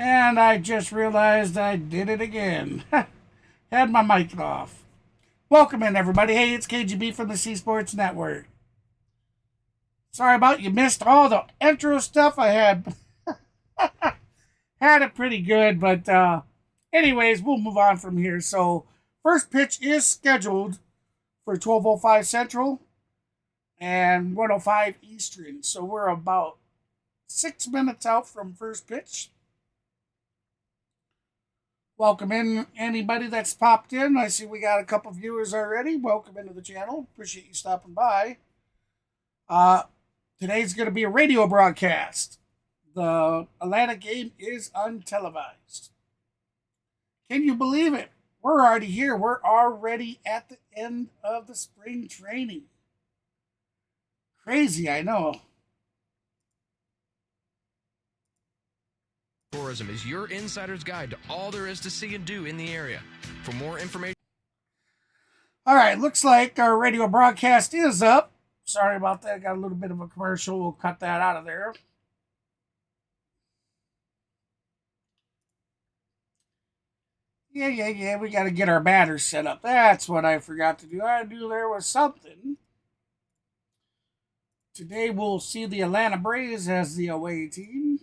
And I just realized I did it again. Had my mic off. Welcome in, everybody. Hey, it's KGB from the C Sports Network. Sorry about you missed all the intro stuff I had. Had it pretty good, but anyways, we'll move on from here. So, first pitch is scheduled for 12:05 Central and 1:05 Eastern. So we're about 6 minutes out from first pitch. Welcome in anybody that's popped in. I see we got a couple viewers already. Welcome into the channel. Appreciate you stopping by. Today's going to be a radio broadcast. The Atlanta game is untelevised. Can you believe it? We're already here. We're already at the end of the spring training. Crazy, I know. Tourism is your insider's guide to all there is to see and do in the area. For more information... All right, looks like our radio broadcast is up. Sorry about that. Got a little bit of a commercial. We'll cut that out of there. Yeah. We got to get our batters set up. That's what I forgot to do. I knew there was something. Today we'll see the Atlanta Braves as the away team.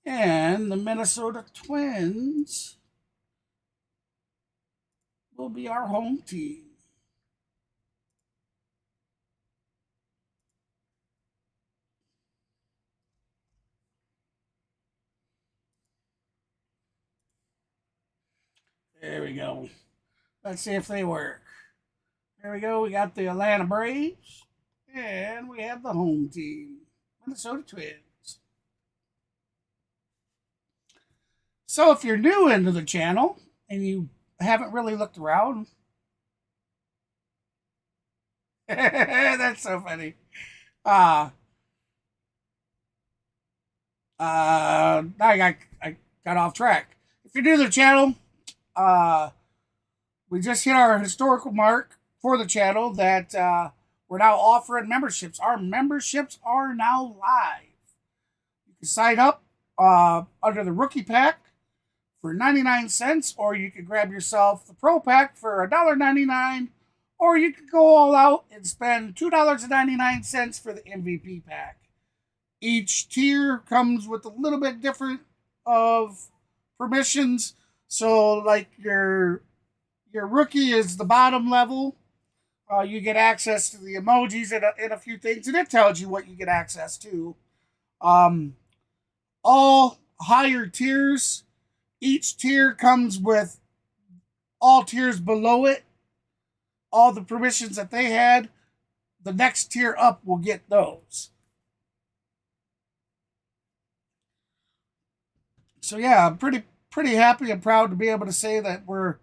And the Minnesota Twins will be our home team. There we go. Let's see if they work. There we go. We got the Atlanta Braves. And we have the home team, Minnesota Twins. So if you're new into the channel and you haven't really looked around, that's so funny. I got off track. If you're new to the channel, we just hit our historical mark for the channel that we're now offering memberships. Our memberships are now live. You can sign up under the rookie pack for 99 cents, or you could grab yourself the pro pack for $1.99, or you could go all out and spend $2.99 for the MVP pack. Each tier comes with a little bit different of permissions. So like your rookie is the bottom level. You get access to the emojis and a few things, and it tells you what you get access to. All higher tiers, each tier comes with all tiers below it, all the permissions that they had. The next tier up will get those. So yeah, I'm pretty happy and proud to be able to say that we're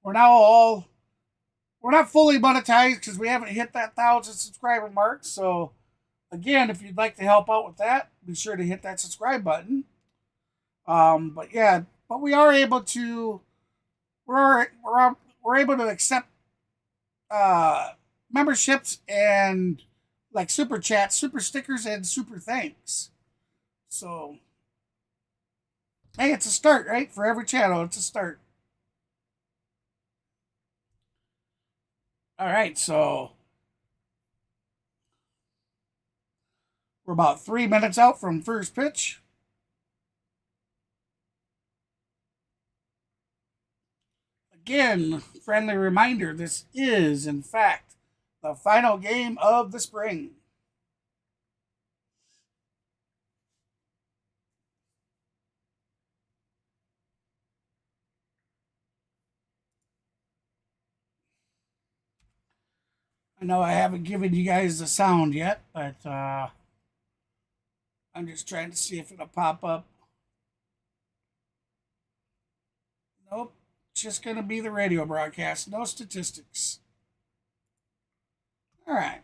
not fully monetized because we haven't hit that 1,000 subscriber mark. So again, if you'd like to help out with that, be sure to hit that subscribe button. But we are able to we're able to accept memberships and like super chats, super stickers, and super thanks. So hey, it's a start, right? For every channel, it's a start. All right, so we're about 3 minutes out from first pitch. Again, friendly reminder, this is, in fact, the final game of the spring. I know I haven't given you guys the sound yet, but I'm just trying to see if it'll pop up. Nope, it's just going to be the radio broadcast, no statistics. All right.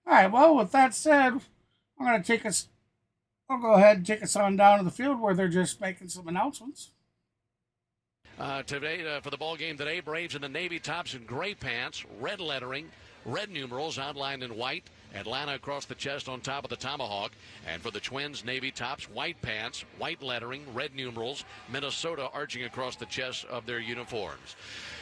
All right, well, with that said, I'm going to take us, I'll go ahead and take us on down to the field where they're just making some announcements. Today, for the ball game today, Braves in the navy tops and gray pants, red lettering, red numerals outlined in white. Atlanta across the chest on top of the tomahawk. And for the Twins, navy tops, white pants, white lettering, red numerals, Minnesota arching across the chest of their uniforms.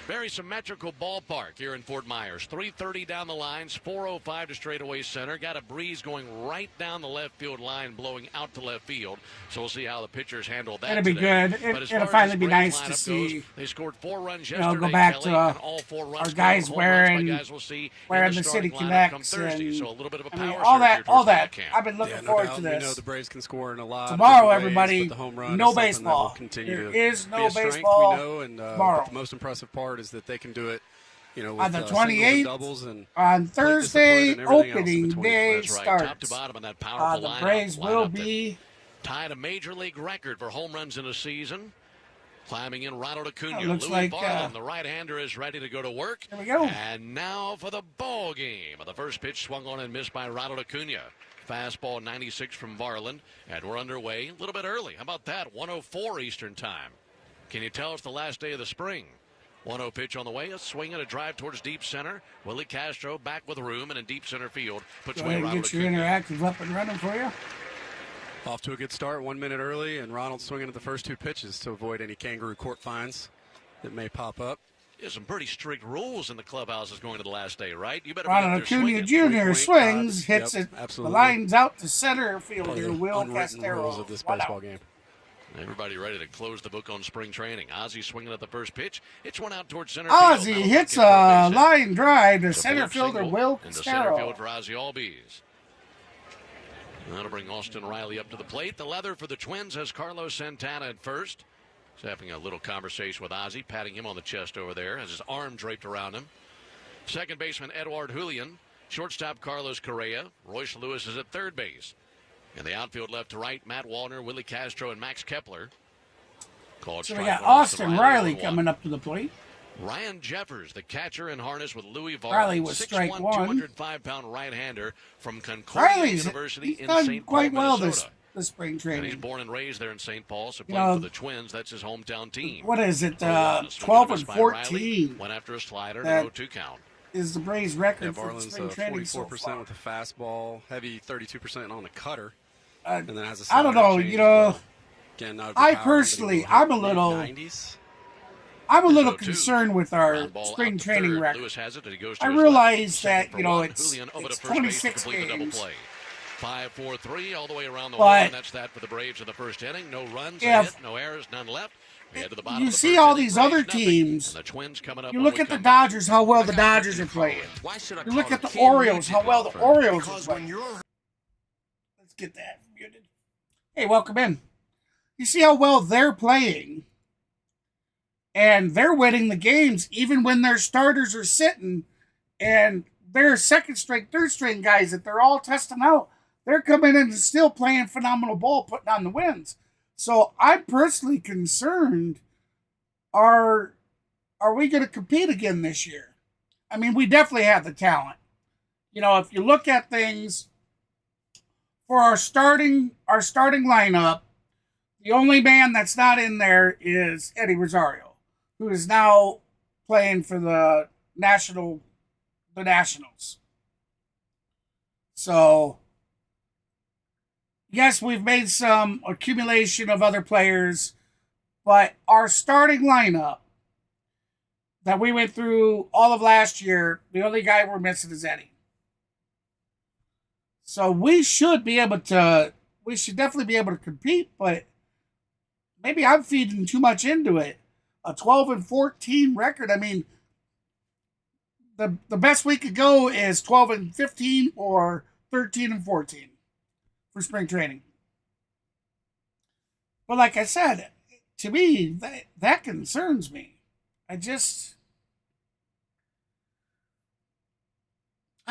Very symmetrical ballpark here in Fort Myers. 330 down the lines, 405 to straightaway center. Got a breeze going right down the left field line, blowing out to left field. So we'll see how the pitchers handle that. It'll be good. It'll finally be nice to see. They scored 4 runs yesterday. Go back Kelly, to and all 4 runs our guys wearing the City Connects Thursday. So a little bit of a power all that. Camp. I've been looking forward to this. We know the Braves can score in a lot. Tomorrow, ways, everybody, the home run no baseball. There is no baseball. We know, and tomorrow. the most impressive part is that they can do it. You know, with, on the 28th, doubles and on Thursday, opening day starts. Top to bottom on that powerful the Braves will be tied a major league record for home runs in a season. Climbing in Ronald Acuna. Looks Louie like Varland, the right-hander, is ready to go to work. There we go. And now for the ball game. The first pitch swung on and missed by Ronald Acuna. Fastball 96 from Varland, and we're underway a little bit early. How about that? 1:04 Eastern time. Can you tell it's the last day of the spring? 1-0 pitch on the way, a swing and a drive towards deep center. Willie Castro back with room and in deep center field. Puts away Ronald get your interactive up and running for you. Off to a good start, 1 minute early, and Ronald swinging at the first 2 pitches to avoid any kangaroo court fines that may pop up. There's some pretty strict rules in the clubhouses going to the last day, right? You better Ronald Acuna Jr. swings, hits it, absolutely. The lines out to center fielder Will Unwritten Castro. rules of this baseball game. Everybody ready to close the book on spring training. Ozzie swinging at the first pitch. It's one out towards center Ozzie field. hits a line drive to center fielder Will Castro. Center Castro. field for Ozzie Albies. That'll bring Austin Riley up to the plate. The leather for the Twins has Carlos Santana at first. He's having a little conversation with Ozzie, patting him on the chest over there, has his arm draped around him. Second baseman Edouard Julian. Shortstop Carlos Correa. Royce Lewis is at third base. In the outfield left to right, Matt Wallner, Willie Castro, and Max Kepler. So we got Austin Riley coming up to the plate. Ryan Jeffers, the catcher in harness with Louie Varland. Riley was strike 6'1", one. 205-pound right-hander from Concordia University in St. Paul, quite well Minnesota. this spring training. And he's born and raised there in St. Paul, so playing for the Twins. That's his hometown team. What is it? 12 and 14. Went after a slider, that no 2 count. Is the Braves record for Varland's spring training 44% so far. with the fastball, heavy 32% on the cutter. And then has a I don't know, change, you know. Again, I personally, I'm a little 90s. I'm a little concerned with our spring training record. I realize that, you know, it's 26 games. 5-4-3 all the way around the wall, and that's that for the Braves in the first inning. No runs, no errors, none left. You see all these other teams. The Twins coming up. You look at the Dodgers, how well the Dodgers are playing. You look at the Orioles, how well the Orioles are playing. Let's get that muted. Hey, welcome in. You see how well they're playing. And they're winning the games even when their starters are sitting. And their second string, third string guys that they're all testing out, they're coming in and still playing phenomenal ball, putting on the wins. So I'm personally concerned, are we going to compete again this year? I mean, we definitely have the talent. You know, if you look at things for our starting lineup, the only man that's not in there is Eddie Rosario, who is now playing for the Nationals. So, yes, we've made some accumulation of other players, but our starting lineup that we went through all of last year, the only guy we're missing is Eddie. So we should definitely be able to compete, but maybe I'm feeding too much into it. A 12 and 14 record. I mean, the best we could go is 12 and 15 or 13 and 14 for spring training. But like I said, to me, that concerns me. I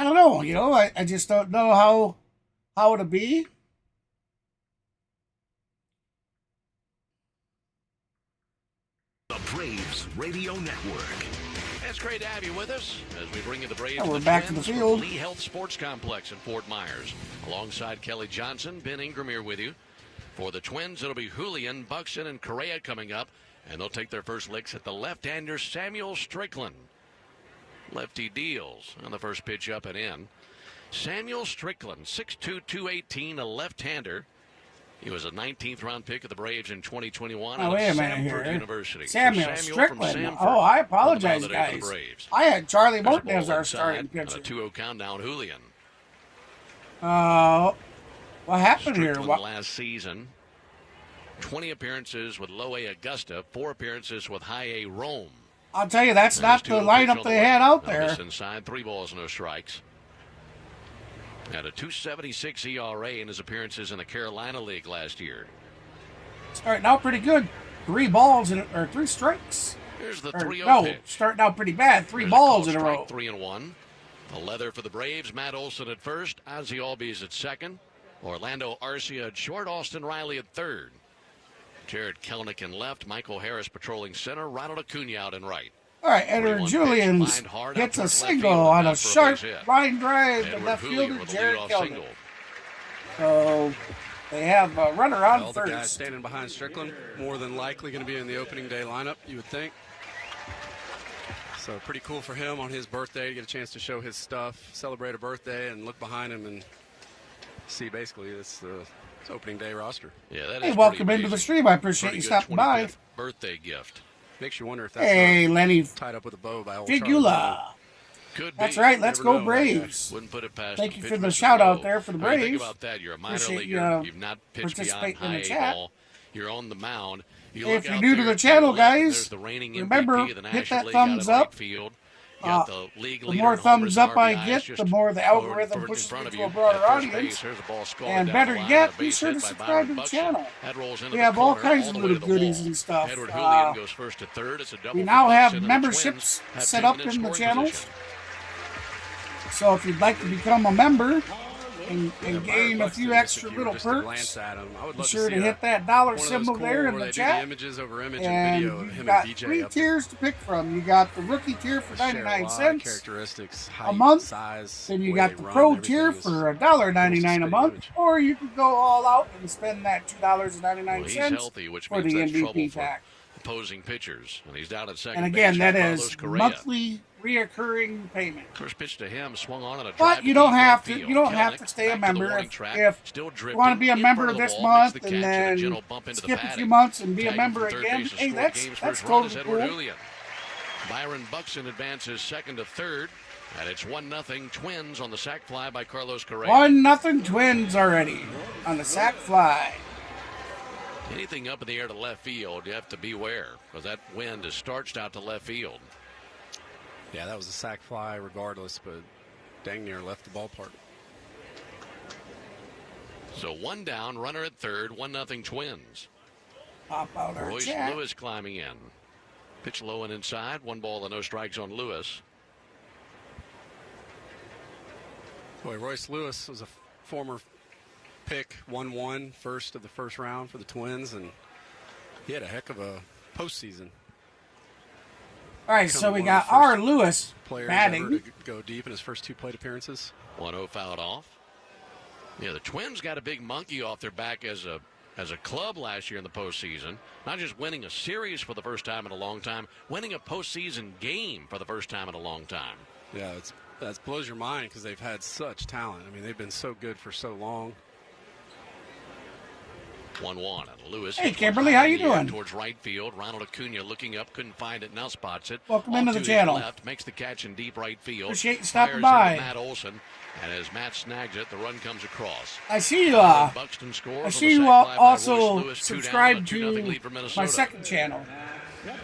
don't know, you know, I just don't know how it'll be. The Braves Radio Network. It's great to have you with us as we bring you the Braves. And we're the back to the Twins from field. Lee Health Sports Complex in Fort Myers. Alongside Kelly Johnson, Ben Ingram here with you. For the Twins, it'll be Julian, Buxton, and Correa coming up, and they'll take their first licks at the left-hander Samuel Strickland. Lefty deals on the first pitch up and in. Samuel Strickland, 6'2", 218, a left-hander. He was a 19th round pick of the Braves in 2021 Oh, out wait a of minute Samford here. Samuel Samuel from Strickland. Samford Oh, I on the apologize, mound today for the guys. Braves. I had Charlie There's a Morton as ball our inside starting on pitcher. a 2-0 countdown. Julian. What happened here? Strickland last season, 20 appearances with Low A Augusta, 4 appearances with High A Rome. I'll tell you, that's And not his the 2-0 pitch lineup on the they way. had out No there. miss inside, 3 balls, no strikes. Had a 2.76 ERA in his appearances in the Carolina League last year. Starting out pretty good. 3 balls or 3 strikes. Here's the Or, 3-0 no, pitch. starting out pretty bad. 3 There's balls a in a called row. strike, 3-1. The leather for the Braves. Matt Olson at first. Ozzie Albies at second. Orlando Arcia at short. Austin Riley at third. Jared Kelenic in left. Michael Harris patrolling center. Ronald Acuna out in right. All right, Edward 3-1 Julians pitch, lined hard hits out a towards left single field, on down a for a sharp base hit. line drive to Edward left Julian fielder with a Jared leadoff Kelenic. single. So they have a runner on Well, the guy first. standing behind Strickland, more than likely going to be in the opening day lineup, you would think. So pretty cool for him on his birthday to get a chance to show his stuff, celebrate a birthday, and look behind him and see basically it's the opening day roster. Yeah, that Hey, is welcome pretty into the amazing. stream. I appreciate Pretty you good stopping by. 25th birthday gift. Makes you wonder if that's Hey, not Lenny tied up with a bow by old Charlie. Figula. Could be. That's right. Let's Never go know, that guy. Braves. Wouldn't put it past Thank the you for pitch the Mr. shout out Lowe. there for the I mean, think Braves. about that. You're a minor Appreciate leaguer. you, You've not pitched beyond participating in high the A chat. ball. You're on the mound. You If look you're out new to there the to channel, your left, and guys, there's the reigning remember, MVP of the hit National that League out of thumbs right up. field. You got the league The leader more in homers thumbs and up I RBIs get, just the more the forward algorithm in pushes front me of to you a broader at first audience. base. Here's a ball scored And down better the line, yet, a be base sure hit to by subscribe Byron to the Buxton. channel. That rolls into We the have all corner, kinds all of the way little to the goodies wall. and stuff. Edward Julian goes first to third. It's a double We for now have Buxton, and the memberships Twins have set 2 up minutes in the scoring channels. position. So if you'd like to become a member and Byron gain a Buxton, few just extra if you were little just to perks, glance at him, I would be love sure to to see hit that dollar one of those symbol cool there in where the they do chat. the images over image And and video of you've him got and DJ 3 up there. tiers to pick from. You got the rookie tier for Share a 99 lot of cents characteristics, a height, month. size, Then you way got they the run, pro everything tier is for $1.99 a spitting month, image. or you could go all out and spend that $2.99 Well, he's healthy, which for means the that's trouble MVP for pack. opposing pitchers. And he's down at second And again, base. that Carlos is Correa. monthly reoccurring payment. First pitch to him, swung on a drive But to you don't deep have left to. field. You don't have Kelenic to stay a back to the member warning if track, still you drifting want to be a in member front of the this wall, makes month the and catch, a then gentle bump into the skip a few padding. months and be a Tagging member from third again. base to Hey, score that's game's first run totally is Edward cool. Julian. Byron Buxton advances second to third, and it's 1-0 Twins on the sac fly by Carlos Correa. 1-0 Twins already on the sac fly. Anything up in the air to left field, you have to beware because that wind is starched out to left field. Yeah, that was a sac fly regardless, but dang near left the ballpark. So 1 down, runner at third, 1-0 Twins. Pop out our Royce chat. Lewis climbing in. Pitch low and inside. 1 ball and no strikes on Lewis. Boy, Royce Lewis was a former pick, 1-1, first of the first round for the Twins, and he had a heck of a postseason. All right, so we Becoming one of got the our first Lewis Players batting. ever to go deep in his first 2 plate appearances. 1-0 fouled off. Yeah, the Twins got a big monkey off their back as a club last year in the postseason. Not just winning a series for the first time in a long time, winning a postseason game for the first time in a long time. Yeah, that blows your mind because they've had such talent. I mean, they've been so good for so long. 1-1 and Lewis. Hey, hits one Kimberly, high how in you the air doing? Towards right field. Ronald Acuna looking up, couldn't find it, now spots it. Welcome Off into to the his channel. Left, makes the catch in deep right field. Appreciate you stopping Fires into by. Matt Olson, and as Matt snags it, the run comes across. I see you. Buxton scores I on see the you sac fly by also Royce Lewis, 2 down, subscribe a 2-0 to lead for my Minnesota. second channel,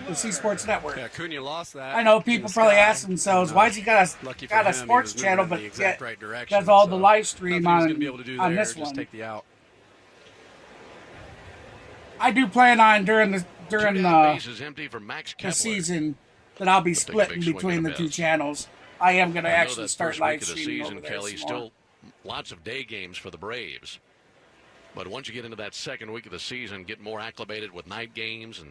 the C Sports Network. Yeah, Acuna lost that. I know in people the probably sky. ask themselves, why has he got Lucky a for him, he sports was moving channel, in but the exact yet right direction, does all the so live stream nothing he's on, gonna be able to do on there, this just one? take the out. I do plan on during Two down bases empty for Max the Kepler. season that I'll be Take a big splitting swing between and a the two miss. channels. I am going to I know actually that start first week live of the streaming season, over there Kelly, some more. still lots of day games for the Braves. But once you get into that second week of the season, get more acclimated with night games, and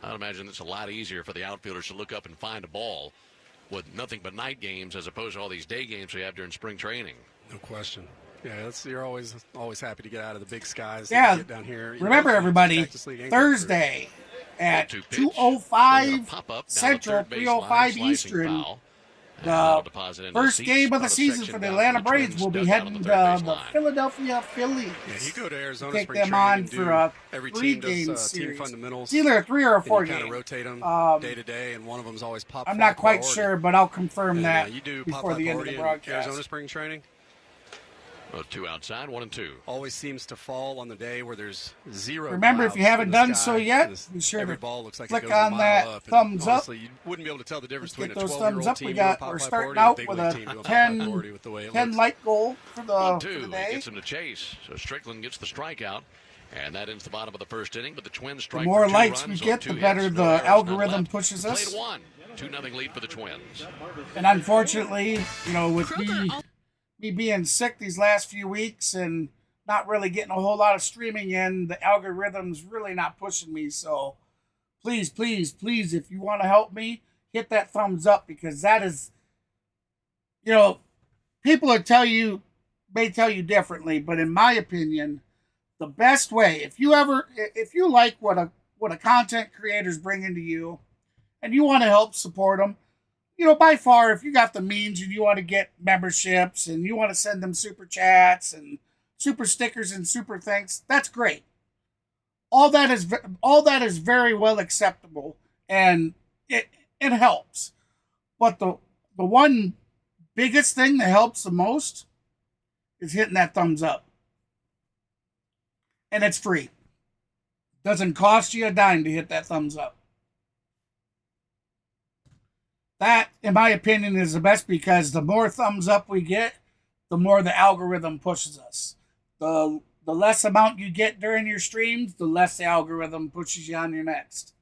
I'd imagine it's a lot easier for the outfielders to look up and find a ball with nothing but night games as opposed to all these day games we have during spring training. No question. Yeah, you're always happy to get out of the big skies. Yeah. Get down here. Remember, everybody, Thursday at 2:05 Central, 3:05 Eastern. The first game of the season for the Atlanta Braves will be heading to the Philadelphia Phillies. Yeah, you go to Arizona take spring them on training for a every 3-game team series. fundamentals. It's either a 3 or a 4 game. game. Kind of rotate them day to day, and one of them's always pop. I'm not quite sure, but I'll confirm and, that you do before the end of the broadcast. Arizona spring training. Oh, 2 outside, 1 and 2. Always seems to fall on the day where there's zero. Remember, if you haven't done so yet, be sure to click on that thumbs up. Honestly, you wouldn't be able to tell the difference Let's between get a those thumbs 12-year-old up. team We're starting out with a 10 light goal for the day. Gets him to chase, so Strickland gets the strikeout. And that ends the bottom of the first inning, but the Twins strike. The more lights we get, the better the algorithm pushes us. Played 1, 2-0 lead for the Twins. And unfortunately, with me being sick these last few weeks and not really getting a whole lot of streaming in, the algorithm's really not pushing me. So please, please, please, if you want to help me, hit that thumbs up, because that is, people may tell you differently, but in my opinion, the best way, if you like what a content creator's bringing to you and you want to help support them, by far, if you got the means and you want to get memberships and you want to send them super chats and super stickers and super thanks, that's great. All that is very well acceptable, and it helps. But the one biggest thing that helps the most is hitting that thumbs up. And it's free. Doesn't cost you a dime to hit that thumbs up. That, in my opinion, is the best, because the more thumbs up we get, the more the algorithm pushes us. The less amount you get during your streams, the less the algorithm pushes you on your next.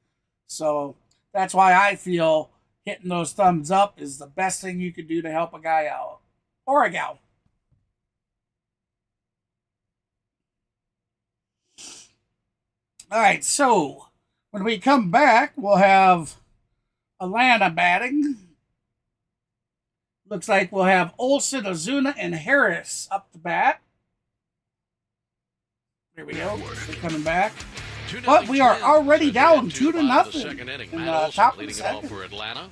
So that's why I feel hitting those thumbs up is the best thing you could do to help a guy out. Or a gal. All right, so when we come back, we'll have Atlanta batting. Looks like we'll have Olsen, Ozuna, and Harris up to bat. There we go. They're coming back. But we are already down 2-0 in the top of the second. For Atlanta.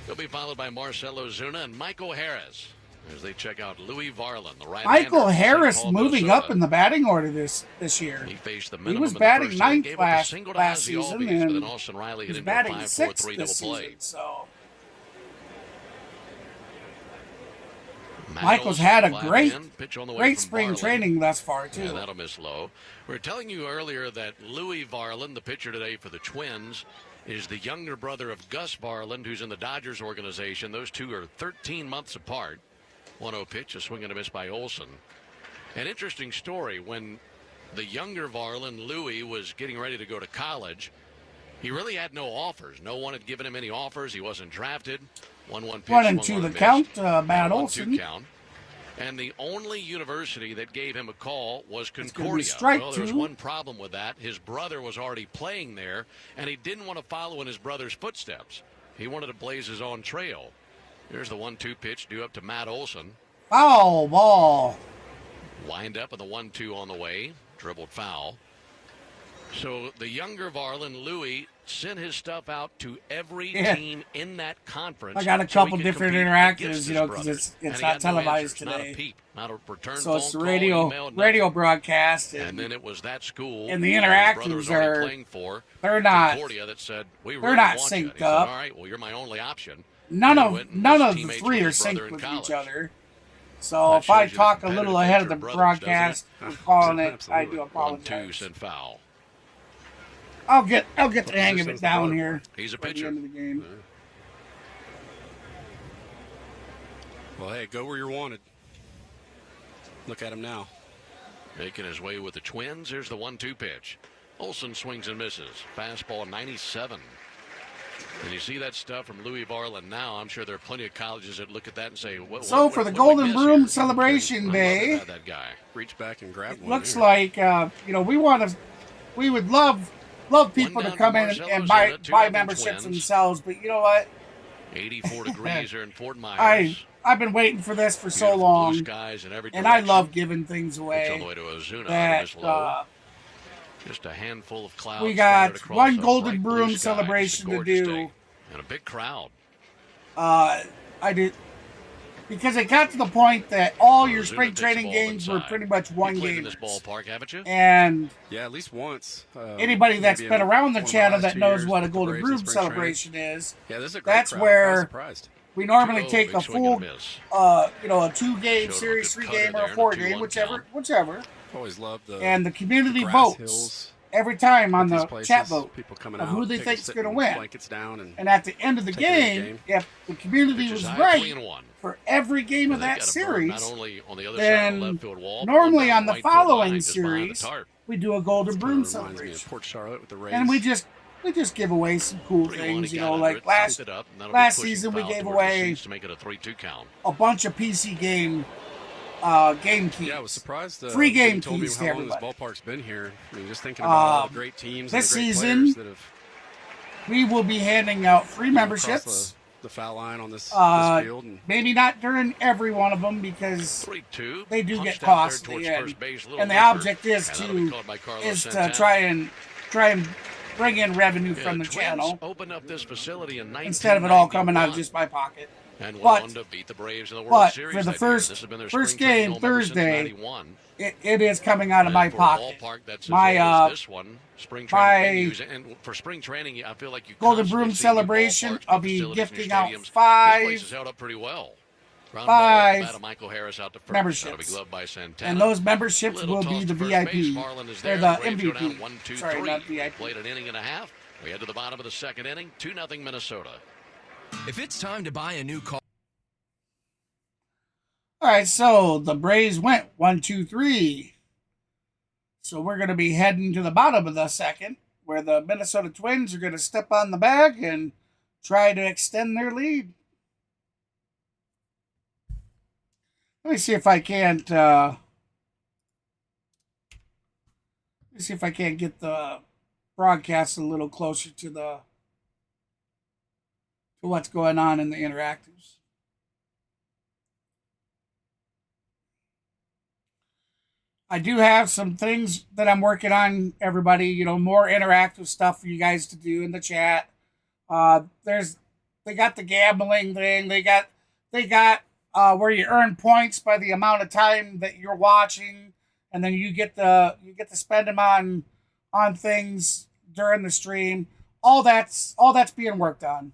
He'll be followed by Marcell Ozuna and Michael Harris as they check out Louie Varland, the right. Michael Harris moving up in the batting order this year. He was batting ninth last season, and then Austin Riley hit he's him batting 5-4-3 sixth double this play. season. So Michael's had a great spring training thus far, too. Yeah, that'll miss low. We were telling you earlier that Louie Varland, the pitcher today for the Twins, is the younger brother of Gus Varland, who's in the Dodgers organization. Those two are 13 months apart. 1-0 pitch, a swing and a miss by Olsen. An interesting story, when the younger Varland, Louie, was getting ready to go to college, he really had no offers. No one had given him any offers. He wasn't drafted. 1-1 pitch. 1-2 the count, Matt Olsen. Count. And the only university that gave him a call was Concordia. Well, there was one problem with that. His brother was already playing there, and he didn't want to follow in his brother's footsteps. He wanted to blaze his own trail. Here's the 1-2 pitch due up to Matt Olsen. Foul ball. Wind up with the 1-2 on the way. Dribbled foul. So the younger Varland, Louie, sent his stuff out to every team in that conference. I got a couple different interactions, because it's not televised today. Not a peep, not a return so it's the radio broadcast, and then it was that school. And the interactions are they're not synced up. All right, well, you're my only option. None of the three are synced with each other. So if I talk a little ahead of the broadcast, we're calling it. I do apologize. 1-2 sent foul. I'll get the hang of it down here. He's a pitcher. End of the game. Well, hey, go where you're wanted. Look at him now. Making his way with the Twins. Here's the 1-2 pitch. Olsen swings and misses. Fastball 97. And you see that stuff from Louie Varland now. I'm sure there are plenty of colleges that look at that and say, what, for the Golden Broom Celebration Day, that guy. Reach back and grab one. Looks like we would love people to come in and buy memberships themselves, but you know what? 84 degrees here in Fort Myers. I've been waiting for this for so Beautiful long, blue skies in every and I direction. love giving things It's on away. the way to Ozuna. That, just a handful of clouds. we got across one a Golden bright blue Broom sky. Just a celebration to gorgeous do. day. And a big crowd. I did, because it got to the point that all your Ozuna spring takes training the ball games were inside. pretty much one You played game. in this ballpark, haven't you? And Yeah, at least once. anybody that's Maybe been in around the one of my channel last that 2 knows years what a with the Golden Braves in Broom spring training. celebration is, Yeah, this is a great that's crowd. where I'm surprised. we normally Oh, take big a swing and full, a miss. a 2-game Showed him a series, good 3-game, cutter or there a in the 4-game, 2-1 whichever. Always loved the And the community grass votes hills every time on at these the places. chat vote People coming of out, who they taking think's sitting going to win. blankets down And at the end of the taking the game, game. if the community Pitch is was high, right 3-1. for every game of They've that got a bird series, not only on the other side of then the left field wall, but normally down on the right field following line, just behind the series, tarp. we do a Golden Broom Reminds me of celebration. Port Charlotte with the Rays. And we just give away some cool 3-1, things, he you got know, under like it, last scooped it up, and that'll be last pushing season we foul gave towards the away seats to make it a 3-2 count. a bunch of PC game game keys. Yeah, I was surprised. Free when game you told me keys how to long this everybody. ballpark's been here. I mean, just thinking about all the great teams and this the great season, players that have we will be handing out free across memberships. the foul line on this field. And Maybe not during every one of them because 3-2. they do Punched get out there costly, towards and, first base, a little and the lifter, object is and that'll be caught by Carlos to Santana. try and bring in revenue Yeah, from the Twins channel opened up this facility in instead of it all coming out of 1991, just my pocket. and went but- on to beat the Braves in the World but Series for the that year. first- This has been their first spring training game home ever since Thursday, 91. It is coming out of And my for pocket. A ballpark that's as My, old as this one, spring training my venues, and for spring training, I feel like you Golden constantly Broom see new celebration, ballparks, I'll new be facilities, new gifting out stadiums. This five place has held up pretty well. Ground ball five at the bat of Michael Harris out to first. memberships. That'll be gloved by Santana. And those memberships Little will toss be to the first VIP. base. Varland is They're there. the Braves go down MVP. 1-2-3. Sorry, not VIP. Played an inning and a half. We head to the bottom of the second inning. 2-0 Minnesota. If it's time to buy a new car, All right, so the Braves went 1-2-3. So we're going to be heading to the bottom of the second, where the Minnesota Twins are going to step on the bag and try to extend their lead. Let me see if I can't. Let me see if I can't get the broadcast a little closer to what's going on in the interactives. I do have some things that I'm working on, everybody. You know, more interactive stuff for you guys to do in the chat. They got the gambling thing. They got where you earn points by the amount of time that you're watching, and then you get to spend them on things during the stream. All that's being worked on.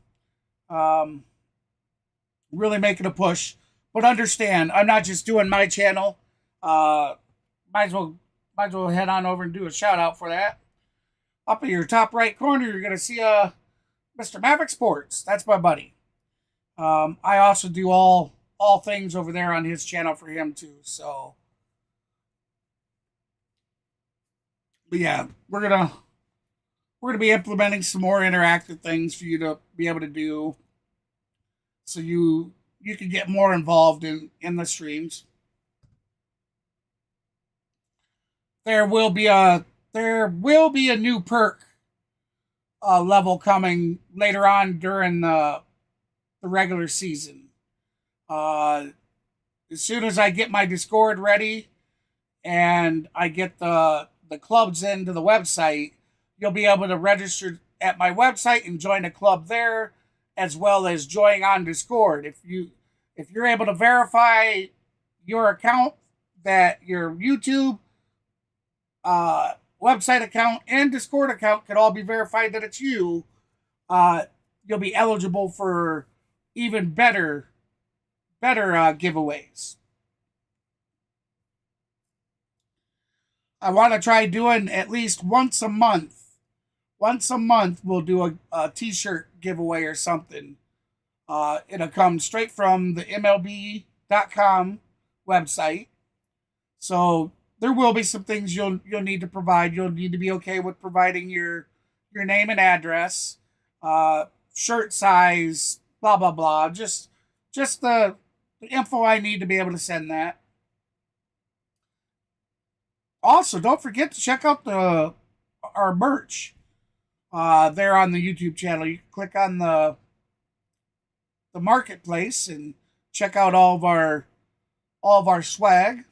Really making a push, but understand I'm not just doing my channel. Might as well head on over and do a shout out for that. Up in your top right corner, you're gonna see Mr. Maverick Sports. That's my buddy. I also do all things over there on his channel for him too. So, but yeah, we're gonna be implementing some more interactive things for you to be able to do, so you can get more involved in the streams. There will be a new perk level coming later on during the regular season. As soon as I get my Discord ready and I get the clubs into the website, you'll be able to register at my website and join a club there, as well as join on Discord. If you're able to verify your account, that your YouTube website account and Discord account can all be verified that it's you, you'll be eligible for even better giveaways. I want to try doing at least once a month. Once a month, we'll do a t-shirt giveaway or something. It'll come straight from the MLB.com website. So there will be some things you'll need to provide. You'll need to be okay with providing your name and address, shirt size, blah blah blah. Just the info I need to be able to send that. Also, don't forget to check out our merch there on the YouTube channel. You can click on the the marketplace and check out all of our swag.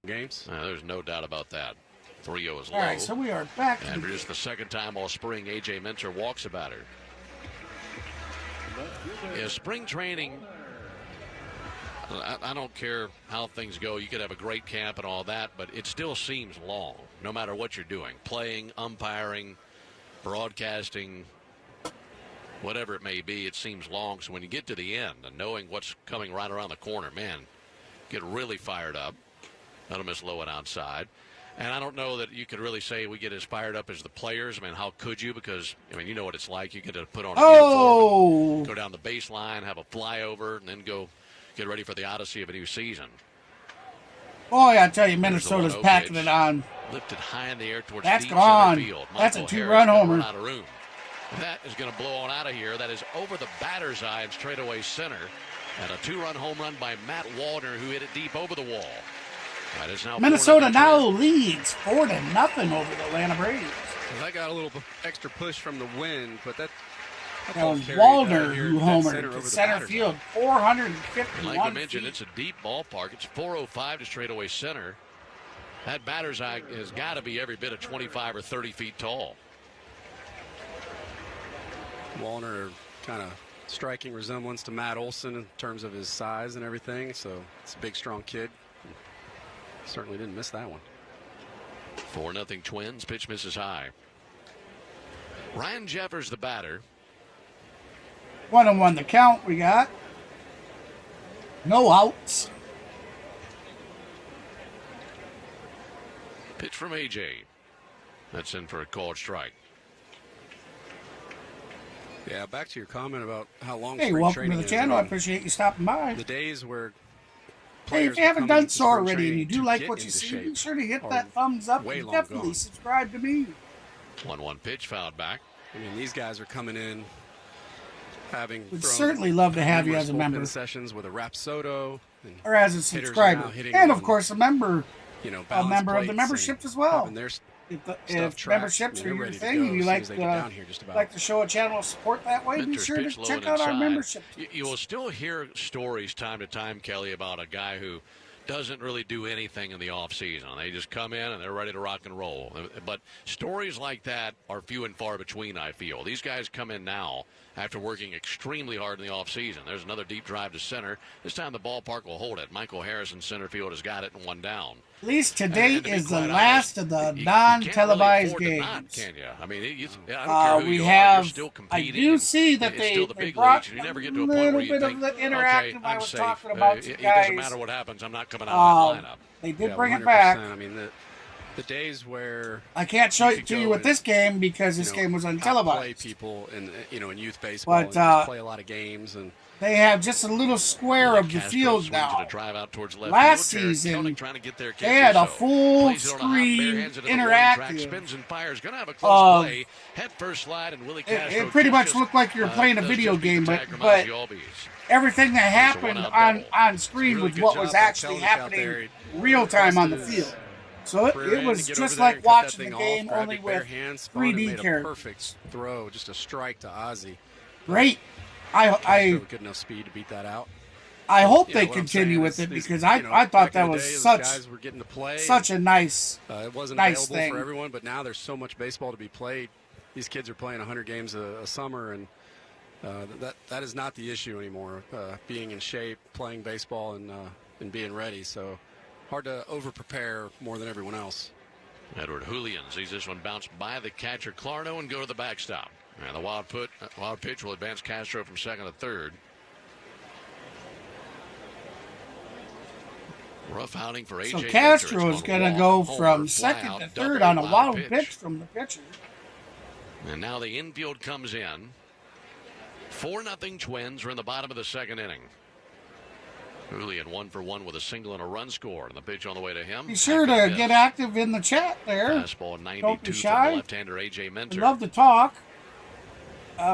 Games. There's no doubt about that. 3-0 is low. All right, so we are back. And for just the second time all spring, A.J. Minter walks about her. Yeah, spring training, I don't care how things go. You could have a great camp and all that, but it still seems long, no matter what you're doing. Playing, umpiring, broadcasting, whatever it may be, it seems long. So when you get to the end and knowing what's coming right around the corner, man, get really fired up. That'll miss low and outside. And I don't know that you could really say we get as fired up as the players. I mean, how could you? Because, I mean, you know what it's like. You get to put on a uniform, go down the baseline, have a flyover, and then go get ready for the odyssey of a new season. Oh, yeah, I tell you, Minnesota's packing it on. Lifted high in the air towards That's deep gone. center field. That's a Michael two-run Harris homer. Out of room. That is going to blow on out of here. That is over the batter's eye and straightaway center. And a two-run home run by Matt Wallner, who hit it deep over the wall. That is now Minnesota now leads 4-0 over the Atlanta Braves. Well, that got a little extra push from the wind, but that was Wallner who homered to center field. 451 Like I mentioned, feet. it's a deep ballpark. It's 405 to straightaway center. That batter's eye has got to be every bit of 25 or 30 feet tall. Wallner kind of striking resemblance to Matt Olson in terms of his size and everything, so it's a big, strong kid. Certainly didn't miss that one. 4-0 Twins. Pitch misses high. Ryan Jeffers, the batter. 1-1 the count we got. No outs. Pitch from AJ. That's in for a called strike. Yeah, back to your comment about how long Hey, spring welcome training to the is. channel. I I mean, appreciate you stopping by. the days where Hey, if players you haven't were coming done to so spring already and you training do to like get what you into see, shape be sure to hit are that thumbs up way and long definitely gone. subscribe to me. 1-1 pitch fouled back. I mean, these guys are coming in having Would thrown certainly love to have you numerous as a bullpen member sessions with a Rapsodo and or as a hitters are subscriber. now hitting And of on, course a member balance member of the plates membership and as well. having their If tracked, memberships and are they're your ready to thing go and you as soon like as they get down here, just about. like to show a channel of support that way, be Minter's sure to pitch low check and out our inside. membership. You will still hear stories time to time, Kelly, about a guy who doesn't really do anything in the offseason. They just come in and they're ready to rock and roll. But stories like that are few and far between, I feel. These guys come in now after working extremely hard in the offseason. There's another deep drive to center. This time the ballpark will hold it. Michael Harris in center field has got it and one down. At least today And to be is the quite last honest, of the you non-televised can't really afford to games. not, can you? I mean, I don't care who We you are, have. you're still I competing. do and see that it's they, still the they big brought leagues, and you never a get to a point little where you bit think, of the interactive okay, I I'm was safe. talking about. You It guys, doesn't matter what happens. I'm not coming out of that lineup. they did Yeah, bring it 100%. back. I mean, the days where I can't show it could to go you with and, this game because this game was play untelevised. people in youth baseball But, and just play a lot of games and They have just a little square of the Castro field swings now. it a drive out towards left Last field. Jared season, Koenig trying to get there, they had a can't do so. full Plays it on a hop, screen barehands it to the warning track, interactive spins and fires. Going to have a close play. Head first slide, and Willie Castro It pretty much just, looked like you were playing a does video just beat game, the but tag Ramazzi Albies. everything that happened one-out on double. screen Really was good what job was by actually Koenig out there. happening real time on the Busted field. So it rear end was to get just over there like and cut that watching the thing game off, grabbed only it bare with hands, spun and 3D made a characters. perfect throw, just a strike to Ozzy. Great. Castro with good enough speed to beat that out. I hope Yeah, they what I'm continue saying with is it these, because you know, I thought back in that the was day, those such guys were getting to play. a nice It wasn't nice available thing. for everyone, but now there's so much baseball to be played. These kids are playing 100 games a summer, and that is not the issue anymore. Being in shape, playing baseball, and being ready. So hard to over-prepare more than everyone else. Edward Julian sees this one bounce by the catcher Clarno and go to the backstop. And the wild pitch will advance Castro from second to third. Rough outing for AJ. So Minter. Castro It's is gonna going to walk, go homer, from fly second out, to double, third on a wild pitch. pitch from the pitcher. And now the infield comes in. 4-0 Twins are in the bottom of the second inning. Julian 1-for-1 with a single and a run score. And the pitch on the way to him. Be sure to get active in the chat there. Fastball Don't be 92 from shy. the left-hander AJ Minter. I'd love to talk.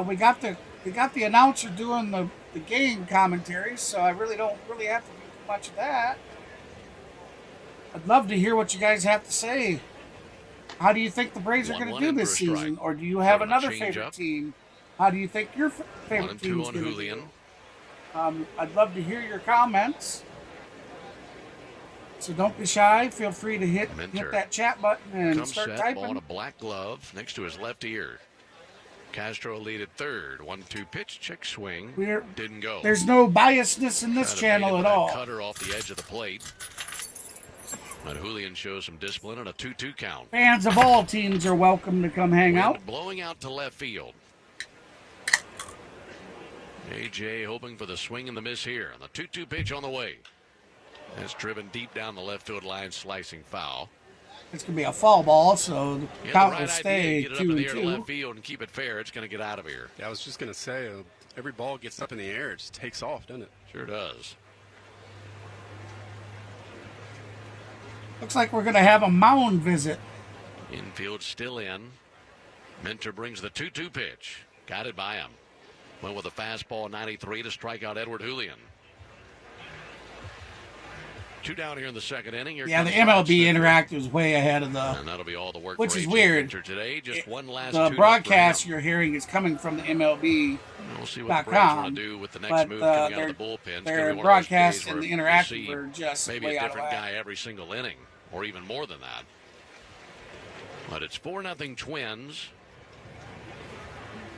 We got the announcer doing the game commentary, so I really don't have to do too much of that. I'd love to hear what you guys have to say. How do you think the Braves are going to do this season? Or do you have another favorite team? How do you think your favorite team is going to do? I'd love to hear your comments. So don't be shy. Feel free to hit that chat button and start typing. Ball in a black glove next to his left ear. Castro lead at third. 1-2 pitch, check swing. Didn't go. There's no biasness in this channel at all. Cutter off the edge of the plate. But Julian shows some discipline on a 2-2 count. Fans of all teams are welcome to come hang out. Blowing out to left field. AJ hoping for the swing and the miss here. And the 2-2 pitch on the way. That's driven deep down the left field line, slicing foul. It's going to be a foul ball, so the count will stay 2-2. Get it up in the air to left field and keep it fair. It's going to get out of here. Yeah, I was just going to say, every ball gets up in the air, it just takes off, doesn't it? Sure does. Looks like we're going to have a mound visit. Infield still in. Minter brings the 2-2 pitch. Got it by him. Went with a fastball 93 to strike out Edward Julian. 2 down here in the second inning. Yeah, the MLB Interactive is way ahead of the. And that'll be all the work. Which is weird. Today, just one last the broadcast you're hearing is coming from the MLB. We'll see what the Braves want to do with the next move coming out of the bullpen. Their broadcast and the Interactive are just maybe way a out different of guy every single inning, or even more than that. But it's 4-0 Twins.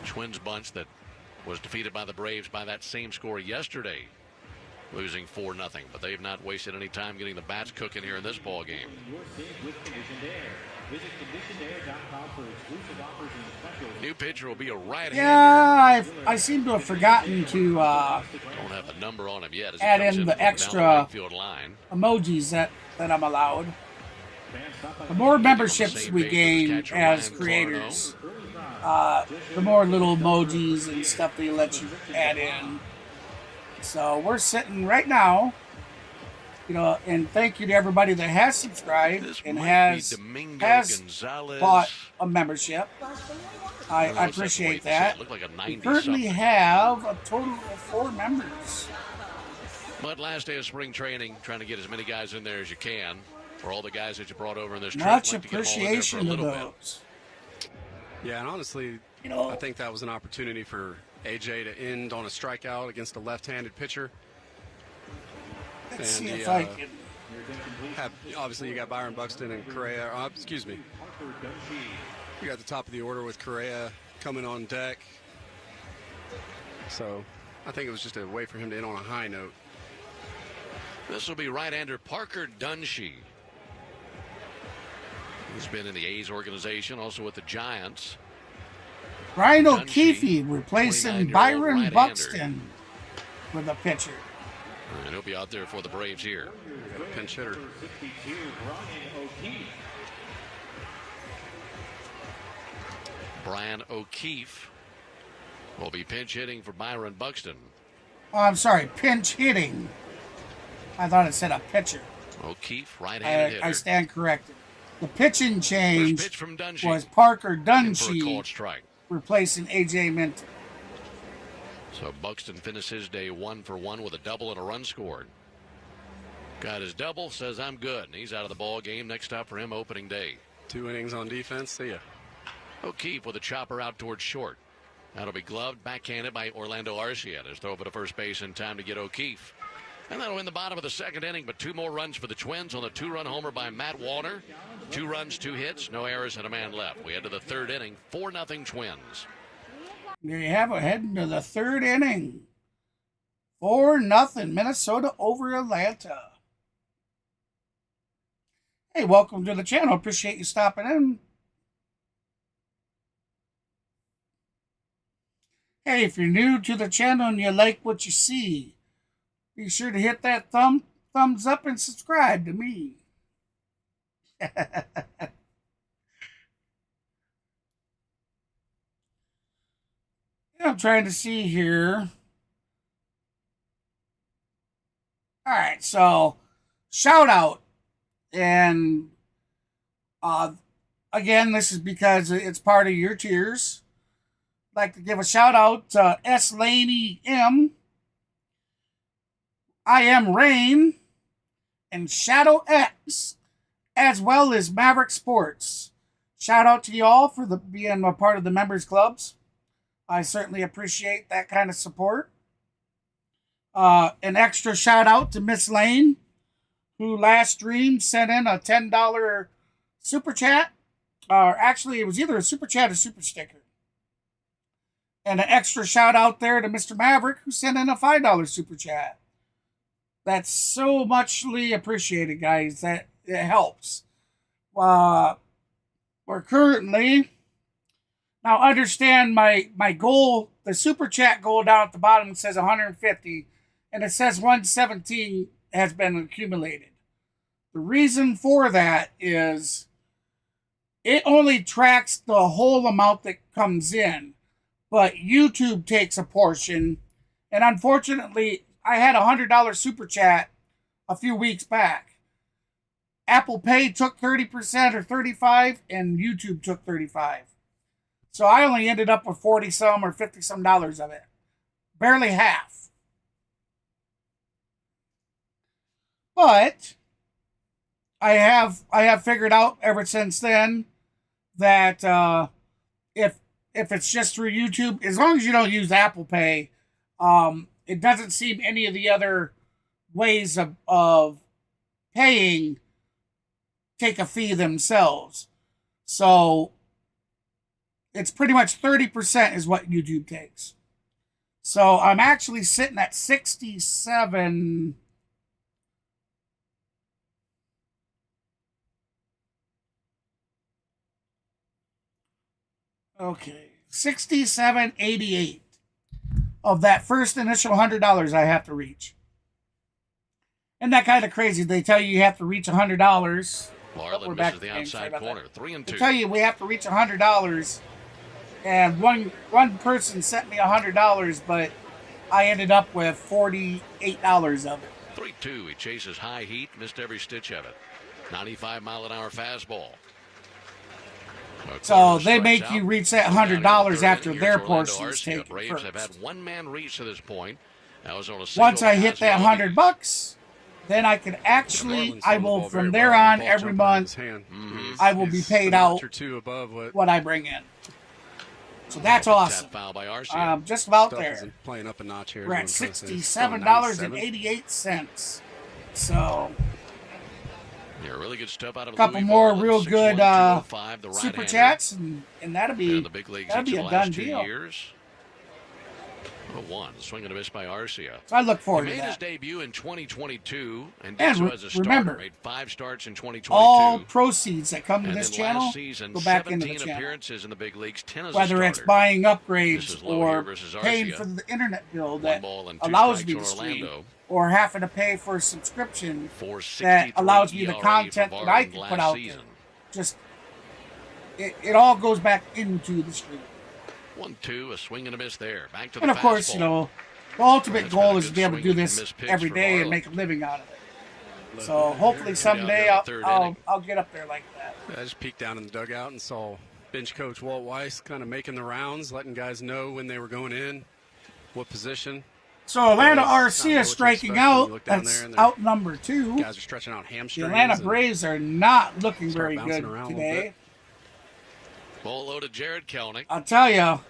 Twins bunch that was defeated by the Braves by that same score yesterday, losing 4-0. But they've not wasted any time getting the bats cooking here in this ball game. New pitcher will be a right-hander. Yeah, I seem to have forgotten to don't have a number on him yet. Add in the extra emojis that I'm allowed. The more memberships we gain as creators, the more little emojis and stuff they let you add in. So we're sitting right now, and thank you to everybody that has subscribed and has bought a membership. I appreciate that. We currently have a total of 4 members. But last day of spring training, trying to get as many guys in there as you can for all the guys that you brought over in this trip. Much appreciation to those. Yeah, and honestly, I think that was an opportunity for AJ to end on a strikeout against a left-handed pitcher. Let's see if I can. Obviously, you got Byron Buxton and Correa. Excuse me. You got the top of the order with Correa coming on deck. So I think it was just a way for him to end on a high note. This will be right-hander Parker Dunshee. He's been in the A's organization, also with the Giants. Brian O'Keefe replacing Byron Buxton with a pitcher. And he'll be out there for the Braves here. Got a pinch hitter. Brian O'Keefe will be pinch hitting for Byron Buxton. Oh, I'm sorry, pinch hitting. I thought it said a pitcher. O'Keefe, right-handed hitter. I stand corrected. The pitching change pitch from was Parker Dunshee called strike, replacing AJ Minter. So Buxton finished his day 1 for 1 with a double and a run scored. Got his double, says I'm good, and he's out of the ball game. Next up for him, opening day. 2 innings on defense. See ya. O'Keefe with a chopper out towards short. That'll be gloved, backhanded by Orlando Arcia. There's throw over to first base in time to get O'Keefe. And that'll win the bottom of the second inning, but 2 more runs for the Twins on the 2-run homer by Matt Warner. 2 runs, 2 hits, no errors, and a man left. We head to the third inning, 4-0 Twins. There you have it, heading to the third inning. 4-0 Minnesota over Atlanta. Hey, welcome to the channel. Appreciate you stopping in. Hey, if you're new to the channel and you like what you see, be sure to hit that thumbs up and subscribe to me. I'm trying to see here. All right, so shout out. And again, this is because it's part of your tiers. I'd like to give a shout out to S. Laney M, I Am Rain, and Shadow X, as well as Maverick Sports. shout out to you all for being a part of the members clubs. I certainly appreciate that kind of support. An extra shout out to Miss Lane, who last stream sent in a $10 super chat. Actually, it was either a super chat or super sticker. And an extra shout out there to Mr. Maverick, who sent in a $5 super chat. That's so muchly appreciated, guys. That it helps. We're currently, now understand my goal, the super chat goal down at the bottom says 150, and it says 117 has been accumulated. The reason for that is it only tracks the whole amount that comes in, but YouTube takes a portion. And unfortunately, I had a $100 super chat a few weeks back. Apple Pay took 30% or 35%, and YouTube took 35%. So I only ended up with 40 some or 50 some dollars of it. Barely half. But I have figured out ever since then that if it's just through YouTube, as long as you don't use Apple Pay, it doesn't seem any of the other ways of paying take a fee themselves. So it's pretty much 30% is what YouTube takes. So I'm actually sitting at 67. Okay, 67.88 of that first initial $100 I have to reach. Isn't that kind of crazy? They tell you have to reach $100. Varland misses the outside corner. 3-2. They tell you we have to reach $100, and one person sent me $100, but I ended up with $48 of it. 3-2. He chases high heat, missed every stitch of it. 95-mile-an-hour fastball. So they make you reach that $100 after their portion is taken Braves first. have had one man reach to this point. Once I hit that $100, then I can actually, I will from there on every month, I will be paid out what I bring in. So that's awesome. Just about there. We're at $67.88. So. Yeah, really good stuff out of a couple Louie more Varland, real good 6'1", the super right-hander. chats, and that'll be the big leagues that'll be each a of the done last 2 deal. years. 1 swing and a miss by Arcia. So I look forward He to made his that. debut in 2022 and And did so as a remember, starter. Made 5 starts in 2022. All proceeds that come to and this then channel last season, go back into 17 the channel. appearances in the big leagues, 10 as Whether a it's starter. buying This upgrades is Lowe here or versus paying Arcia. for the internet bill 1 that ball and 2 allows strikes me on to stream, Orlando. or having to pay for a subscription 4.63 that allows me the ERA content for that I Varland can last put out season. there. Just it all goes back into the stream. 1-2, a swing and a miss there. Back to the And of course, you fastball. know, the ultimate That's been goal a is to good be able to do swing and this miss pitch every for day and Varland. make a living out of it. So hopefully someday down there in the third inning. I'll get up there like that. I just peeked down in the dugout and saw bench coach Walt Weiss kind of making the rounds, letting guys know when they were going in, what position. So Atlanta Not know RC what is to striking expect when you out. look down That's there and they're- out number 2. Guys are stretching out The hamstrings. Atlanta and Braves are not looking start very bouncing good around a little today. bit. Ball low to Jared Kelnick. I'll tell you,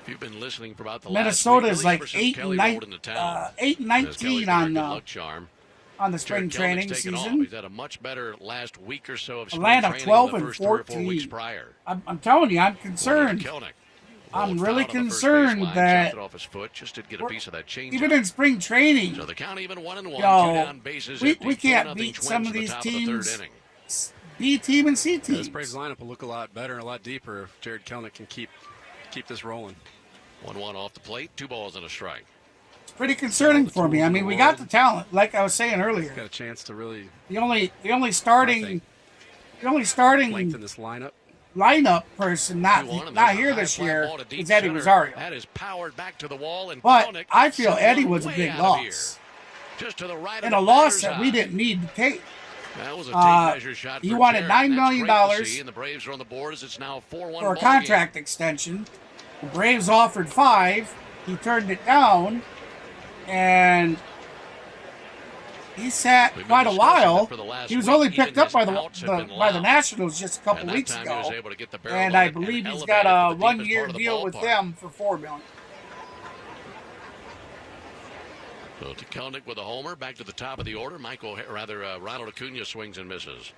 If you've been listening for about the Minnesota last is week, like really ever since 8 Kelly and rolled into town. 8 and As Kelly's 19 got a on good luck charm. the spring Jared training Kelnick's taken off. season. He's had a much better last week or so of spring Atlanta training 12 than the and first 3 or 4 14. weeks prior. I'm telling you, I'm concerned. Kelnick. I'm Rolled really foul on the first concerned baseline, that chopped it off his foot, just did get a piece of that change. Even in spring training, So the count even 1-1, 2 know, down bases we empty, can't 4-0 beat Twins some at of the these top of the third teams. inning. B team and C Yeah, this teams. Braves lineup will look a lot better and a lot deeper if Jared Kelnick can keep this rolling. 1-1 off the plate, 2 balls and a strike. It's pretty concerning for me. I mean, we got the talent, like I was saying earlier. Got a chance to really The only starting lengthen this lineup. lineup person 2-1, and not there's a here high this fly year ball to deep is Eddie center. Rosario. That is powered back to the wall, and But Kelnick I feel sent Eddie one was a way big out of here. loss. Just to the right And of a the loss batter's that we eye. didn't need to take. That was a tape measure shot he for wanted Jared, $9 and that's million great to see, and the Braves are on the board as it's now 4-1 for a ball contract extension. The Braves offered $5. He turned it down, and he sat We've been quite a discussing while. it for the last He was week. only Even picked up his by outs have been by the loud. Nationals just a couple And that weeks time he was ago. able to get the barrel And on I it believe he's elevate got it to a the deepest 1-year part of the deal with ballpark. them for $4 million. So to Kelnick with a homer, back to the top of the order. Ronald Acuna swings and misses.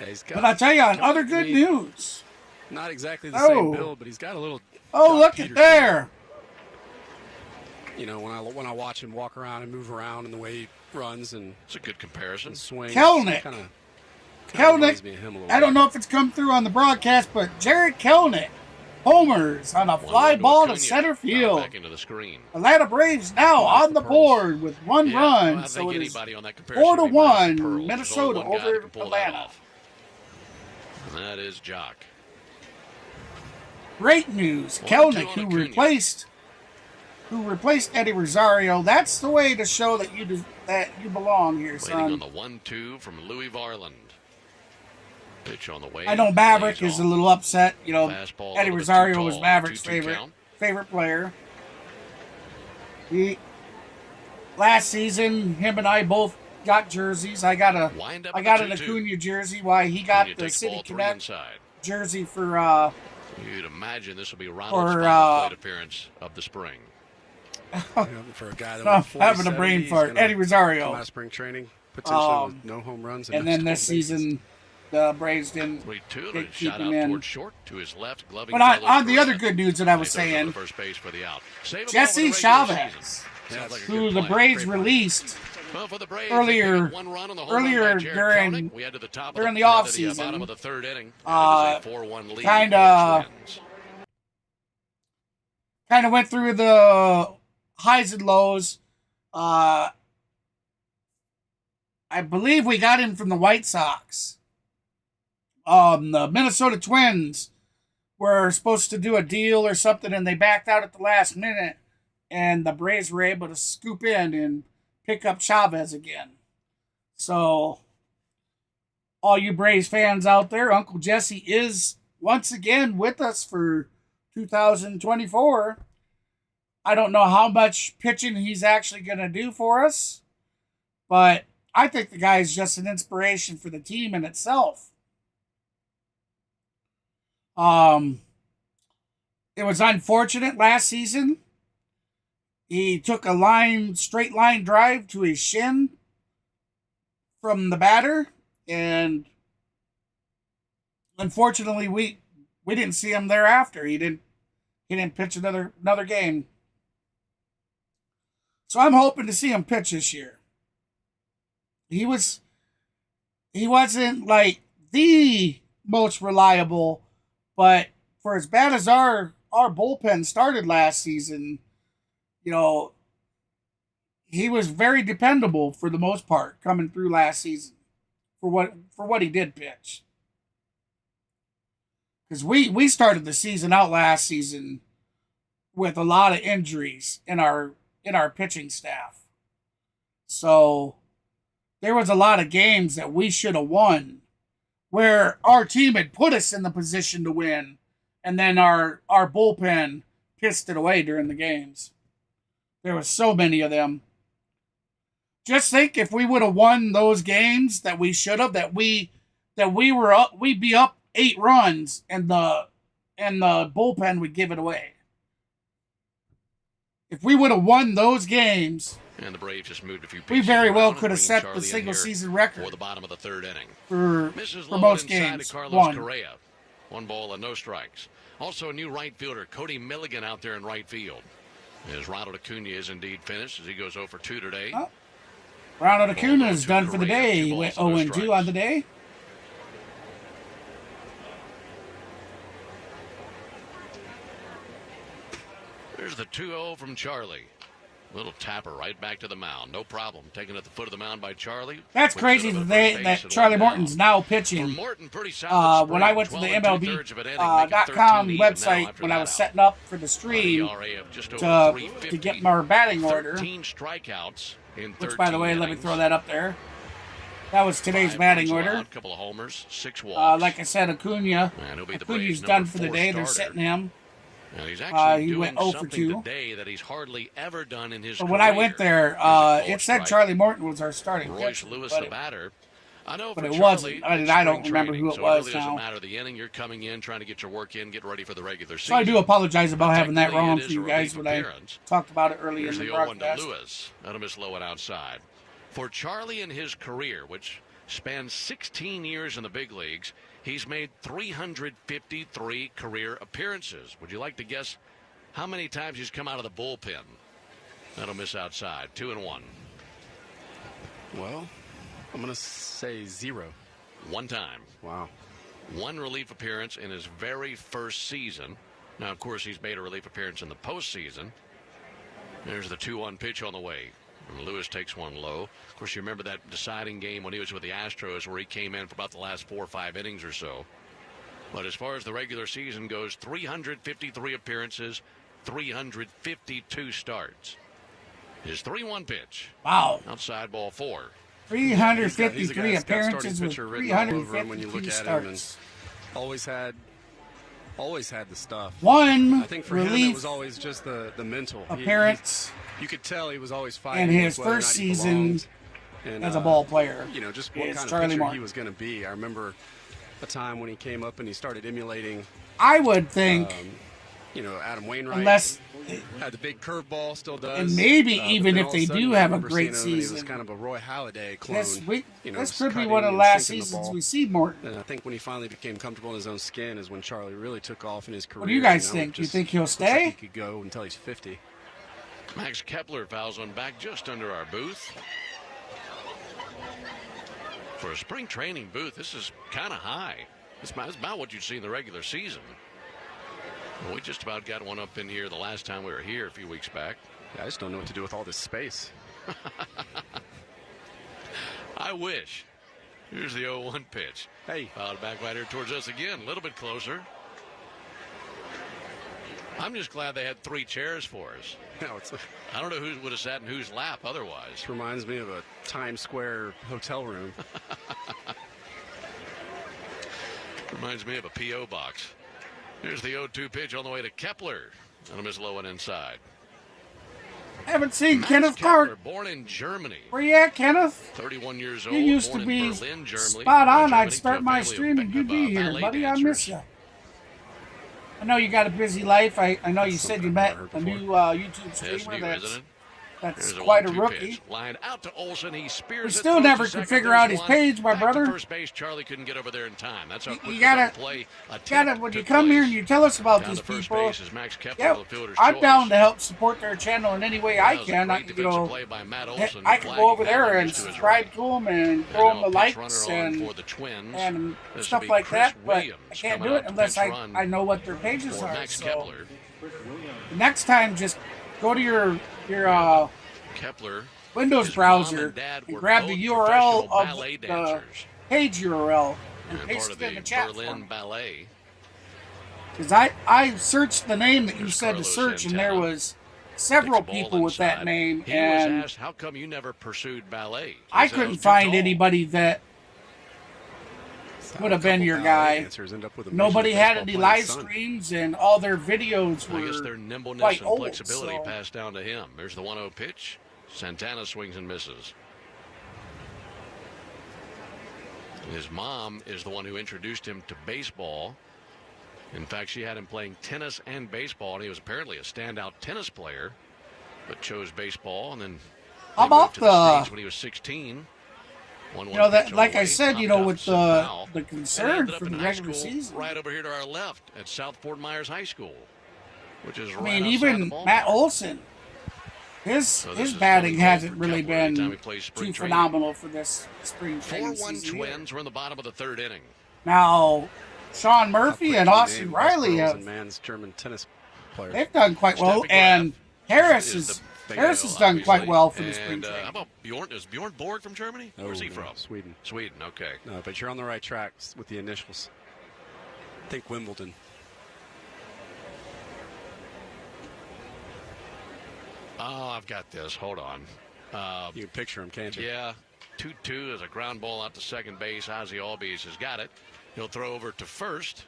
Yeah, he's got, But I tell you, on other good news. not exactly the same Oh. build, but he's got a little. Oh, Jock look Peterson. at there. You know, when I watch him walk around and move around and the way he runs and It's a good comparison. swings. Kelnick. Kinda Kelnick, reminds me of him a little I don't bit. know if it's come through on the broadcast, but Jared Kelnick homers on a fly ball to center field. Back into the screen. Atlanta Braves now Nice on the Pearls. board with one Yeah, run. well, I so think it is anybody on that comparison would be minus the 4-1 Pearls. There's Minnesota only one guy that over can pull that Atlanta. off. And that is Jock. Great news. 1-2 Kelnick, on who replaced Eddie Rosario. That's the way to show that you belong here, Waiting on son. the 1-2 from Louie Varland. Pitch on the way. I know Maverick Lays is a off. little upset. You know, Fastball Eddie over the Rosario 2 was tall, Maverick's 2-2 count. favorite player. Last season, him and I both got jerseys. I got Wind up an at the 2-2. Acuna jersey. Why he got Acuna the takes City ball 3 Connect inside. jersey for You'd imagine this will be Ronald's Or, final plate appearance of the spring. For a guy that No, went having a 40-70, brain he's fart. gonna Eddie Rosario. Come out of spring training potentially with no home runs and no then this stolen bases. season, the Braves didn't 3-2, keep shot him out in. towards short to his left, gloving But Carlos on the Correa. other good news that I was He throws over saying, to first base for the out. Save him Jesse all for the regular Chavez, season. Sounds like a who good the play. Braves Great play. released Well, for the Braves, earlier- they pick up 1 run on the home run by Jared during Kelnick. We head to the top during of the the offseason, bottom of the 3rd inning. And it is a 4-1 lead kinda- for the Twins. kind of went through the highs and lows. I believe we got him from the White Sox. The Minnesota Twins were supposed to do a deal or something, and they backed out at the last minute, and the Braves were able to scoop in and pick up Chavez again. So, all you Braves fans out there, Uncle Jesse is once again with us for 2024. I don't know how much pitching he's actually going to do for us, but I think the guy is just an inspiration for the team in itself. It was unfortunate last season. He took a straight line drive to his shin from the batter, and unfortunately we didn't see him thereafter. He didn't pitch another game. So I'm hoping to see him pitch this year. He wasn't like the most reliable, but for as bad as our bullpen started last season, you know, he was very dependable for the most part coming through last season for what he did pitch. Because we started the season out last season with a lot of injuries in our pitching staff. So there was a lot of games that we should have won where our team had put us in the position to win, and then our bullpen pissed it away during the games. There was so many of them. Just think if we would have won those games that we should have, that we'd be up 8 runs, and the bullpen would give it away. If we would have won those games, And the Braves just moved a few we pieces very well around and could have bringing set Charlie the in single here season for record the bottom of the 3rd inning. Misses for low most inside games. to Carlos One. Correa. 1 ball and no strikes. Also a new right fielder, Cody Milligan, out there in right field. As Ronald Acuna is indeed finished as he goes 0 for 2 today. Oh. Ronald Acuna is Ball done for the Correa, day. 2 He balls went and no 0-2 strikes. on the day. There's the 2-0 from Charlie. Little tapper right back to the mound. No problem. Taken at the foot of the mound by Charlie. That's Puts crazy it over that first base that and Charlie 1 down. Morton's now For pitching. Morton, pretty solid When I spring. went to the 12 MLB2/3 of an inning, making .com 13 even now website after when I that was out. setting up for the On an stream ERA of just over to 350. get my batting order, 13 strikeouts in 13 which by the way, let me innings. throw that up there. That was today's 5 batting runs order. allowed, couple of homers, 6 walks. Like I said, And he'll be the Acuna's Braves' done number for the 4 day. They're starter. setting him. And he's actually he doing went 0 for something 2. today that he's hardly ever done in his But career. when I went there, it said strike. Charlie Morton was our starting Royce pitcher, Lewis, but the it- batter. I know but for it Charlie, wasn't. I mean, it's I don't spring remember training, who it so was it really doesn't now. matter the inning. You're coming in, trying to get your work in, get ready for the regular season. So I do apologize about having that Technically, wrong it for is a you guys relief when I appearance. talked about it early Here's in the the 0-1 to broadcast. Lewis. That'll miss low and outside. For Charlie in his career, which spans 16 years in the big leagues, he's made 353 career appearances. Would you like to guess how many times he's come out of the bullpen? That'll miss outside. 2-1. Well, I'm going to say 0. One time. Wow. One relief appearance in his very first season. Now, of course, he's made a relief appearance in the postseason. There's the 2-1 pitch on the way. And Lewis takes one low. Of course, you remember that deciding game when he was with the Astros where he came in for about the last 4 or 5 innings or so. But as far as the regular season goes, 353 appearances, 352 starts. His 3-1 pitch. Wow. Outside ball 4. 353 He's a guy that's got starting appearances with pitcher written all over him when you 352 look at him, and starts. always had the stuff. One I think for him it relief was always just the mental appearance you could tell he was always fighting in his with whether or first not he season belonged. And, as a ball player. You know, just what is kind of Charlie pitcher Morton. he was going to be. I remember a time when he came up and he started emulating, I would think, Adam Wainwright. unless, had the big curveball, still does. and maybe but even then if all of they sudden, do I have a remember great seeing him, He season, was kind of a Roy Halladay clone. this just could be cutting one of the and last sinking the seasons ball. we see Morton. And I think when he finally became comfortable in his own skin is when Charlie really took off in his career. What do you guys think? It Do you just think he'll looks like stay? he could go until he's 50. Max Kepler fouls one back just under our booth. For a spring training booth, this is kind of high. It's about what you'd see in the regular season. Well, we just about got one up in here the last time we were here a few weeks back. Yeah, I just don't know what to do with all this space. I wish. Here's the 0-1 pitch. Hey. Fouled back right here towards us again, a little bit closer. I'm just glad they had 3 chairs for us. No, I don't know who would have sat in whose lap otherwise. This reminds me of a Times Square hotel room. Reminds me of a P.O. box. Here's the 0-2 pitch on the way to Kepler. And a miss low and inside. Haven't seen Max Kenneth Kepler, Clark. born in Germany. Where you at, Kenneth? 31 years old. You used born to be in Berlin, Germany. spot on. Germany I'd start to a my family stream and you'd be here, ballet buddy. I miss dancers. you. I know you got a busy life. I know you said you met a new YouTube That's streamer new, that's isn't it? That's Here's a quite a 1-2 rookie. pitch. Lined out to Olsen. He spears We it, still throws never to could second. figure There's out his one. page, my Back brother. To first base. Charlie couldn't get over there in time. That's how quick You the gotta, double play when you come here and you tell us about down these to first people, base is Max Kepler, yeah, the fielder's I'm choice. down to help support their channel in any way I That was a can. great defensive play by Matt Olsen. I can Flag go over that there one and just to his subscribe right. to them and And throw them now the a pitch likes runner on and for the Twins. and This will stuff be like Chris that, but Williams I can't coming do out it to unless pinch run I know what their pages for are. Max So Kepler. the next time, just go to your Kepler. Windows His browser mom and dad and were grab the both URL professional of ballet the dancers. page URL and And paste part it of in the the chat for Berlin me. Ballet. Because I searched the name that you Here's said to Carlos search, and there Santana. was several Takes the ball people with that inside. name, He and was asked, how come you never pursued ballet? I He said, couldn't "was too find tall." anybody that would have been your guy. Nobody had any live streams, and all their videos I guess were their nimbleness quite and old. flexibility So passed down to him. There's the 1-0 pitch. Santana swings and misses. His mom is the one who introduced him to baseball. In fact, she had him playing tennis and baseball, and he was apparently a standout tennis player, but chose baseball. And then How they about moved to the States when he was 16. that, like I said, with the And concern ended up for in the high regular school season. right over here to our left at South Fort Myers High School, which is I right mean, outside even the ballpark. Matt Olson, his So this his is batting really hasn't cool for really Kepler anytime he been plays spring too training. phenomenal for this spring training 4-1 season. Twins. We're in the bottom of the third inning. Now, Sean Murphy and Austin Riley have man's German tennis player. they've done quite well, Steffi and Graf Harris is is the big Harris O, has done quite obviously. well for the And, spring how training. about Bjorn? Is Bjorn Borg from Germany? Where's he from? Sweden. Sweden. Okay. No, but you're on the right track with the initials. Think Wimbledon. Oh, I've got this. Hold on. You can picture him, can't you? Yeah. 2-2 as a ground ball out to second base. Ozzie Albies has got it. He'll throw over to first.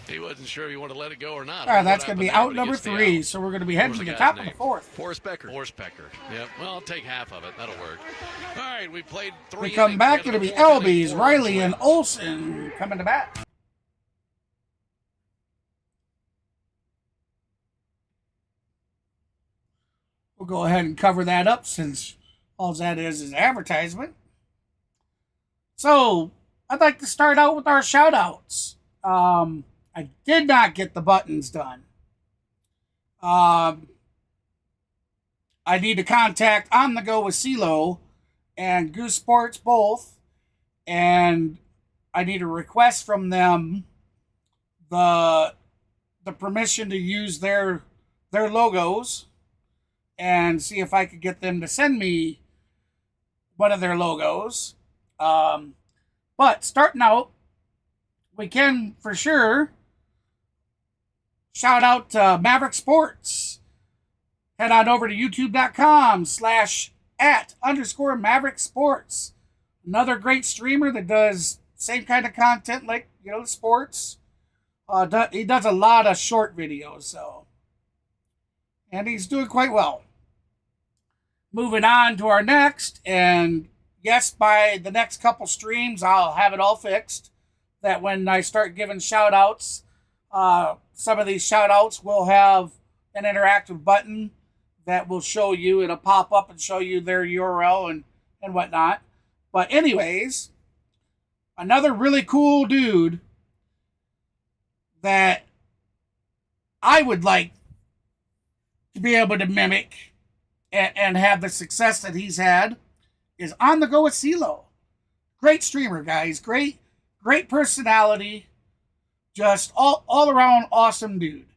He wasn't sure he wanted to let it go or not. All right, that's going to be out number 3. So we're going to be heading to the top of the 4th. Forrest Becker. Yep. Well, I'll take half of it. That'll work. All right, we played 3. We come back. It'll be Albies, Riley, and Olson coming to bat. We'll go ahead and cover that up since all that is advertisement. So, I'd like to start out with our shout-outs. I did not get the buttons done. I need to contact On The Go with CeeLo and Goose Sports both, and I need a request from them the permission to use their logos, and see if I could get them to send me one of their logos. But starting out, we can for sure shout out to Maverick Sports. Head on over to youtube.com/@_Maverick Sports. Another great streamer that does same kind of content like, the sports. He does a lot of short videos, and he's doing quite well. Moving on to our next, and yes, by the next couple streams, I'll have it all fixed. That when I start giving shout-outs, some of these shout-outs will have an interactive button that will show you, it'll pop up and show you their URL and whatnot. But anyways, another really cool dude that I would like to be able to mimic and have the success that he's had is On The Go with CeeLo. Great streamer, guys. Great personality. Just all around awesome dude.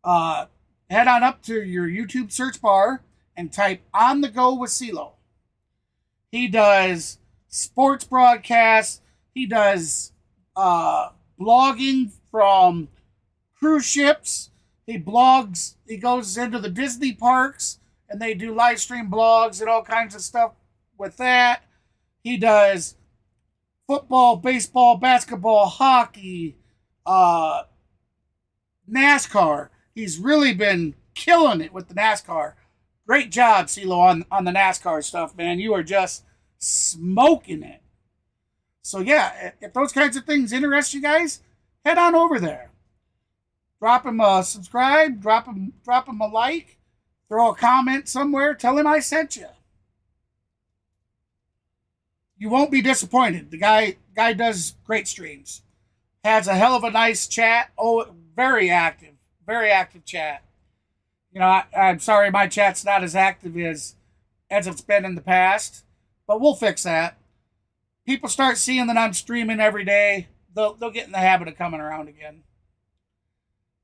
Head on up to your YouTube search bar and type On The Go with CeeLo. He does sports broadcasts. He does blogging from cruise ships. He blogs. He goes into the Disney parks, and they do live stream blogs and all kinds of stuff with that. He does football, baseball, basketball, hockey, NASCAR. He's really been killing it with the NASCAR. Great job, CeeLo, on the NASCAR stuff, man. You are just smoking it. So yeah, if those kinds of things interest you guys, head on over there. Drop him a subscribe, drop him a like, throw a comment somewhere, tell him I sent you. You won't be disappointed. The guy does great streams. Has a hell of a nice chat. Oh, very active chat. I'm sorry my chat's not as active as it's been in the past, but we'll fix that. People start seeing that I'm streaming every day, they'll get in the habit of coming around again.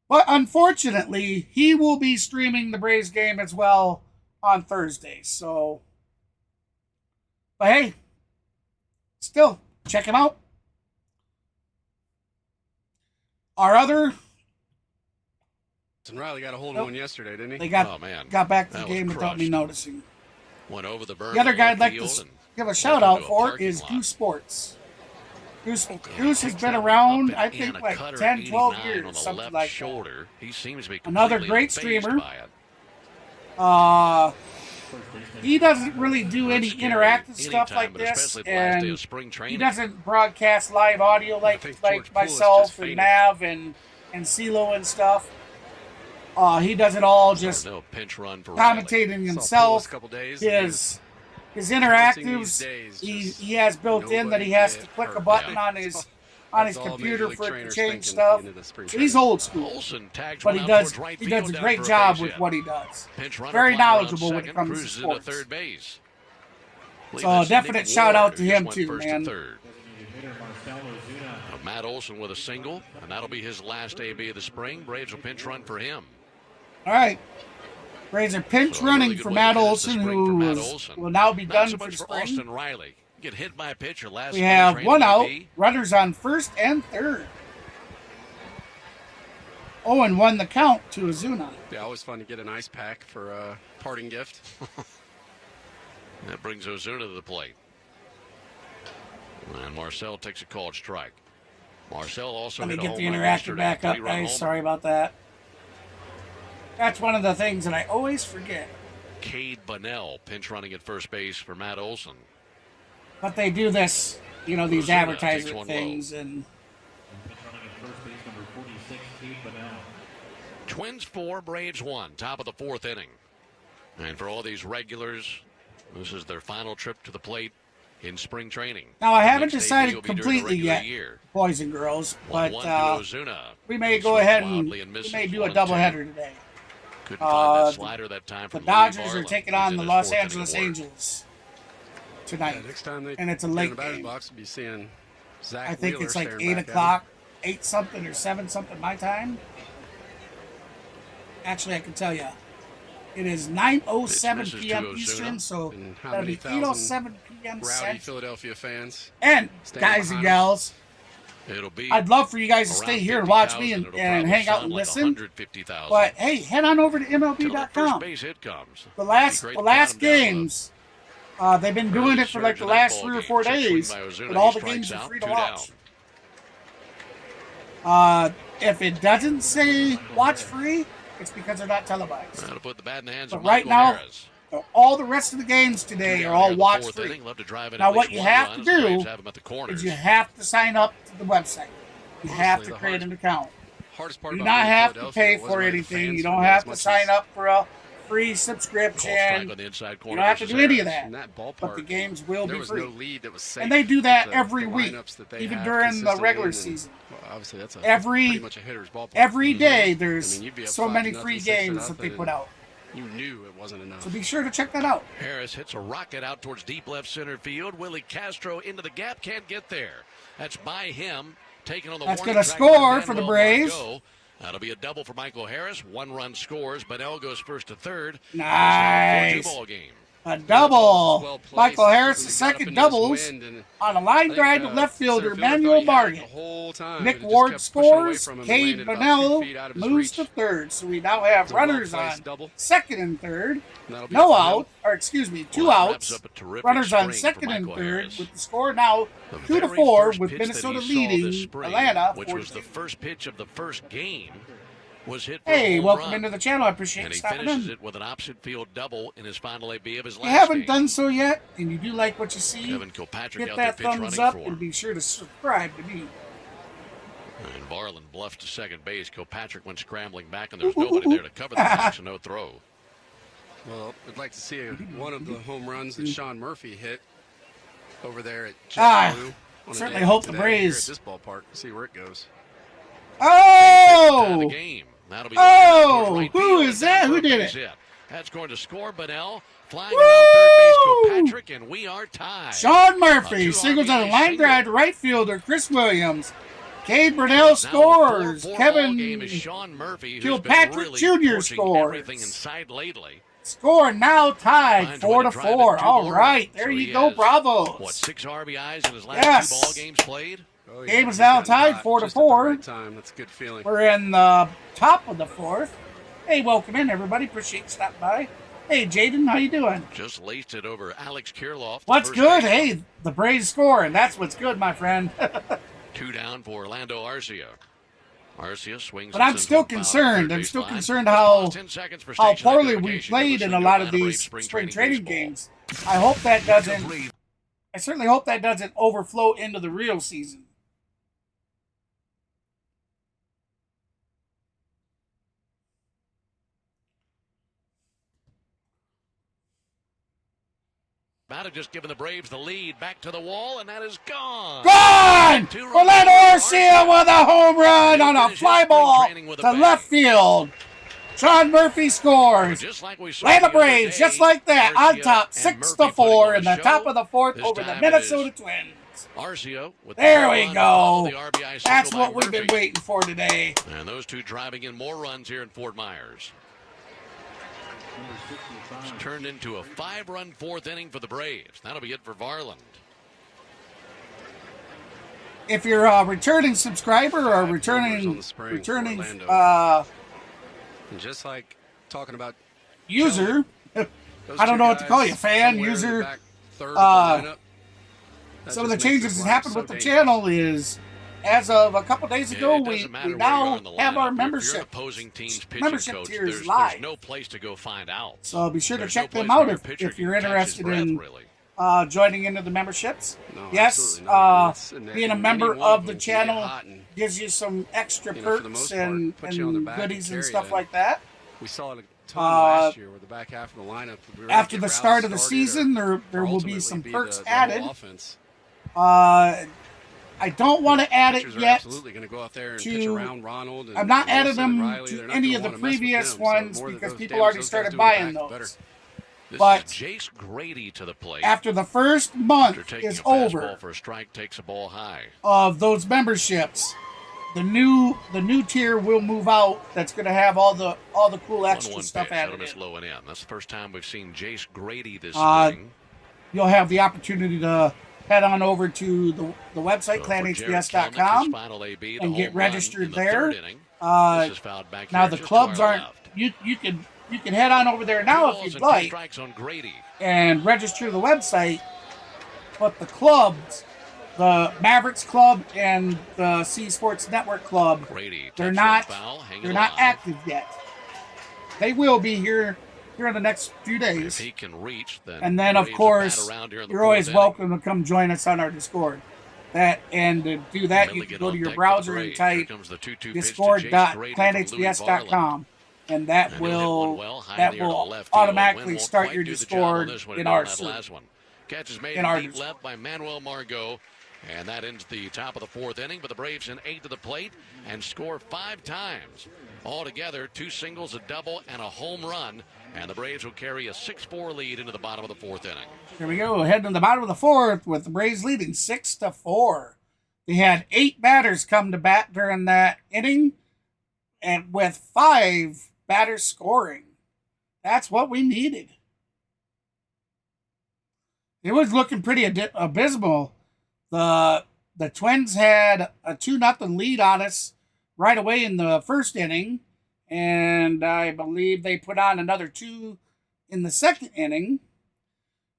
But unfortunately, he will be streaming the Braves game as well on Thursday. So, but hey, still, check him out. Our other... And Riley got a hold of one yesterday, didn't he? They got back to the game without me noticing. Went over the The other guy I'd like to give a shout out for is Goose Sports. Goose has been around, I think, like 10, 12 years, something like that. He seems to be another great streamer. He doesn't really do any interactive stuff like this, and he doesn't broadcast live audio like myself and Nav and CeeLo and stuff. He does it all just commentating himself. His interactives, he has built in that he has to click a button on his computer for it to change stuff. So he's old school, but he does a great job with what he does. Very knowledgeable when it comes to sports. So a definite shout out to him too, man. Matt Olson with a single, and that'll be his last AB of the spring. Braves will pinch run for him. All right. Braves are pinch running for Matt Olson, who will now be done for the spring. Austin Riley. Get hit by a pitcher last we have one out, runners on first and third. 0-1 the count to Ozuna. Yeah, always fun to get an ice pack for a parting gift. That brings Ozuna to the plate. And Marcel takes a called strike. Marcel also Let me hit a get home the run interactive yesterday, back up, three-run guys. homer. Sorry about that. That's one of the things that I always forget. Cade Bunnell pinch running at first base for Matt Olson. But they do this, you know, these Ozuna takes advertisement one things, low. and Twins 4, Braves 1, top of the fourth inning. And for all these regulars, this is their final trip to the plate in spring training. now I haven't Next debut will decided be during the completely regular yet, year. boys and girls, but 1-1 to Ozuna. we may He go swings ahead and wildly we misses. may do a 1-2. doubleheader today. Couldn't find the- that slider that time The from Dodgers Louie are Varland, taking who's on in the his Los fourth Angeles inning of work. Angels tonight, Yeah, next time they and it's a get in late the batter's game. box, we'll be seeing Zach I think Wheeler it's like staring 8 back at him. o'clock, 8 something or 7 something my time. Actually, I can tell you, it is 9:07 Pitch misses p.m. to Ozuna. Eastern, so And how that'll many be thousand 8:07 p.m. Rowdy Central. Philadelphia fans. And standing guys and behind gals, It'll be I'd love for you guys to around stay here and watch me 50,000. and, It'll and probably hang out sound and like listen. 150,000. But hey, head on over to Till that first MLB.com. base hit comes. The It'd last be great the to last count 'em down games, they've been doing Early it for like surge the in that last ball 3 or game. 4 Check swing days, by Ozuna. but all He the games strikes are out, free to 2 watch. down. If it doesn't say watch free, it's because they're not televised. That'll put the bat in the hands But of right Michael now, Harris. all the rest of the games today are all watch Fourth free. inning, love to drive in Now, at what least you one have run to as the do Braves have 'em at the corners. Is you have to sign up to the website. You have Honestly, to the create an account. Hardest part You do about not being have to Philadelphia pay wasn't for really the anything. fans You for don't me have as to much sign as- up for a free Call strike subscription. on the inside You corner don't have to versus do any of Harris. that. In that ballpark, But the games will there be was free. no lead that was safe. And they do that with every the week, lineups that they even have during the consistently, regular and season. Obviously, that's Every- pretty much a hitter's ballpark. Every day, I there's mean, you'd be up so 5-0, many free 6-0, games that they put out. You knew it wasn't enough. So be sure to check that out. Harris hits a rocket out towards deep left center field. Willie Castro into the gap, can't get there. That's by him, taking on the That's warning gonna track score with for the Manuel Braves. Margot. That'll be a double for Michael Harris. 1 run scores. Bunnell goes first to third. Nice. It's now a 4-2 ball game. A double. Well placed. Michael Harris, the He got up second into his doubles wind, and on a I line think, drive to left center fielder fielder Manuel thought he had it Margot. the whole time, Nick but it just Ward kept pushing away scores. from him and Cade landed about Bunnell 2 feet out of his moves to reach. third. So we now have It's a runners well-placed on double. second and third. And that'll be No it for him. out, or excuse me, 2 Well, that wraps outs. up a terrific Runners on spring for second and Michael third Harris. with the score now The 2-4 very with first pitch that Minnesota he saw this leading spring, Atlanta. which was the first pitch of the first game, was hit for a Hey, home welcome run. into the channel. I appreciate And you he stopping finishes in. it with an opposite field double in his final AB of his If last you haven't game. done so yet, and you do like what you see, Kevin Kilpatrick hit out there that pitch thumbs running up for and him. be sure to subscribe to me. And Varland bluffed to second base. Kilpatrick went scrambling back, and there's nobody there to cover the catch, and no throw. Well, I'd like to see one of the home runs that Sean Murphy hit over there at Ah, JetBlue on a certainly day hope the today Braves- here at this ballpark. See where it goes. Out of the Oh! game. That'll be Oh, lined up towards right who field, is and that? down Who for a did base it? hit. That's going to score. Bunnell flying around third base. Woo! Kilpatrick, and we are tied. Sean Murphy Two singles on a RBI line single. drive to right fielder Chris Williams. Cade Burnell Now a scores. 4-4 ball Kevin game is Sean Murphy, who's Kilpatrick been Jr. really pushing scores. everything inside lately. score now tied Finds a way to drive it 4-4. 2 All more right, runs. there So you he go, has, Bravos. What, 6 RBIs in his last Yes. 2 ball games played? Oh, Game is he's now gotten tied hot 4-4. just at the right time. That's a good feeling. We're in the top of the fourth. Hey, welcome in, everybody. Appreciate you stopping by. Hey, Jaden, how you doing? Just laced it over Alex Kirilloff. the What's first good? baseman. Hey, the Braves score, and that's what's good, my friend. 2 down for Orlando Arcia. Arcia swings. But and I'm sends still one foul to concerned. third I'm base still line. concerned Let's how pause 10 seconds for how station poorly we identification. played You're in a listening lot to of Atlanta these Braves spring training baseball. games. I hope that doesn't. I certainly hope that doesn't overflow into the real season. About to just giving the Braves the lead back to the wall, and that is gone. Gone! Two-run Orlando lead. Arcia with a home run on a Finishes fly spring ball training with a to bang. left field. Sean Murphy scores. Just like we saw Atlanta the other Braves, day, just like that, on Arcia top, and 6-4 Murphy putting on in the show. top of the fourth This over the time it Minnesota is Twins. Arcia with There the we run go. above the RBI That's single by what we've been Murphy. waiting for today. And those two driving in more runs here in Fort Myers. It's turned into a 5-run fourth inning for the Braves. That'll be it for Varland. If you're a returning subscriber or On returning the spring for Orlando. And just like talking about user, those I don't two know what to call you, guys fan, somewhere in the user. back third of the lineup, that Some of the just makes changes this that lineup happened so with the dangerous. channel is, as of a couple days ago, It we doesn't matter where you now are in the have our lineup. If you're an membership opposing team's pitching membership coach, tiers there's live. no place to go find out. So be sure to There's check no them place out where your pitcher if you're can catch his interested breath, in really. joining into the memberships. No, Yes, absolutely not. I mean, it's- and being a any member one of the them can get channel hot and, gives you some extra you know, for the perks most part, and, put you on their and back goodies and and carry stuff you. like that. we saw it a ton last year with the back half of the lineup. We were After able the to get start of the routes started season, or there will be ultimately some be perks the added. whole offense. I don't want to add it Pitchers are yet. absolutely going to go out there and to- pitch around Ronald. And I'm not Wilson adding and them Riley. to They're not any gonna of the wanna mess with previous them. So ones more that because those people damage already those guys started do in the buying This those. But But- is Jace Grady to the plate. After the first After month taking is a fastball over for a strike, takes a ball high. of those memberships, the new tier will move out. That's going to have all the cool extra 1-1 stuff pitch. added That'll miss in. low and in. That's the first time we've seen Jace Grady this Uh, spring. You'll have the opportunity to head on over to the website So for Jared Kelenic, his clanhbs.com. final AB, the and get home run registered in the there. third inning. This is fouled back Now here the just clubs to our aren't. left. You can head on over there now Two if balls you'd and two like strikes on Grady. and register the website. But the clubs, the Mavericks Club and the C Sports Network Club, Grady, they're touch not one foul, hanging they're not alive. active yet. They will be here in the next few If days. he can reach, then And then, of Braves will course, bat around here in the you're always fourth inning. welcome to come join us on our Discord. And to do that, you can Milligan go on to your deck for the browser and Braves. Here type comes the 2-2 pitch to Jace Grady from Louie discord.planhbs.com, and that And he'll hit one will well, high in that the air to will left field. automatically Wind won't start quite your do the job Discord on this one. It in did our on that server. last one. Catch is made In our deep Discord. left by Manuel Margot. And that ends the top of the fourth inning. But the Braves in 8 to the plate and score 5 times. Altogether, 2 singles, a double, and a home run. And the Braves will carry a 6-4 lead into the bottom of the fourth inning. Here we go, heading to the bottom of the fourth with the Braves leading 6-4. They had 8 batters come to bat during that inning, and with 5 batters scoring. That's what we needed. It was looking pretty abysmal. The Twins had a 2-0 lead on us right away in the first inning, and I believe they put on another 2 in the second inning.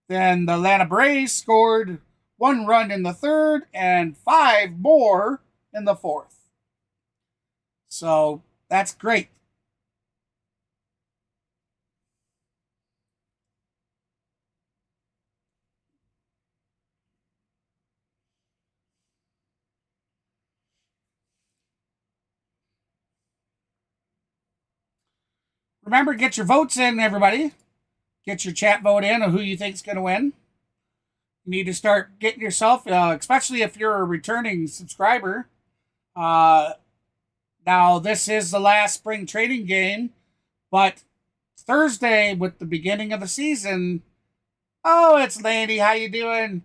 Then the Atlanta Braves scored 1 run in the third and 5 more in the fourth. So that's great. Remember, get your votes in, everybody. Get your chat vote in of who you think's going to win. You need to start getting yourself, especially if you're a returning subscriber. Now, this is the last spring training game, but Thursday, with the beginning of the season, oh, it's Landy. How you doing?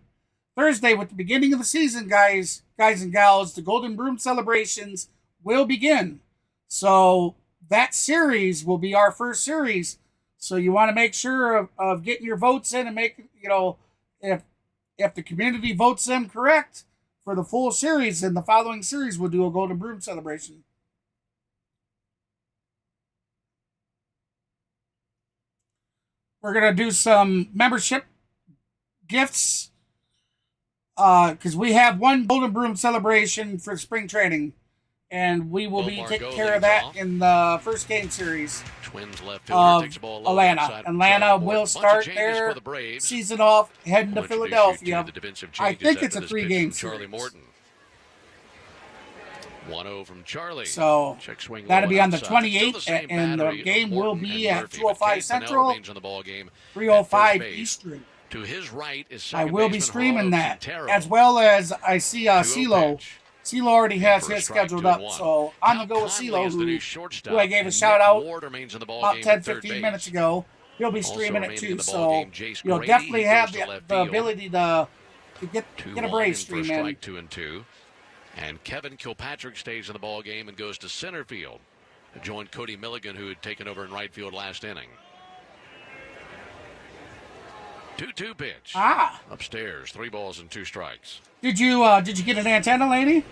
Thursday, with the beginning of the season, guys and gals, the Golden Broom celebrations will begin. So that series will be our first series. So you want to make sure of getting your votes in and make, if the community votes them correct for the full series, then the following series we'll do a Golden Broom celebration. We're going to do some membership gifts because we have one Golden Broom celebration for spring training. And we will be taking care of that in the first game series Twins left of fielder takes a ball low Atlanta. outside from Atlanta Charlie Morton. will Bunch of start changes their for the Braves. season off heading to We'll introduce you Philadelphia. to the defensive I changes think after it's a this 3-game pitch from Charlie series. Morton. 1-0 from Charlie. So check swing that'll low be on the outside. Still 28th, same and the battery of game will Morton be and at Murphy, 2:05 but Gabe Pennell Central, remains on the ball game at 3:05 first base. Eastern. To his right is I second will be baseman streaming Geraldo that, Quintero. as well as I see 2-0 CeeLo. pitch. CeeLo already has For a his strike, scheduled 2-1. up, so I'm going to go with Conley CeeLo, is the new shortstop, who I gave a and shout Nick out Ward remains in the ball about game 10, at third 15 base. minutes ago. He'll be Also streaming it remaining in too, the so ball game, Jace you'll Grady. definitely He have goes to the left field. ability to get a 2-1 Braves in stream for a in. strike, 2-2. And Kevin Kilpatrick stays in the ball game and goes to center field to join Cody Milligan, who had taken over in right field last inning. 2-2 pitch. Upstairs, 3 balls and 2 strikes. Did you get an antenna, lady?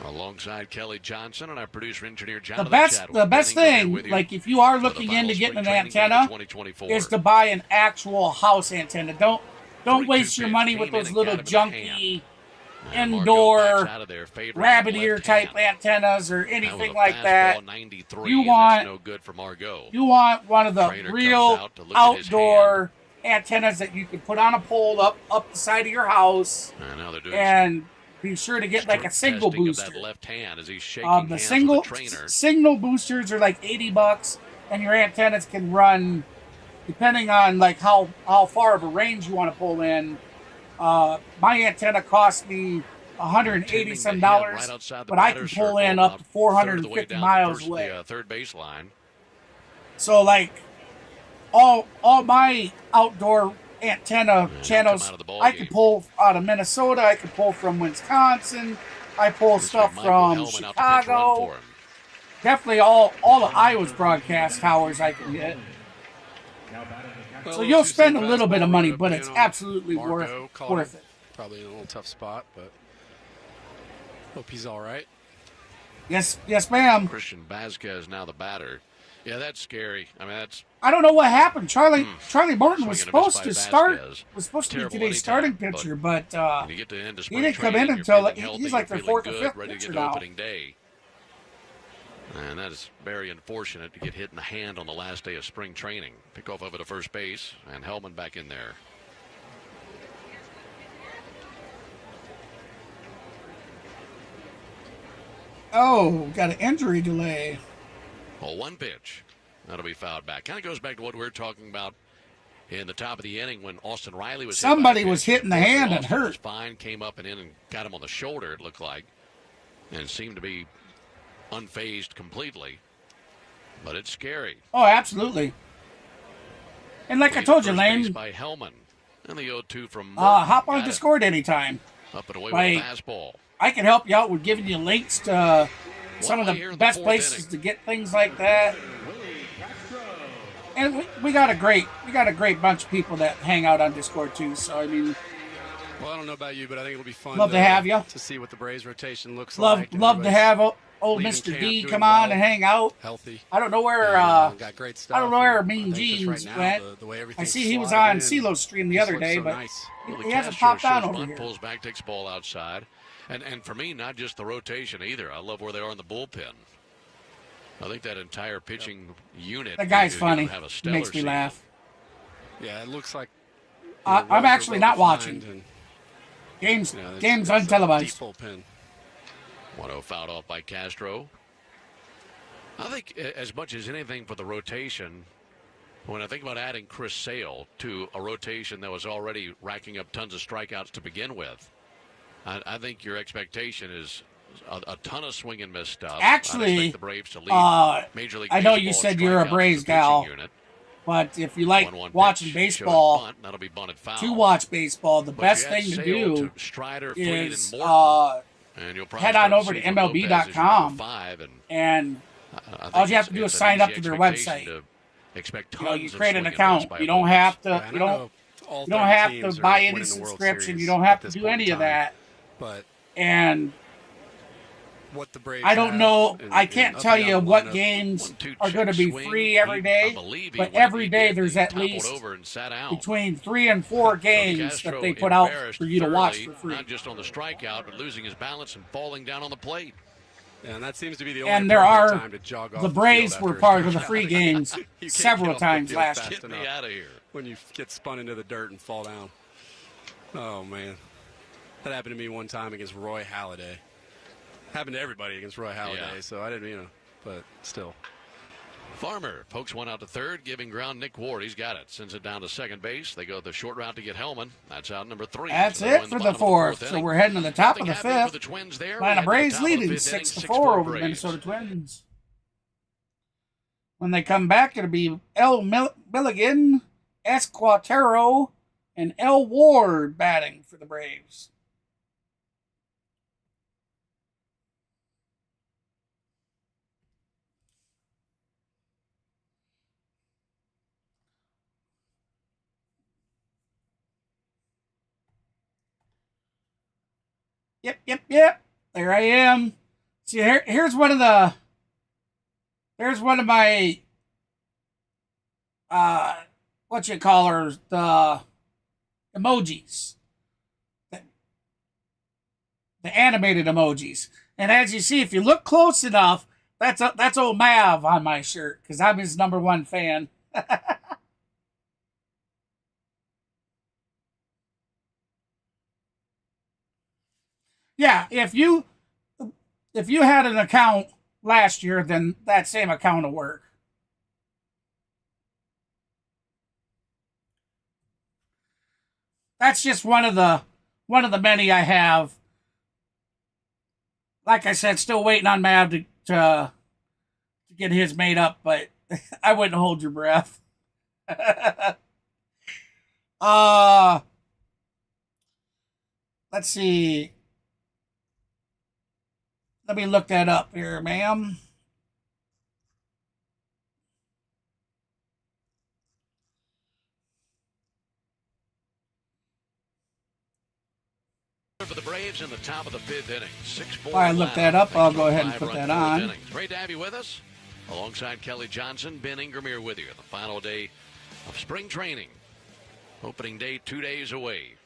Alongside Kelly Johnson and our producer engineer The Jonathan best Chadwick. the best thing, like if you are looking into getting an antenna, is to buy an actual house antenna. Don't waste your money with those little junky indoor rabbit ear type antennas or anything like that. You want one of the real outdoor antennas that you can put on a pole up the side of your house, and be sure to get like a single booster. The single boosters are like $80, and your antennas can run, depending on like how far of a range you want to pull in. My antenna cost me $180 some, but I can pull in up to 450 miles away. Third baseline. So like all my outdoor antenna channels, I can pull out of Minnesota, I can pull from Wisconsin, I pull stuff from Chicago. Definitely all of Iowa's broadcast towers I can get. So you'll spend a little bit of money, but it's absolutely worth it. Probably in a little tough spot, but hope he's all right. Yes, ma'am. Christian Vasquez now the batter. Yeah, that's scary. I mean, I don't know what happened. Charlie Morton was supposed to start. Was supposed to be today's starting pitcher, but he didn't come in until he's like their fourth or fifth pitcher now. And that is very unfortunate to get hit in the hand on the last day of spring training. Pick off over to first base, and Hellman back in there. Oh, got an injury delay. Well, one pitch. That'll be fouled back. Kind of goes back to what we were talking about in the top of the inning when Austin Riley was Somebody was hit in the hand and hurt. Was fine, came up and in and got him on the shoulder, it looked like, and seemed to be unfazed completely. But it's scary. Oh, absolutely. And like I told you, Lane, by Hellman. And the 0-2 from Morton. Hop on Discord anytime. Up and away with a fastball. I can help you out with giving you links to some of the best places to get things like that. And we got a great bunch of people that hang out on Discord too. So I mean, well, I don't know about you, but I think it'll be fun. Love to have you. To see what the Braves rotation looks like. Love to have old Mr. D come on and hang out. Healthy. I don't know where. Got great stuff. I don't know where Mean Jeans went. I see he was on CeeLo's stream the other day, but he hasn't popped on over here. Pulls back, takes ball outside. And for me, not just the rotation either. I love where they are in the bullpen. I think that entire pitching unit. That guy's funny. He makes me laugh. Yeah, it looks like. I'm actually not watching. Games untelevised. 1-0 fouled off by Castro. I think as much as anything for the rotation, when I think about adding Chris Sale to a rotation that was already racking up tons of strikeouts to begin with, I think your expectation is a ton of swing and miss stuff. Actually, the Braves to lead Major League I know you said you're a Braves gal, but if you like watching baseball, that'll be bunted foul. To watch basall, the best thing to do is head on over to MLB.com, and all you have to do is sign up to their website. You create an account. You don't have to. You don't have to buy any subscription. You don't have to do any of that. And what the Braves I don't know. I can't tell you what games are going to be free every day, but every day there's at least between 3 and 4 games that they put out for you to watch for free. Not just on the strikeout, but losing his balance and falling down on the plate. Yeah, and that seems to be the only and there are time to jog off the Braves were part of the free games several times last year. Get me out of here. When you get spun into the dirt and fall down. Oh, man. That happened to me one time against Roy Halladay. Happened to everybody against Roy Halladay, so I didn't, but still. Farmer pokes one out to third, giving ground Nick Ward. He's got it. Sends it down to second base. They go the short route to get Hellman. That's out number 3. That's it for the fourth. So we're heading to the top of the fifth. Atlanta Braves leading 6-4 over the Minnesota Twins. When they come back, it'll be L. Milligan, S. Quatero, and L. Ward batting for the Braves. Yep. There I am. See, here's one of the. Here's one of my. What you call her? The emojis. The animated emojis. And as you see, if you look close enough, that's old Mav on my shirt because I'm his #1 fan. Yeah, if you had an account last year, then that same account will work. That's just one of the many I have. Like I said, still waiting on Mav to get his made up, but I wouldn't hold your breath. Let's see. Let me look that up here, ma'am. For the Braves in the top of the 5th inning. 6-4. While I look that up, I'll go ahead and put that on. Great to have you with us. Alongside Kelly Johnson, Ben Ingram here with you. The final day of spring training. Opening day 2 days away.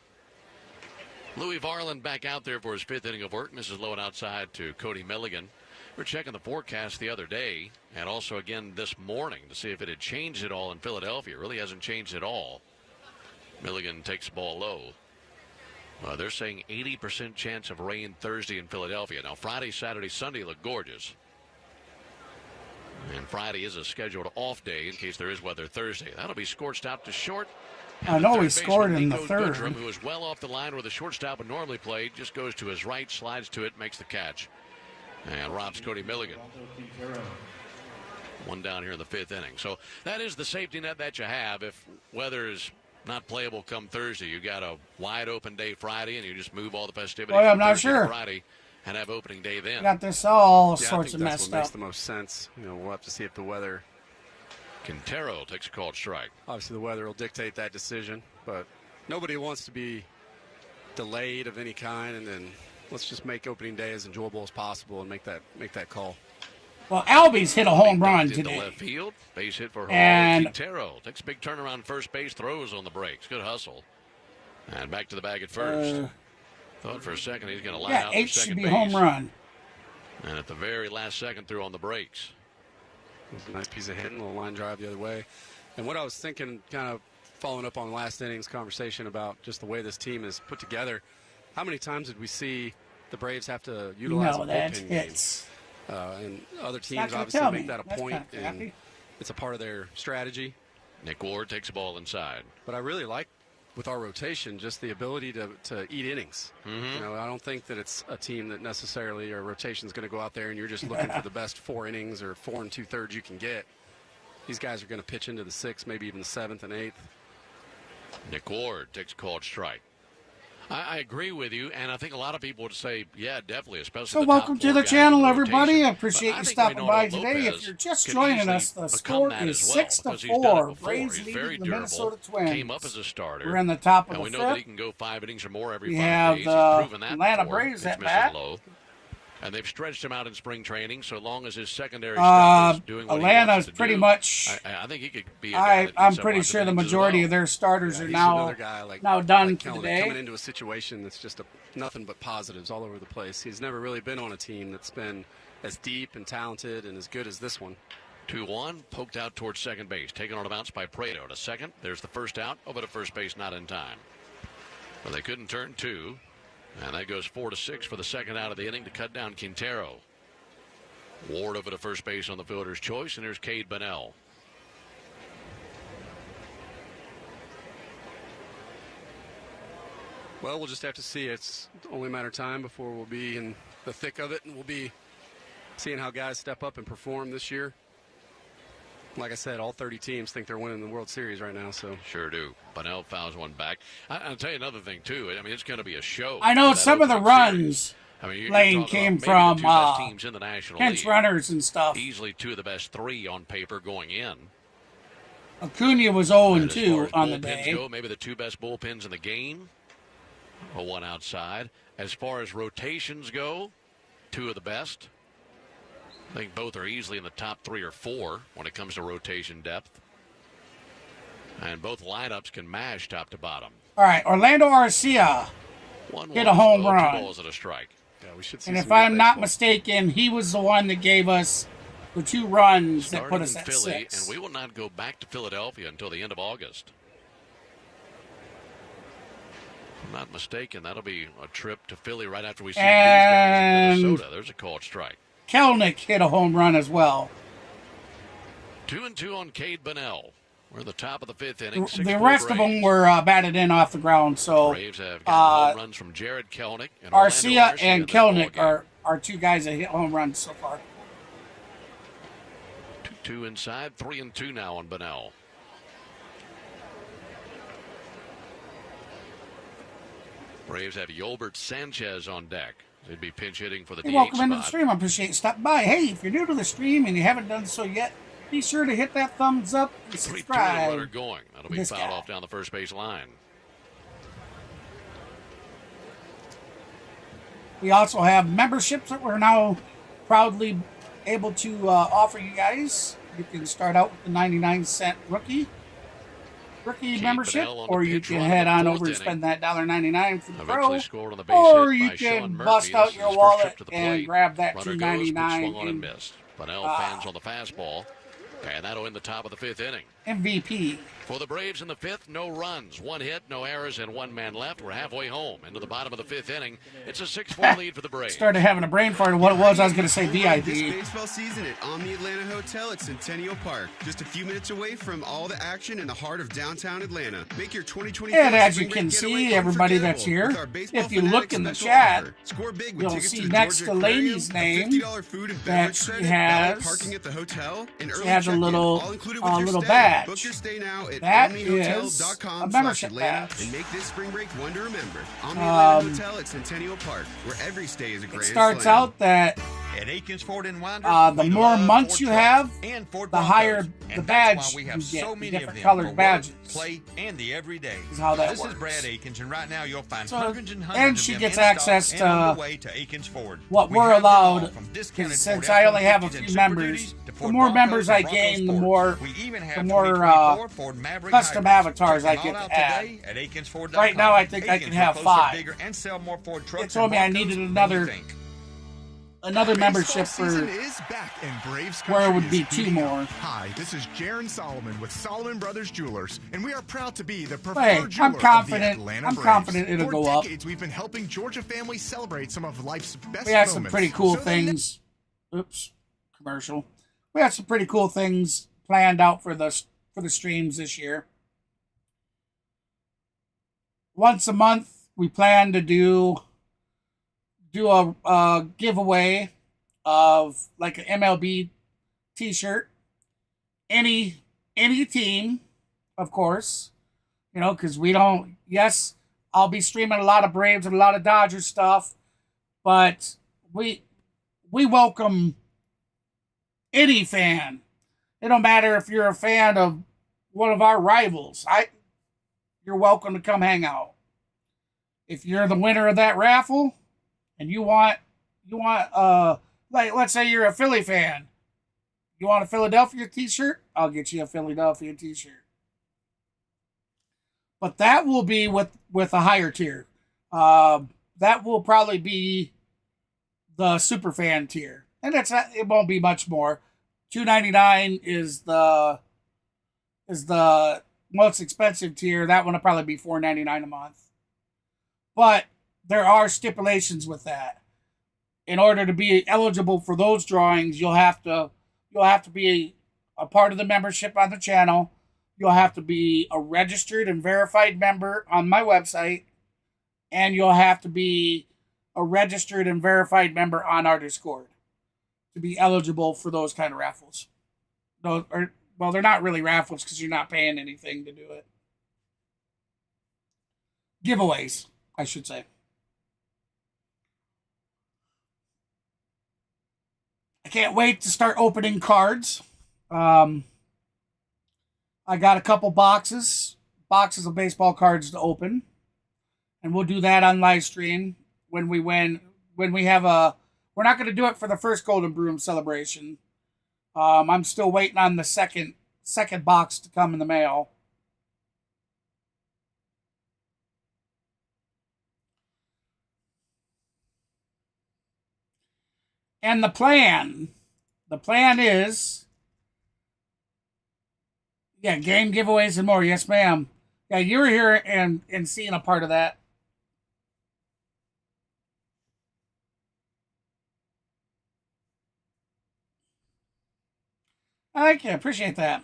Louie Varland back out there for his 5th inning of work. Mrs. Lowen outside to Cody Milligan. We're checking the forecast the other day and also again this morning to see if it had changed at all in Philadelphia. It really hasn't changed at all. Milligan takes the ball low. They're saying 80% chance of rain Thursday in Philadelphia. Now, Friday, Saturday, Sunday look gorgeous. And Friday is a scheduled off day in case there is weather Thursday. That'll be scorched out to short. I know he scored in the third. Goodrum, who is well off the line where the shortstop would normally play, just goes to his right, slides to it, makes the catch. And robs Cody Milligan. One down here in the 5th inning. So that is the safety net that you have if weather is not playable come Thursday. You got a wide open day Friday, and you just move all the festivities. Well, I'm not Thursday sure. Friday and have opening day then. Got this all Yeah, sorts of I think messed that's what makes up. the most sense. We'll have to see if the weather. Quintero takes a called strike. Obviously, the weather will dictate that decision, but nobody wants to be delayed of any kind. And then let's just make opening day as enjoyable as possible and make that call. Well, Albie's hit a home run Into today. left field, base hit for her. And Quintero takes a big turnaround first base, throws on the brakes. Good hustle. And back to the bag at first. Thought for a second he's going to line out H for should second be base. home run. And at the very last second, threw on the brakes. It was a nice piece of hitting, a little line drive the other way. And what I was thinking, kind of following up on last inning's conversation about just the way this team is put together, how many times did we see the Braves have to utilize a that bullpen game? hits. And other not teams gonna obviously tell make me. that a That's point, kinda and crappy. it's a part of their strategy. Nick Ward takes the ball inside. But I really like, with our rotation, just the ability to eat innings. I don't think that it's a team that necessarily our rotation is going to go out there and you're just looking for the best 4 innings or 4 2/3 you can get. These guys are going to pitch into the 6th, maybe even the 7th and 8th. Nick Ward takes a called strike. I agree with you, and I think a lot of people would say, yeah, definitely, especially So the welcome top to 4 the guys channel, in the everybody. rotation. I appreciate But I you think stopping Reynaldo by today. Lopez If you're just could joining easily us, the become score that is as well, 6-4. because he's done it before. Braves He's leading very the durable. Minnesota Twins. Came up as a starter. We're in the top of and the we know that he 5th. can go 5 innings or more every We 5 have days. the He's proven that Atlanta before. Braves Pitch at misses bat. low. And they've stretched him out in spring training, so long as his secondary stuff is doing what he Atlanta's wants to pretty do, much. I think he could be a guy that I'm eats up pretty lots of sure the innings as majority well. of their starters are He's now another guy like done for Kellen, the day. coming into a situation that's just nothing but positives all over the place. He's never really been on a team that's been as deep and talented and as good as this one. 2-1, poked out towards second base. Taken on a bounce by Prado to second. There's the first out. Over to first base, not in time. But they couldn't turn 2. And that goes 4-6 for the second out of the inning to cut down Quintero. Ward over to first base on the fielder's choice, and there's Cade Bunnell. Well, we'll just have to see. It's only a matter of time before we'll be in the thick of it, and we'll be seeing how guys step up and perform this year. Like I said, all 30 teams think they're winning the World Series right now. So Sure do. Bunnell fouls one back. I'll tell you another thing, too. I mean, it's going to be a show. I know for that some of the opening series. runs I mean, you're Lane talking came about maybe from the 2 best teams in the National pinch League. runners and stuff. Easily 2 of the best 3 on paper going in. Acuna was And as 0-2 far as on the bullpens day. go, maybe the 2 best bullpens in the game. A 1 outside. As far as rotations go, 2 of the best. I think both are easily in the top 3 or 4 when it comes to rotation depth. And both lineups can mash top to bottom. All right, Orlando Arcia hit a home run. 2 balls and a strike. Yeah, we should see. And some if good I'm not baseball. mistaken, he was the one that gave us the 2 runs that put Started us in at Philly, 6. and we will not go back to Philadelphia until the end of August. If I'm not mistaken, that'll be a trip to Philly right after we see these guys in Minnesota. There's a called strike. Kelnick hit a home run as well. 2-2 on Cade Bunnell. We're at the top of the 5th inning. The rest of them were batted in off the ground. So Braves have gotten home runs from Jared Kelnick and Arcia Orlando and in this ball Kelnick game. are 2 guys that hit home runs so far. 2 inside, 3-2 now on Bunnell. Braves have Yolbert Sanchez on deck. They'd be pinch hitting for the Hey, DH welcome into the spot. stream. I appreciate you stopping by. Hey, if you're new to the stream and you haven't done so yet, be sure to hit that thumbs up and 3-2 runner subscribe. going. That'll be This fouled guy. off down the first base line. We also have memberships that we're now proudly able to offer you guys. You can start out with the 99-cent rookie membership, Bunnell on the or you pitch can run in head the on 4th over and inning. spend that $1.99 for the pro, Eventually scored on the base or hit you by can Sean bust Murphy. out This is your his first wallet trip to the and plate. grab that Runner goes, but swung on $2.99 and missed. Bunnell fans on the fastball, and that'll end the top of the 5th inning. MVP. For the Braves in the 5th, no runs, 1 hit, no errors, and 1 man left. We're halfway home into the bottom of the 5th inning. It's a 6-4 lead for the Braves. Started having a brain fart of what it was. I was going to say This VIP. baseball season at Omni Atlanta Hotel at Centennial Park. Just a few minutes away from all the action in the heart of downtown Atlanta. Make your 2024 And as you spring can break getaway see, everybody unforgettable that's here, with our Baseball if you look Fanatics in the special chat, offer. Score big with you'll tickets see to the next Georgia to Lainey's Aquarium, name a $50 food and that beverage she credit, has, valet parking at the hotel, and she early has a check-in, little, all included with your little stay. badge. Book your stay now at That omnihotels.com is a membership /Atlanta badge. and make this spring break one to remember. Omni Atlanta Hotel at Centennial Park, where every stay is a It grand starts slam. out that At Akins Ford and Winder, the we more love months Ford you trucks have, and Ford the higher Broncos. the And badge that's why we have you so get, many different of them colored for badges. Work, play, and the everyday. Is how that this works. is Brad Akins, and right now you'll find So- hundreds and and hundreds she of them gets in stock access and to on the way to Akins Ford. what We we're have them all allowed, from 'cause discounted since Ford I only have a F-150s and few Super members, Duties to the Ford more Broncos members and I Broncos gain, the Sport. more We even have the more 2024 Ford Maverick custom hybrids. avatars Check I them get all to out add. today at AkinsFord.com. Right now, I think I can Akins, have we're closer, 5. bigger, and sell more Ford trucks It told and me I Broncos needed than you another think. membership Baseball season for is back and Braves where it country would is be 2 heating up. more. Hi, this is Jaron Solomon with Solomon Brothers Jewelers, and we are proud to be the preferred Hey, jeweler I'm of confident. the Atlanta I'm Braves. confident it'll For go up. decades, we've been helping Georgia families celebrate some of life's best We had some moments. pretty cool So the things. Oops, commercial. We had some pretty cool things planned out for the streams this year. Once a month, we plan to do a giveaway of like an MLB T-shirt. Any team, of course. You know, because we don't. Yes, I'll be streaming a lot of Braves and a lot of Dodgers stuff, but we welcome any fan. It don't matter if you're a fan of one of our rivals. You're welcome to come hang out. If you're the winner of that raffle and you want like let's say you're a Philly fan. You want a Philadelphia t-shirt? I'll get you a Philadelphia t-shirt. But that will be with a higher tier. That will probably be the super fan tier. And it won't be much more. $2.99 is the most expensive tier. That one will probably be $4.99 a month. But there are stipulations with that. In order to be eligible for those drawings, you'll have to be a part of the membership on the channel. You'll have to be a registered and verified member on my website, and you'll have to be a registered and verified member on our Discord to be eligible for those kind of raffles. They're not really raffles because you're not paying anything to do it. Giveaways, I should say. I can't wait to start opening cards. I got a couple boxes of baseball cards to open, and we'll do that on live stream when we have a We're not going to do it for the first Golden Broom celebration. I'm still waiting on the second box to come in the mail. And the plan is, yeah, game giveaways and more. Yes, ma'am. Yeah, you were here and seeing a part of that. Thank you. Appreciate that.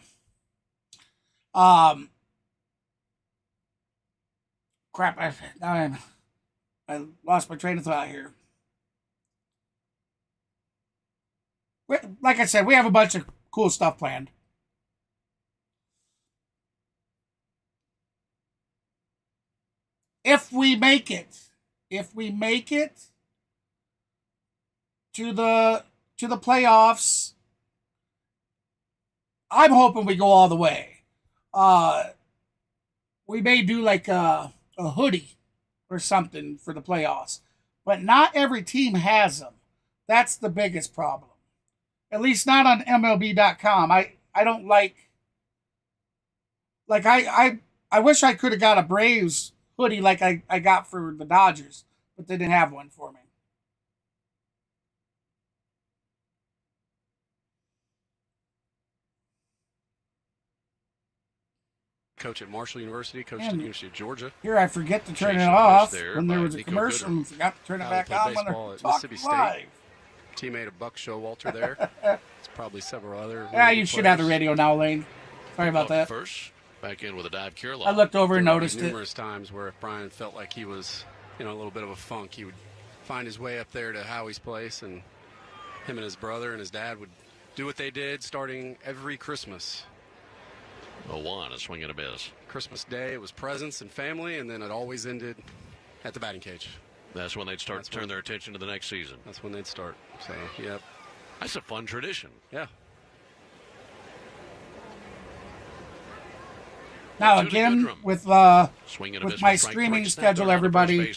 Crap. I lost my train of thought here. Like I said, we have a bunch of cool stuff planned. If we make it to the playoffs, I'm hoping we go all the way. We may do like a hoodie or something for the playoffs, but not every team has them. That's the biggest problem. At least not on MLB.com. I don't like I wish I could have got a Braves hoodie like I got for the Dodgers, but they didn't have one for me. Coach at Marshall University, coached at the University of Georgia. Here I forget to turn it off when there was a commercial and forgot to turn it back on when they're talking live. Teammate of Buck Showalter there. It's probably several other. Yeah, you should have the radio now, Lane. Sorry about that. First, back in with a dive cure. I looked over and noticed it. Numerous times where if Brian felt like he was, a little bit of a funk, he would find his way up there to Howie's place, and him and his brother and his dad would do what they did starting every Christmas. 0-1, a swing and a miss. Christmas Day, it was presents and family, and then it always ended at the batting cage. That's when they'd start to turn their attention to the next season. That's when they'd start. So, yep. That's a fun tradition. Yeah. Now again, with my streaming schedule, everybody,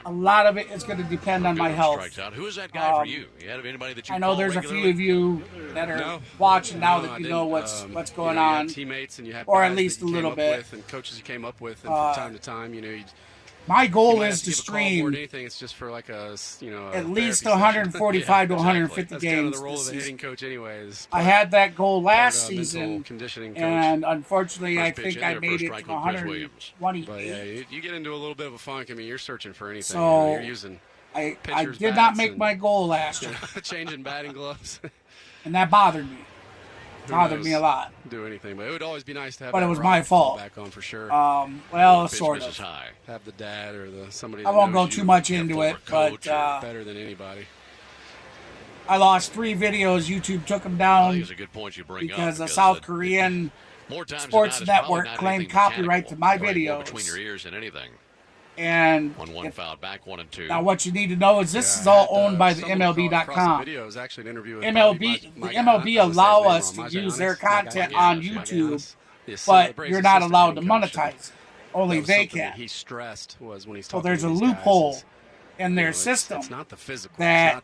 a lot of it is going to depend on my health. Who is that guy for you? You have anybody that you I know there's regularly? A few of you that are watching now that you know what's going on, teammates and you have or at least a little bit, with, and coaches you came up with, and from time to time, my goal is to stream it's just for like a, at least 145 to 150 games. Kind of the role of the hitting coach anyways. I had that goal last season, and unfortunately, I think I made it to 128. But yeah, you get into a little bit of a funk. I mean, you're searching for anything. So you're using I did not make my goal last year. Changing batting gloves. And that bothered me. Bothered me a lot. Do anything, but it would always be nice to have. But it was my fault. Back on for sure. Well, sort of. Have the dad or somebody. I won't go too much into it, but better than anybody. I lost 3 videos. YouTube took them down because a South Korean sports network claimed copyright to my videos. Between your ears and anything. And one foul back, 1 and 2. Now, what you need to know is this is all owned by the MLB.com. The MLB allow us to use their content on YouTube, but you're not allowed to monetize it. Only they can. So there's a loophole in their system that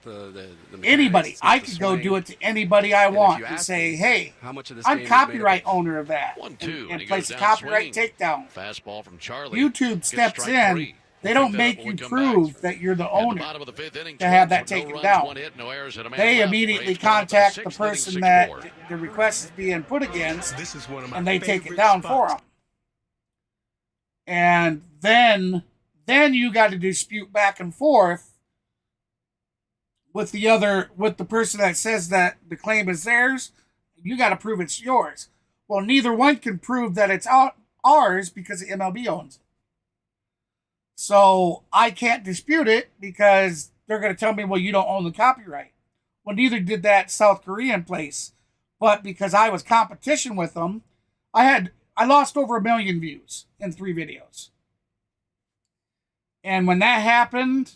anybody, I could go do it to anybody I want and say, hey, I'm copyright owner of that, and place a copyright takedown. Fastball from Charlie. YouTube steps in. They don't make you prove that you're the owner to have that taken down. They immediately contact the person that the request is being put against, and they take it down for them. And then you got to dispute back and forth with the person that says that the claim is theirs. You got to prove it's yours. Well, neither one can prove that it's ours because the MLB owns it. So I can't dispute it because they're going to tell me, well, you don't own the copyright. Well, neither did that South Korean place. But because I was competition with them, I lost over 1 million views in 3 videos. And when that happened,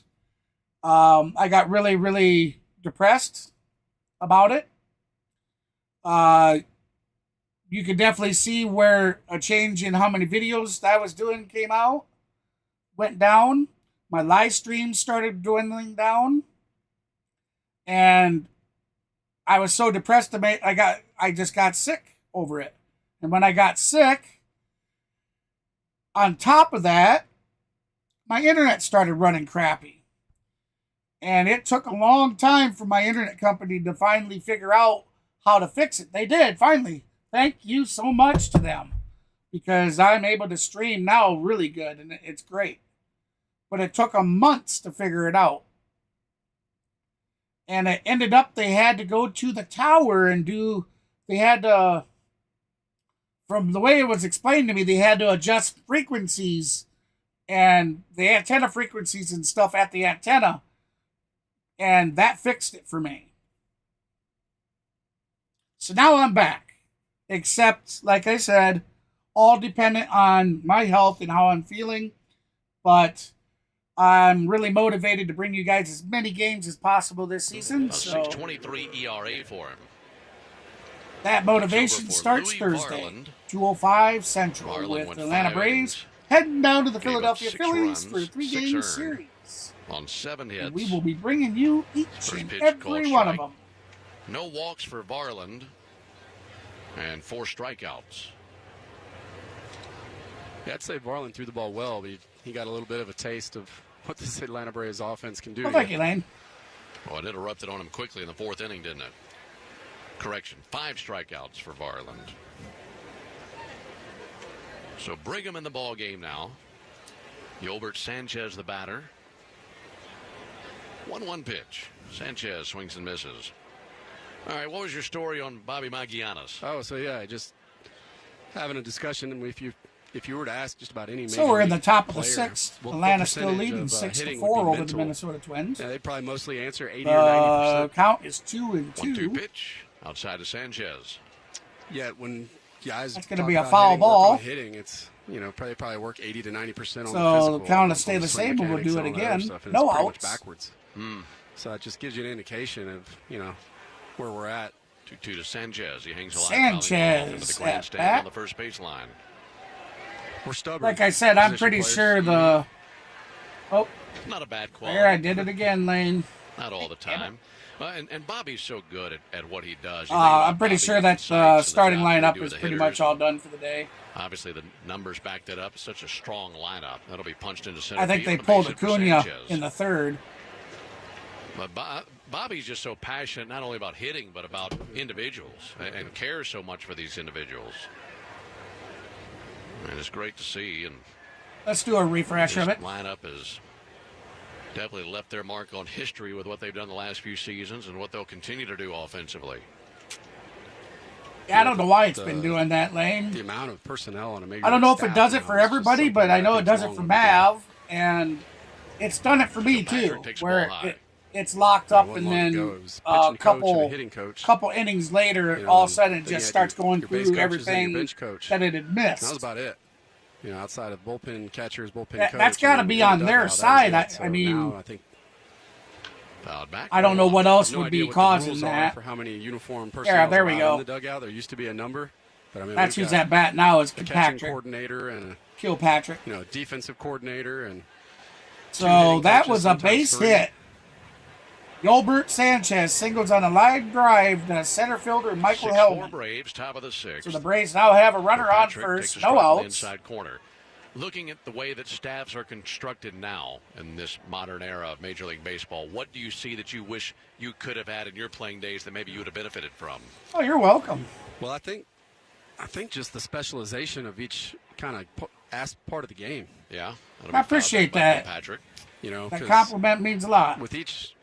I got really, really depressed about it. You could definitely see where a change in how many videos that I was doing came out. Went down. My live stream started dwindling down. And I was so depressed I just got sick over it. And when I got sick, on top of that, my internet started running crappy. And it took a long time for my internet company to finally figure out how to fix it. They did, finally. Thank you so much to them. Because I'm able to stream now really good, and it's great. But it took them months to figure it out. And it ended up they had to go to the tower and from the way it was explained to me, they had to adjust frequencies and the antenna frequencies and stuff at the antenna. And that fixed it for me. So now I'm back. Except, like I said, all dependent on my health and how I'm feeling. But I'm really motivated to bring you guys as many games as possible this season. A So 6.23 ERA for him. that motivation starts Louie Thursday, Varland. 2:05 Central, Varland with went the Atlanta 5 Braves innings. heading down to the Gave up Philadelphia 6 Phillies runs, for a 6 3-game earned. series. On 7 hits. And we will be bringing you each First and pitch every called one of strike. them. No walks for Varland. And 4 strikeouts. Yeah, I'd say Varland threw the ball well, but he got a little bit of a taste of what this Atlanta Braves offense can do. Well, thank you, Lane. Oh, it interrupted on him quickly in the 4th inning, didn't it? Correction, 5 strikeouts for Varland. So Brigham in the ball game now. Yolbert Sanchez, the batter. 1-1 pitch. Sanchez swings and misses. All right, what was your story on Bobby Magianas? Oh, so yeah, just having a discussion, and if you were to ask just about any So major we're in the league top of the player, 6th. what Atlanta still percentage leading of, 6-4 hitting would be over the mental? Minnesota Twins. Yeah, they'd probably mostly answer 80 The or 90%. count is 2-2. 1-2 pitch outside of Sanchez. Yeah, when guys That's gonna talk be a about foul hitting, work ball. on hitting, it's probably work 80 to 90% on the So physical. the count will on stay the swing same, but we'll mechanics do and it all that other again. stuff, and No it's pretty outs. much backwards. So it just gives you an indication of where we're at. 2-2 to Sanchez. He hangs a line Sanchez into the at grandstand bat. on the first baseline. We're stubborn. Like I said, I'm position pretty players. sure the... Oh, Not a bad quality. there, I did it again, Lane. Not all the time. And Bobby's so good at what he does. I'm pretty sure that starting lineup is pretty much all done for the day. Obviously, the numbers back that up. It's such a strong lineup. That'll be punched into center I think they field. pulled Base hit for Acuna Sanchez. in the 3rd. But Bobby's just so passionate, not only about hitting, but about individuals, and cares so much for these individuals. And it's great to see. And Let's do a refresh this of it. lineup has definitely left their mark on history with what they've done the last few seasons and what they'll continue to do offensively. Yeah, I don't know why it's been doing that, Lane. The amount of personnel on a major I don't know if league it staff does it now for is just everybody, something but I that know it keeps does it wrong for with the game. Mav, and it's done it for me Patrick too, takes the where ball high. it's locked up, Wasn't and long then ago, it was a pitching coach and a couple hitting coach. innings later, You know, all of a sudden it then you just had starts your going base coaches through and your everything bench coach. that it had missed. That was about it. Outside of bullpen catchers, bullpen That- coach. that's gotta and be then on the their dugout, that was side. it. I So mean, now I think Fouled back. I don't know what I else have no would idea be what the causing rules are that. for how many uniform personnel Yeah, there we are go. in the dugout. There used to be a number, but I mean That's we've who's got at bat now is a catching Kilpatrick. coordinator and Kilpatrick. a defensive coordinator and So hitting that coaches, was a sometimes base 3. hit. Yolbert Sanchez singles on a line drive to center fielder Michael 6-4 Hellman. Braves, top of the 6th. So the Braves now have a runner on Patrick first, takes a no strike on the outs. inside corner. Looking at the way that staffs are constructed now in this modern era of Major League Baseball, what do you see that you wish you could have had in your playing days that maybe you would have benefited from? Oh, you're welcome. well, I think just the specialization of each kind of part of the game. Yeah, I appreciate that. Patrick. That 'cause compliment means a lot. with each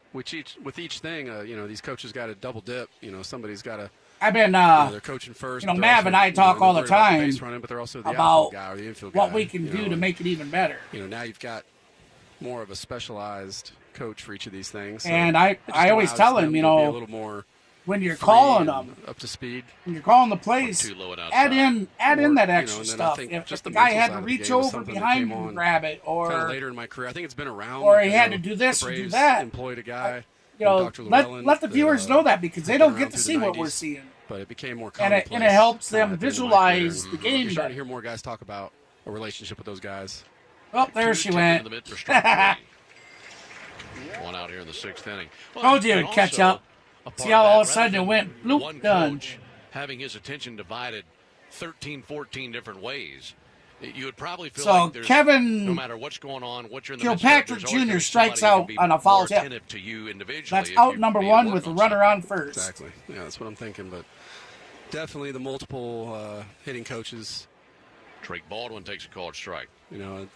thing, these coaches got to double dip. Somebody's got to. I've been They're coaching first. but they're Mav and also, I talk they're all the worried about time base running, but they're also the about outfield guy or the infield what guy, we can do to make it even better. Now you've got more of a specialized coach for each of these things. So And it just I always allows tell them him, to be a little more when you're free calling and them, up to speed. when you're calling the plays, Too low and add outside. in that Or, extra and then I stuff. think If just the the guy mental had side to of the reach game is over something that behind came you and on grab it, Kind of or later in my career, I think it's been around. or like, he you had know, to do this the or do Braves that. Employed a guy, Dr. Llewellyn, let the viewers know that because they been don't around get to through see the what we're 90s. seeing. But it became more And it commonplace. helps them at the end of my career. visualize the game You're starting better. to hear more guys talk about a relationship with those guys. Oh, there she Taken went. to the mid for strike 3. One out here in the 6th inning. Well, Told you and it'd catch also, up. a part See how all of a that, sudden rather it went bloop, one done. coach having his attention divided 13, 14 different ways. You would probably feel So like there's, Kevin no matter what's going on, what you're in the midst of, Kilpatrick there's always gonna Jr. be strikes somebody who out can be on a foul more tip. attentive to you individually. That's if out you number need to 1 work with a on runner something. on first. Exactly. Yeah, that's what I'm thinking. But definitely the multiple hitting coaches. Drake Baldwin takes a called strike. You know,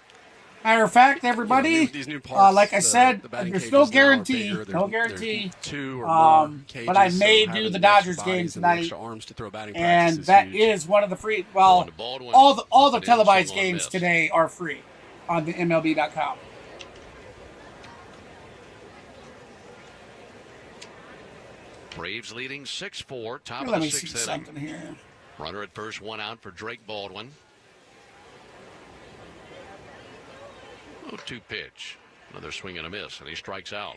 Matter of fact, everybody, these new parts, like I said, the batting there's cages no now are guarantee. bigger. No There's guarantee. 2 or more cages, But I may so do having the extra Dodgers game bodies and the tonight. extra arms to throw batting And practice that huge. is one of the free. Well, Going to Baldwin, all the puts it in, televised swung on, games missed. today are free on the MLB.com. Braves leading 6-4, top Here, of let the me see 6th inning. something here. Runner at first, 1 out for Drake Baldwin. 0-2 pitch. Another swing and a miss, and he strikes out.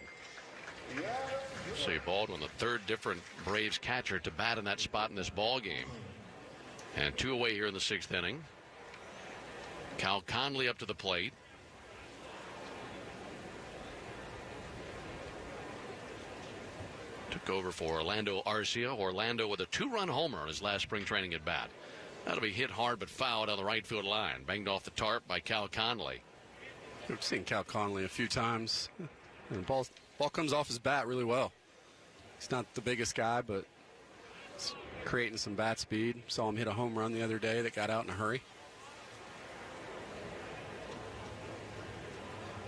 See Baldwin, the 3rd different Braves catcher to bat in that spot in this ball game. And 2 away here in the 6th inning. Cal Conley up to the plate. Took over for Orlando Arcia. Orlando with a 2-run homer on his last spring training at bat. That'll be hit hard but foul down the right field line. Banged off the tarp by Cal Conley. We've seen Cal Conley a few times. And ball comes off his bat really well. He's not the biggest guy, but he's creating some bat speed. Saw him hit a home run the other day that got out in a hurry.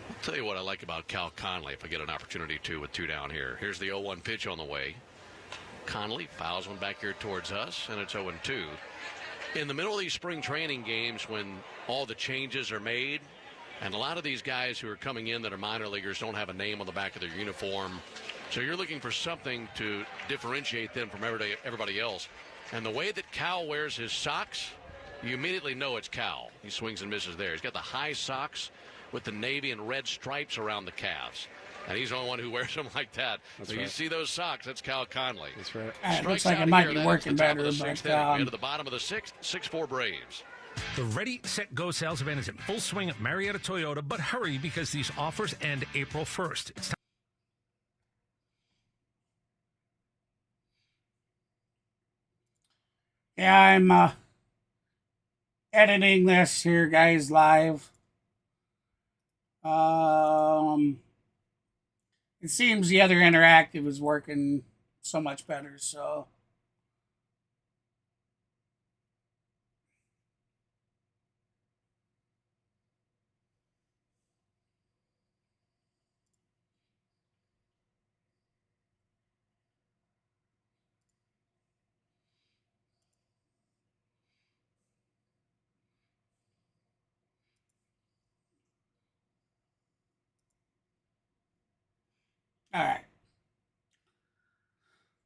I'll tell you what I like about Cal Conley if I get an opportunity to with 2 down here. Here's the 0-1 pitch on the way. Conley fouls one back here towards us, and it's 0-2. In the middle of these spring training games when all the changes are made, and a lot of these guys who are coming in that are minor leaguers don't have a name on the back of their uniform. So you're looking for something to differentiate them from everybody else. And the way that Cal wears his socks, you immediately know it's Cal. He swings and misses there. He's got the high socks with the navy and red stripes around the calves. And he's the only one who wears them like that. That's so right. you see those socks, that's Cal Conley. That's right. It looks Strikes like out it might here, be that working ends the top better, of the 6th but inning. Into the bottom of the 6th, 6-4 Braves. The Ready, Set, Go sales event is in full swing at Marietta Toyota, but hurry because these offers end April 1st. It's time. Yeah, I'm editing this here, guys, live. It seems the other interactive is working so much better, so. All right.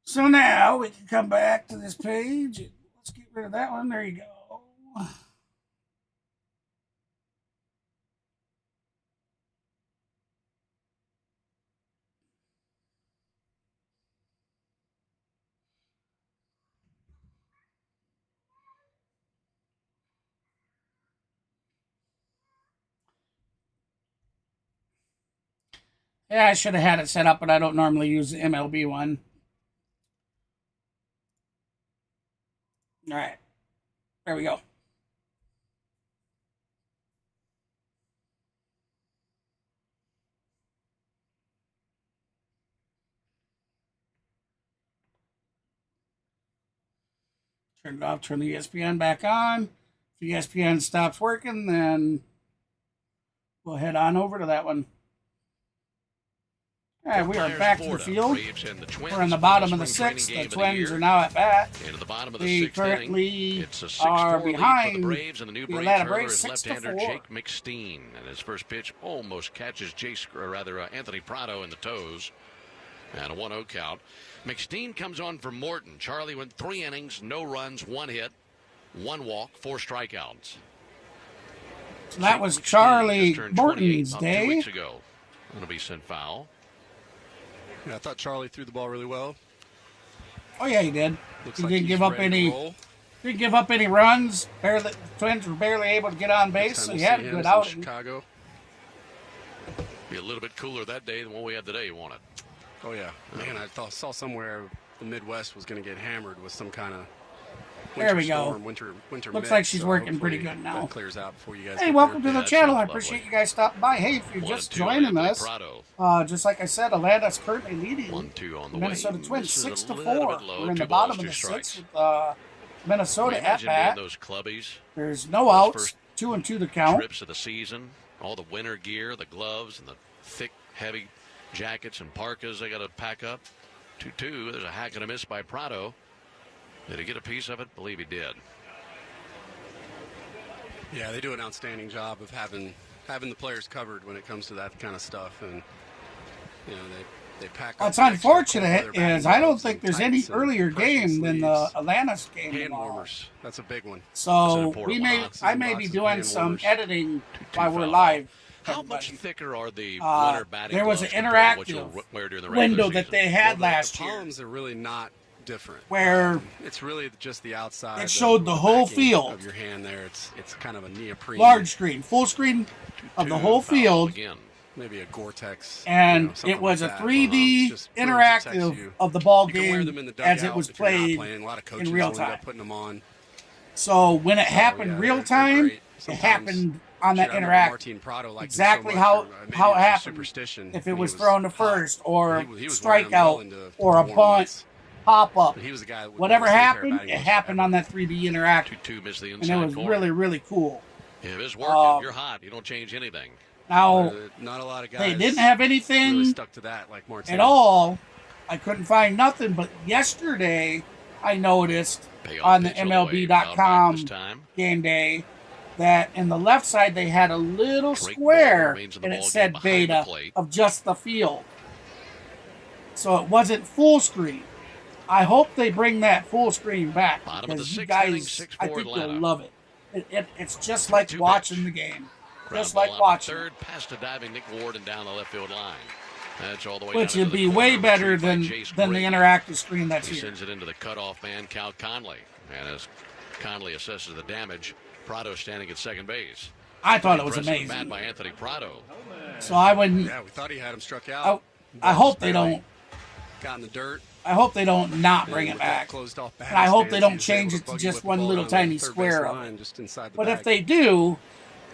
So now we can come back to this page. Let's get rid of that one. There you go. Yeah, I should have had it set up, but I don't normally use the MLB one. All right. There we go. Turn it off, turn the ESPN back on. If ESPN stops working, then we'll head on over to that one. All right, we are back to the field. We're in the bottom of the 6th. The Twins are now at bat. Into the bottom of They the 6th currently inning. It's a 6-4 are lead for the behind Braves, and the new the Braves Atlanta hurler Braves, is 6-4. left-hander Jake McSteen. And his first pitch almost catches Anthony Prado in the toes. And a 1-0 count. McSteen comes on for Morton. Charlie went 3 innings, no runs, 1 hit, 1 walk, 4 strikeouts. So that was McSteen Charlie just turned 28 Morton's about 2 day. weeks ago. Going to be sent foul. Yeah, I thought Charlie threw the ball really well. Oh yeah, he did. Looks He like didn't he's give up ready to any. roll. Didn't give up any runs. Barely, the Twins were barely able to get on base, Next so time he we'll had see a him good is in outing. Chicago. Be a little bit cooler that day than what we have today, won't it? Oh, yeah. Man, saw somewhere the Midwest was going to get hammered with some kind of There we storm, go. winter Looks mix, like she's so working pretty hopefully good now. That clears out before you guys Hey, get welcome there. to the that channel. I sounds appreciate lovely. you guys stopping by. Hey, if you're 1-2 just on joining Anthony us, Prado. just like I said, Atlanta's currently leading 1-2 on the the Minnesota way. Twins This is a 6-4. little bit low. We're in the 2 bottom balls, of the 2 sixth strikes. with Minnesota at Imagine being bat. those clubbies. There's no Those outs. first 2-2 to count. Trips of the season, all the winter gear, the gloves, and the thick, heavy jackets and parkas they got to pack up. 2-2. There's a hack and a miss by Prado. Did he get a piece of it? Believe he did. Yeah, they do an outstanding job of having the players covered when it comes to that kind of stuff, and you know they pack. What's up the extra unfortunate cold weather is I don't gloves think and there's any tights and earlier pressure game than the sleeves. Atlanta's game Hand tomorrow. warmers. That's a big one. So That's an we important may, one, huh? I may be Boxes of doing hand some warmers. editing 2-2 while we're foul. live. How much everybody. thicker are the Uh, winter batting there was gloves an compared to what interactive you'll wear during the regular window season? that they had last the year palms are really not different. where It's really just the outside. it showed the whole backing field. of your hand there. It's kind of a neoprene. large screen, full screen of the 2-2 whole foul field, again. Maybe a Gore-Tex. and something it was like a that. 3D Just really protects interactive you. of the ball You can wear them in game the as it dugout was if you're not played playing. A lot of coaches in real will end time. up putting them on. So when it So, happened yeah, real they're time, great. it Sometimes- happened on Shit, that I remember interact. Martin Prado liked him Exactly so much, how or maybe how it it was a happened. superstition If it when he was thrown to hot. first, or He was wearing them well strikeout, into or a warm bunt, months. pop up, But he was the guy that would whatever wear the same pair of happened, batting it gloves happened forever. on that 3D interactive, 2-2 missed the and inside it was corner. really, really cool. If it's working, you're Um, hot. You don't change anything. Now Not a lot of guys. they didn't have really anything stuck to that like Martin. at all. I couldn't find nothing, but yesterday I noticed Payoff on the pitch all the way. Foul back MLB.com this time. game day that in the left side they had a little Drake square Ball remains in the and it ball said game behind the beta plate. of just the field. So it wasn't full screen. I hope they bring that full screen back Bottom of the because you sixth inning, guys, 6-4 I think Atlanta. you'll love it. It's just like 3-2 watching pitch. the game. Ground Just ball like out to watching. third, past a diving Nick Ward and down the left field line. That's all the way Which down would into be the corner. way better Retrieved by than Jace the Grady. interactive screen that's He here. sends it into the cutoff man, Cal Conley. And as Conley assesses the damage, Prado standing at second base. I thought it was Impressive bat amazing. by Anthony Prado. So I wouldn't. Yeah, we thought he had him struck out. I hope they don't. Got in the dirt. I hope they don't not bring and it with that back. closed off And I hope batting they stance, don't he was change able it to buggy just whip the one ball little down the tiny third base square of line, it. just inside the But bag. if they do,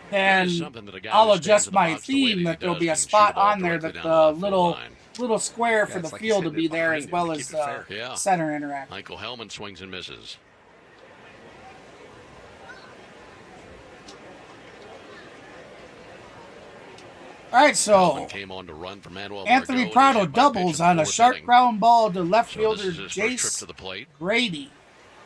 then Here's something that a guy I'll who stands adjust in the my box the way theme he that there'll does be a can shoot spot the ball on there directly that down the left field little line. square for Yeah, the it's like he's field will hitting be it there behind as him well to as keep it fair. Yeah. center interact. Michael Hellman swings and misses. All right, so Hellman came on to run for Manuel Anthony Margot, Prado and he's hit by a pitch doubles in the on a fourth sharp inning. ground ball to left So fielder this is his first trip Jace to the plate. Grady.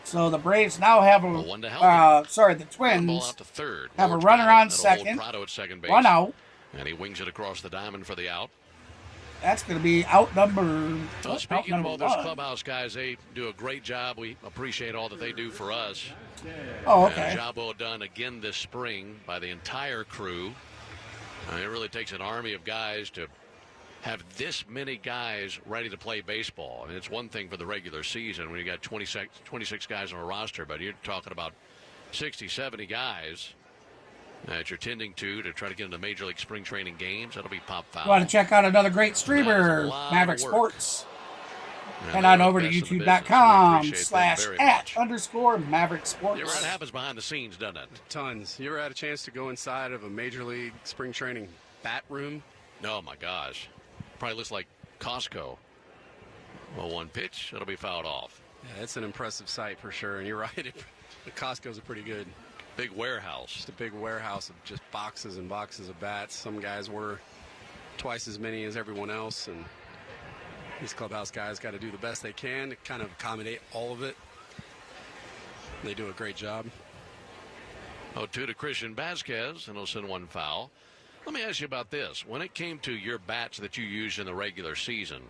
So the Braves now have A one to the Hellman. Ball Twins out to third. have a Ward's runner got it. on That'll second. hold Prado at second base. one out. And he wings it across the diamond for the out. That's going to be out number. Well, out speaking of number all those one. clubhouse guys, they do a great job. We appreciate all that they do for us. Oh, And okay. a job well done again this spring by the entire crew. It really takes an army of guys to have this many guys ready to play baseball. I mean, it's one thing for the regular season when you got 26 guys on a roster, but you're talking about 60, 70 guys that you're tending to try to get into Major League spring training games. That'll be pop foul. You want to check out another great That is streamer, a lot Maverick of work. Sports? And Head they're on the over to best in the business, so we appreciate them very much. youtube.com/@_Maverick Sports. Yeah, that happens behind the scenes, doesn't it? Tons. You ever had a chance to go inside of a Major League spring training bat room? Oh, my gosh. Probably looks like Costco. Well, one pitch, it'll be fouled off. Yeah, it's an impressive sight for sure. And you're right, the Costco's are pretty good. Big warehouse. Just a big warehouse of just boxes and boxes of bats. Some guys were twice as many as everyone else, and these clubhouse guys got to do the best they can to kind of accommodate all of it. They do a great job. 0-2 to Christian Vasquez, and he'll send one foul. Let me ask you about this. When it came to your bats that you used in the regular season,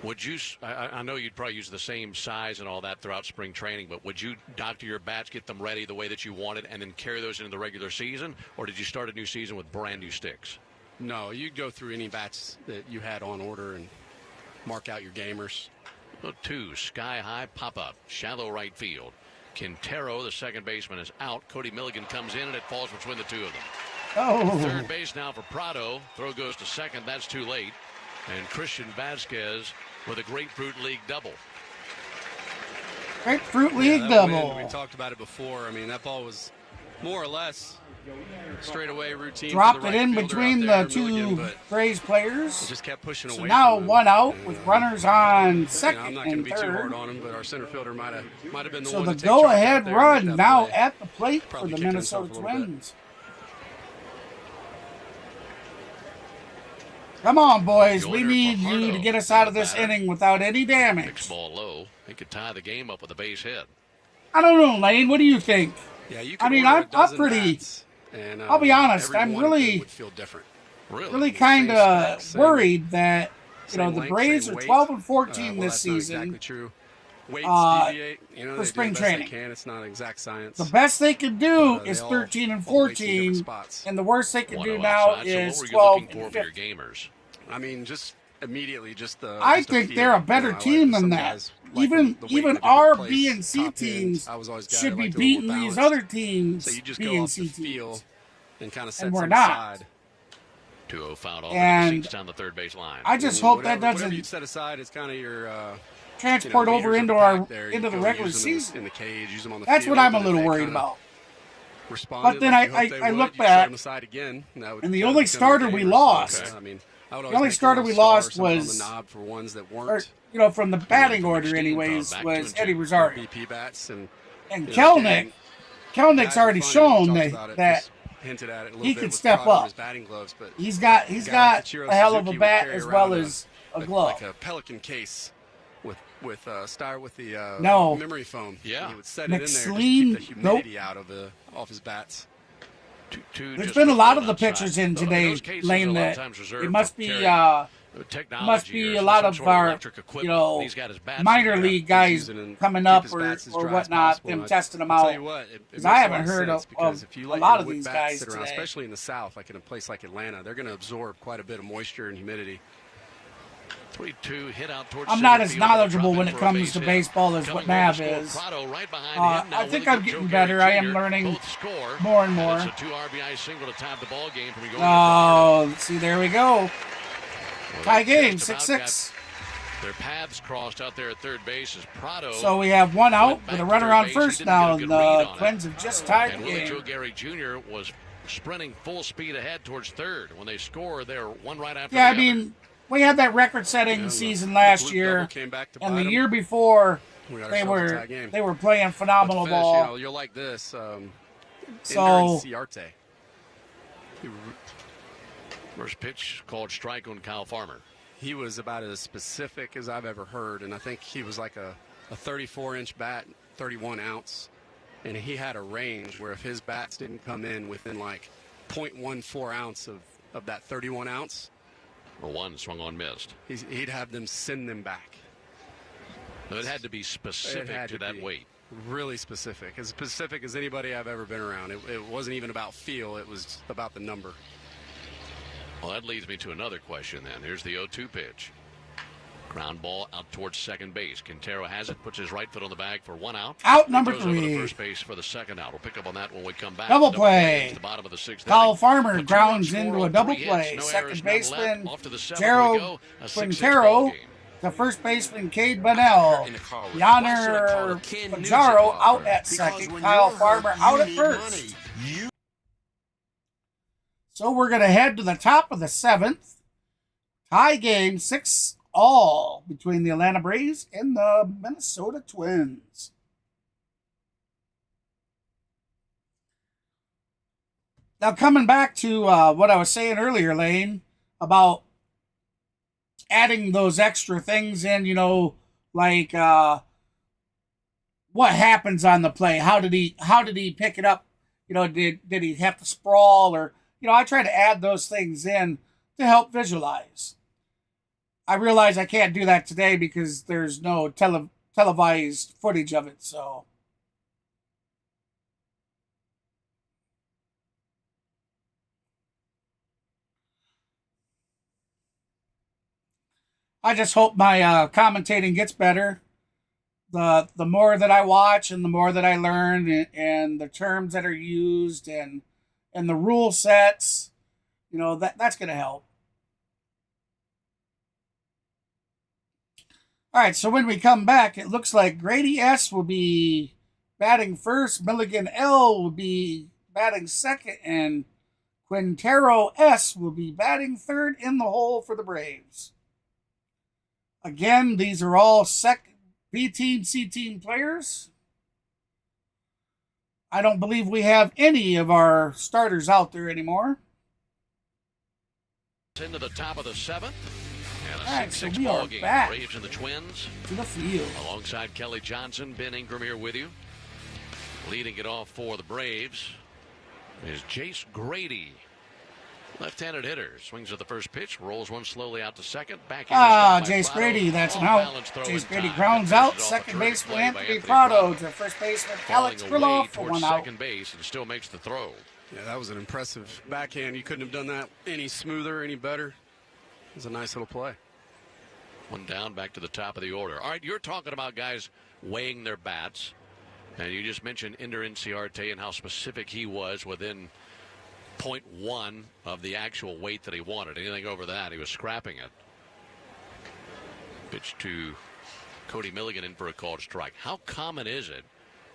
would you, I know you'd probably use the same size and all that throughout spring training, but would you doctor your bats, get them ready the way that you wanted, and then carry those into the regular season? Or did you start a new season with brand new sticks? No, you'd go through any bats that you had on order and mark out your gamers. 0-2, sky-high pop-up, shallow right field. Quintero, the second baseman, is out. Cody Milligan comes in, and it falls between the two of them. Oh. Third base now for Prado. Throw goes to second. That's too late. And Christian Vasquez with a Grapefruit League double. Grapefruit League that double. win, we talked about it before. I mean, that ball was more or less straightaway routine. Dropped for it the right in fielder between out the there, two Milligan, but Braves players. it just kept pushing So away. now from him. one out And, with runners on second I'm not going and to be too hard third. on him, but our center fielder might have been the So one the to take charge go-ahead out there and run make that now play. at the plate Probably for the kicking Minnesota himself a little bit. Twins. Come on, boys. We Yoder need for you to Hardo. get us out of this Batter. inning without any Picks damage. ball low. He could tie the game up with a base hit. I don't know, Lane. What do you think? Yeah, you I could mean, order I'm a dozen pretty- bats, and, I'll be honest, every I'm one of them really- would feel different. Really Same kind of specs, same- worried that, you know, Same the length, Braves same are weight. 12 and 14 Well, this that's not season. exactly true. Weights deviate. You know, for they do spring the best they training. can. It's not exact science. The best they can do They is all 13 and fall weights in different 14, spots. and the worst they can do 1-0 now outside. So is what were you 12 looking for and for your 15. gamers? I mean, just immediately, just the. I just the think feel. they're a better You know, I team like than some that. guys like Even the weight in a different our place, B and C top ends. teams I was always a guy should that be liked a little beating more these balanced. other teams, So you just B go and off C the feel teams. and kind of set And we're some not. aside. 2-0 fouled off And and down the third base line. I just And hope that whatever you doesn't set aside is kind of your transport leaders over of into the our pack there. You into the go regular use them season. in the cage, use them on the That's field, what I'm a and if little they worried kinda about. responded But then like you I hoped they would, look you set back, them aside again, and that would and the kind of only become starter your we game or lost- something. I mean, I would the always only make starter a we star or lost something was- on the knob for ones that or, weren't. you know, from the batting from order, 16, anyways, back was 2-2. Eddie Rosario. BP bats and And you know, Kelnick's Guys are already funny, shown we talked about it, that just hinted at it a little he bit could with step Prado and up. his batting gloves, but he's a got guy like Ichiro a hell of a Suzuki would bat carry as well around as a glove. like a Pelican case with the No. memory foam. Yeah. And he would set it in there just to McSleen, keep the humidity out of off his bats. There's been a lot of the pitchers in today, Lane, that it must be a lot of our, you know, minor league guys coming up or whatnot, them testing them out. Because I haven't heard of a lot of these guys today. Especially in the South, like in a place like Atlanta, they're going to absorb quite a bit of moisture and humidity. 3-2 hit out towards I'm not center as field, knowledgeable drop when in it for a comes base to hit. baseball as Coming what over Nav to score, is. Prado right behind him. Now I think really I'm good getting Joe better. Gary I am Jr. learning Both score. more and more. It's a 2 RBI single to tie the ball game from going Oh, see, there we go. Well, Tie they game, just about 6-6. got Their paths crossed out there at third base as Prado. So we have one out went back with a to runner third on base. He first didn't now, get a and good read the on it. Twins have just tied And the Willie game. Joe Gary Jr. was sprinting full speed ahead towards third. When they score, they're one right after Yeah, I the mean, we had that record-setting season last Blue year, double came back to and bite the 'em. year before We got they ourselves a tie game. were playing phenomenal Let's finish, ball. You know, you're like this. So Ciarte. First pitch called strike on Kyle Farmer. He was about as specific as I've ever heard, and I think he was like a 34-inch bat, 31 ounce, and he had a range where if his bats didn't come in within like 0.14 ounce of that 31 ounce, Well, one swung on, missed. he'd have them send them back. So it had to be specific to that be weight. really specific as anybody I've ever been around. It wasn't even about feel, it was about the number. Well, that leads me to another question then. Here's the 0-2 pitch. Ground ball out towards second base. Quintero has it, puts his right foot on the bag for one out. Out number Throws over to 3. first base for the second out. We'll pick up on that when we come back. Double play. It's the bottom of the sixth Kyle inning. Farmer A grounds two-run into score a on double 3 play. hits. No Second errors, none baseman left. Off to the seventh Gerald we go. A 6-6 ball Quintero game. to first baseman Cade Bunnell. Yonner Pajaro out at second. Kyle Farmer out at first. So we're going to head to the top of the 7th. Tie game 6-all between the Atlanta Braves and the Minnesota Twins. Now coming back to what I was saying earlier, Lane, about adding those extra things in, you know, like what happens on the play? How did he pick it up? You know, did he have to sprawl, or, you know, I try to add those things in to help visualize. I realize I can't do that today because there's no televised footage of it, so. I just hope my commentating gets better. The more that I watch and the more that I learn, and the terms that are used, and and the rule sets, you know, that's going to help. All right, so when we come back, it looks like Grady S. will be batting first, Milligan L. will be batting second, and Quintero S. will be batting third in the hole for the Braves. Again, these are all B team, C team players. I don't believe we have any of our starters out there anymore. Into the top of the seventh. And a All right, 6-6 so we ball are game. back Braves and the Twins. to the field. Alongside Kelly Johnson, Ben Ingram here with you. Leading it off for the Braves is Jace Grady. Left-handed hitter. Swings at the first pitch. Rolls one slowly out to second. Back Jace Grady. That's an out. Jace Grady grounds out. Second baseman Anthony Prado to first baseman Alex Grillo for one out. Second base and still makes the throw. Yeah, that was an impressive backhand. You couldn't have done that any smoother, any better. It was a nice little play. One down, back to the top of the order. All right, you're talking about guys weighing their bats. And you just mentioned Ender Inciarte and how specific he was within 0.1 of the actual weight that he wanted. Anything over that, he was scrapping it. Pitch to Cody Milligan in for a called strike. How common is it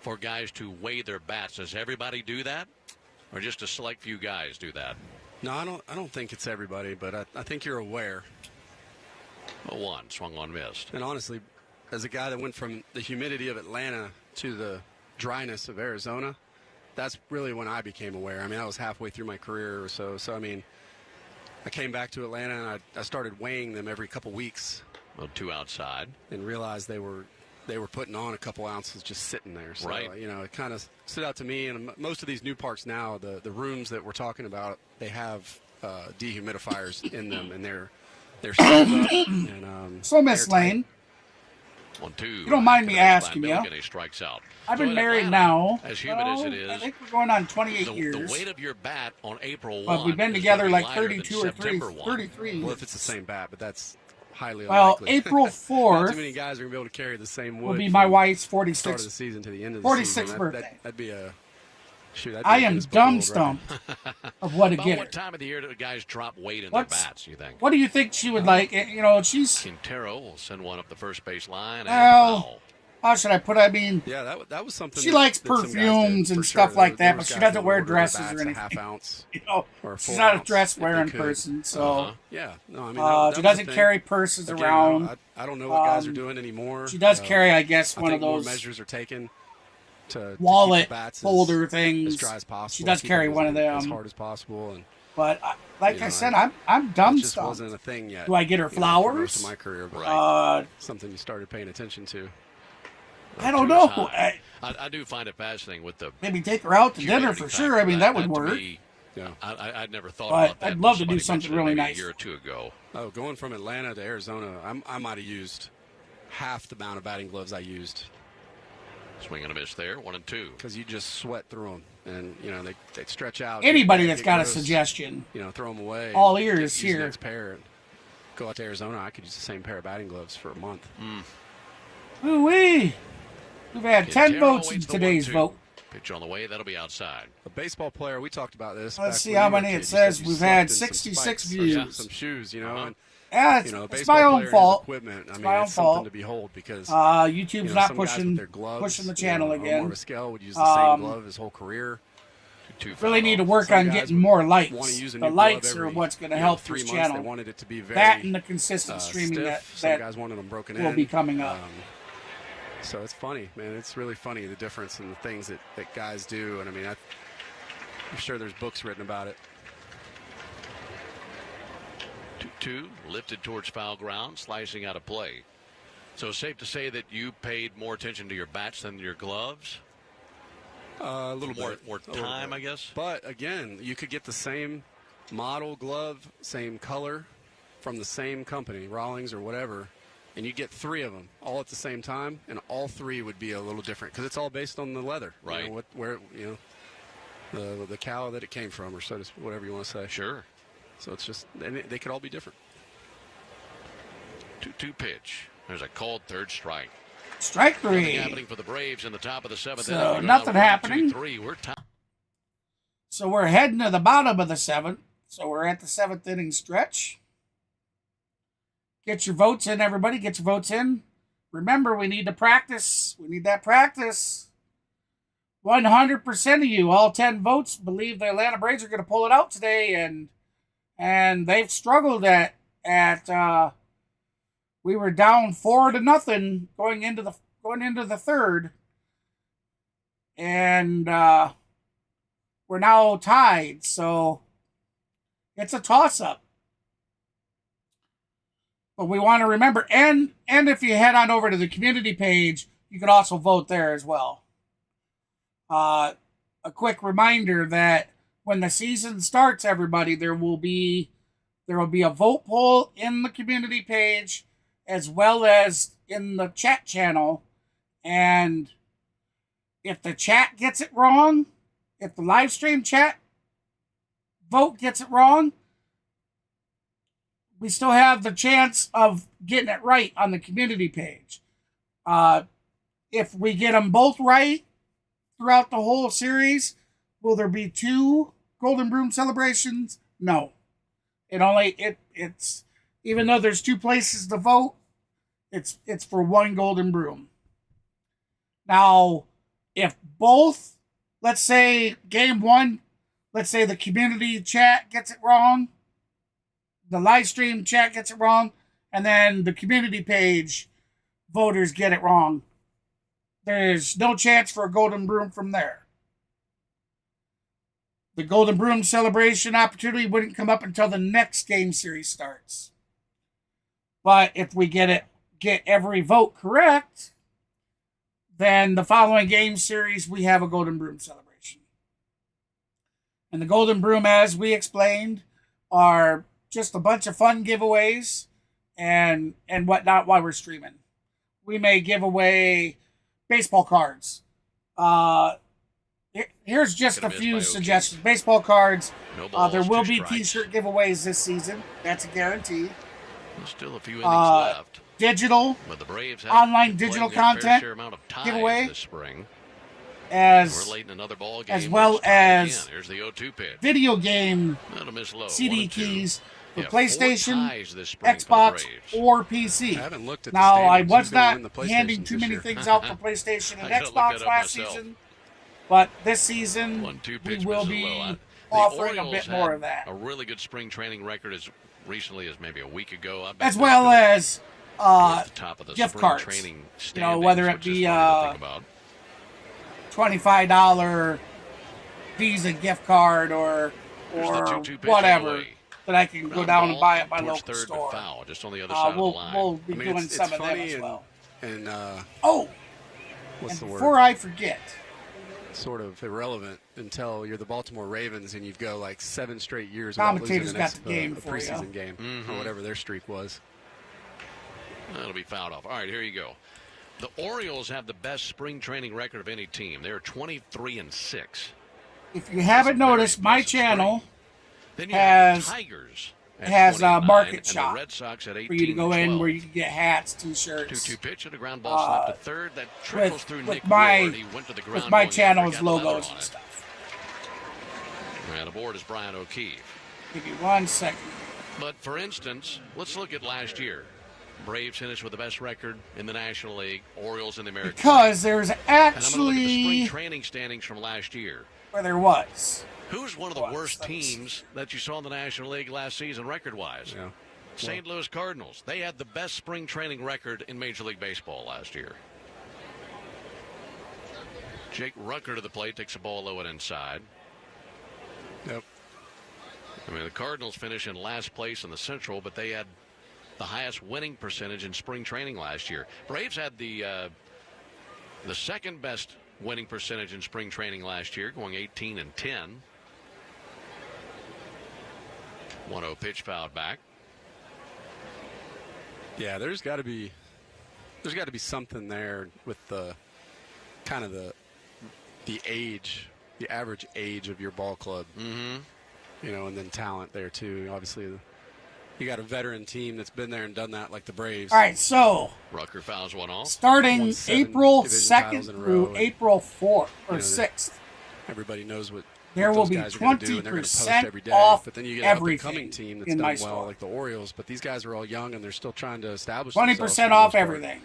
for guys to weigh their bats? Does everybody do that? Or just a select few guys do that? No, I don't think it's everybody, but I think you're aware. A one, swung on, missed. And honestly, as a guy that went from the humidity of Atlanta to the dryness of Arizona, that's really when I became aware. I mean, I was halfway through my career or so. So, I mean, I came back to Atlanta and I started weighing them every couple weeks. Well, two outside. And realized they were putting on a couple ounces just sitting there. So, right. You know, it kind of stood out to me. And most of these new parks now, the rooms that we're talking about, they have dehumidifiers in them, and they're sealed up. And, so, Miss Lane. 1-2. You don't mind me asking you? He strikes out. I've been married now. As humid as it is, I think we're going on 28 years. The weight of your bat on April 1. But we've been together like 32 or 33. Well, if it's the same bat, but that's highly unlikely. Well, April 4th. Not too many guys are going to be able to carry the same wood. Will be my wife's 46th. Start of the season to the end of the 46th season. birthday. That'd be a. I am dumb stumped of what to get. What time of the year do guys drop weight in their bats, you think? What do you think she would like? You know, she's... Quintero will send one up the first base line. Well, how should I put it? I mean... Yeah, that was something... She likes perfumes and stuff like that, but she doesn't wear dresses or anything. Half ounce, you know, she's not a dress-wearing person, so... Yeah, no, I mean... she doesn't carry purses around. I don't know what guys are doing anymore. She does carry, I guess, one of those... more measures are taken to wallet bats folder things. As dry as possible. She does carry one of them. As hard as possible. And, but like I said, I'm dumb just stuff. Wasn't a thing yet. Do I get her flowers? For most of my career, but something you started paying attention to. I don't know. I do find it fascinating with the... Maybe take her out to dinner for sure. I mean, that would work. Yeah, I'd never thought about that. I'd love to do something really nice. A year or two ago. Oh, going from Atlanta to Arizona, I might have used half the amount of batting gloves I used. Swing and a miss there, 1-2. Because you just sweat through them, and you know they stretch out. Anybody that's got a suggestion, you know, throw them away. All ears here. Next pair. And go out to Arizona. I could use the same pair of batting gloves for a month. Ooh-wee. We've had 10 votes in today's vote. Pitch on the way, that'll be outside. A baseball player, we talked about this. Let's see how many it says. We've had 66 views. Some shoes, you know. And, yeah, it's my own fault. Equipment. It's I mean, my own it's fault. something to behold because YouTube's not pushing the channel again. More of a scale would use the same glove his whole career. Really need to work on getting more likes. The likes are what's going to help this channel. They wanted it to be very that and the consistent streaming that guys wanted them broken will be coming up. So it's funny, man. It's really funny, the difference in the things that guys do. And I mean, I'm sure there's books written about it. 2-2, lifted towards foul ground, slicing out of play. So safe to say that you paid more attention to your bats than your gloves? A little more time, I guess. But again, you could get the same model glove, same color from the same company, Rawlings or whatever, and you get 3 of them all at the same time, and all 3 would be a little different because it's all based on the leather, right? You know, where the cow that it came from, or so to, whatever you want to say. Sure. So it's just they could all be different. 2-2 pitch. There's a called third strike. Strike 3. Nothing happening for the Braves in the top of the 7th. So nothing happening. 2-3. We're top. So we're heading to the bottom of the 7th. So we're at the 7th inning stretch. Get your votes in, everybody. Get your votes in. Remember, we need to practice. We need that practice. 100% of you, all 10 votes, believe the Atlanta Braves are going to pull it out today, and they've struggled at we were down 4-0 going into the third, and we're now tied. So it's a toss-up. But we want to remember, and if you head on over to the community page, you can also vote there as well. A quick reminder that when the season starts, everybody, there will be a vote poll in the community page as well as in the chat channel. And if the chat gets it wrong, if the live stream chat vote gets it wrong, we still have the chance of getting it right on the community page. If we get them both right throughout the whole series, will there be 2 Golden Broom celebrations? No. It's even though there's 2 places to vote, it's for 1 Golden Broom. Now, if both, let's say game 1, let's say the community chat gets it wrong, the live stream chat gets it wrong, and then the community page voters get it wrong, there's no chance for a Golden Broom from there. The Golden Broom celebration opportunity wouldn't come up until the next game series starts. But if we get every vote correct, then the following game series we have a Golden Broom celebration. And the Golden Broom, as we explained, are just a bunch of fun giveaways and whatnot while we're streaming. We may give away baseball cards. Here's just a few suggestions. Baseball cards. There will be t-shirt giveaways this season. That's a guarantee. Still a few innings left. Digital, But the Braves online digital content giveaway. This spring. As We're late in another ball game. as well as Here's the 0-2 pitch. video game That'll miss low. CD 1-2. keys for Yeah, PlayStation, 4 ties this spring for the Xbox, Braves. or PC. I haven't looked at the Now, I standings. was Who's gonna win not the PlayStation handing too this many year? things out for PlayStation and I gotta look Xbox that up last myself. season, but this season 1-2 we pitch will misses be low. The offering a Orioles bit more had of that. A really good spring training record as recently as maybe a week ago. I bet As they're well still as towards the top of the gift spring cards. training You know, whether it standings, which is be funny to think about. $25 Visa gift card or Here's the 2-2 pitch whatever away. that I can go Ground down ball and buy at my towards local third, but store. foul, just on the other side of the line. We'll be I mean, doing it's some of them funny as well. and Oh, what's and the before word? I forget, Sort of irrelevant until you're the Baltimore Ravens and you've go like 7 straight years without losing Commentators an got the game a for you. preseason game or whatever their streak was. That'll be fouled off. All right, here you go. The Orioles have the best spring training record of any team. They're 23-6. if you haven't noticed, my channel Then you have has the Tigers at has a 29, market and shop the Red Sox at 18 for you to go in 12. where you can get hats, t-shirts. 2-2 pitch and a ground ball slap to third. That trickles through with Nick my Ward. He went to the ground with my going after channel's he got leather logos on and it. stuff. And aboard is Brian O'Keefe. Give me 1 second. But for instance, let's look at last year. Braves finished with the best record in the National League. Orioles in the American League. Because there's And I'm going to look at the spring actually training standings from last year. where there was. Who's one of the worst teams that you saw in the National League last season, record-wise? Yeah. St. Louis Cardinals. They had the best spring training record in Major League Baseball last year. Jake Rucker to the plate, takes a ball low and inside. Yep. I mean, the Cardinals finish in last place in the Central, but they had the highest winning percentage in spring training last year. Braves had the second best winning percentage in spring training last year, going 18-10. 1-0 pitch fouled back. Yeah, there's got to be something there with the kind of the age, the average age of your ball club. Mm-hmm. You know, and then talent there too. Obviously, you got a veteran team that's been there and done that, like the Braves. All right, so Rucker fouls one off. starting Won 7 April division 2nd titles in a through row, and, April 4th or you know, 6th, Everybody knows what There will those be guys are gonna do, and they're gonna post 20% every day. off But then you get an everything up-and-coming team that's in done my well, store. like the Orioles. But these guys are all young, and they're still trying to establish 20% themselves for the off most part. everything.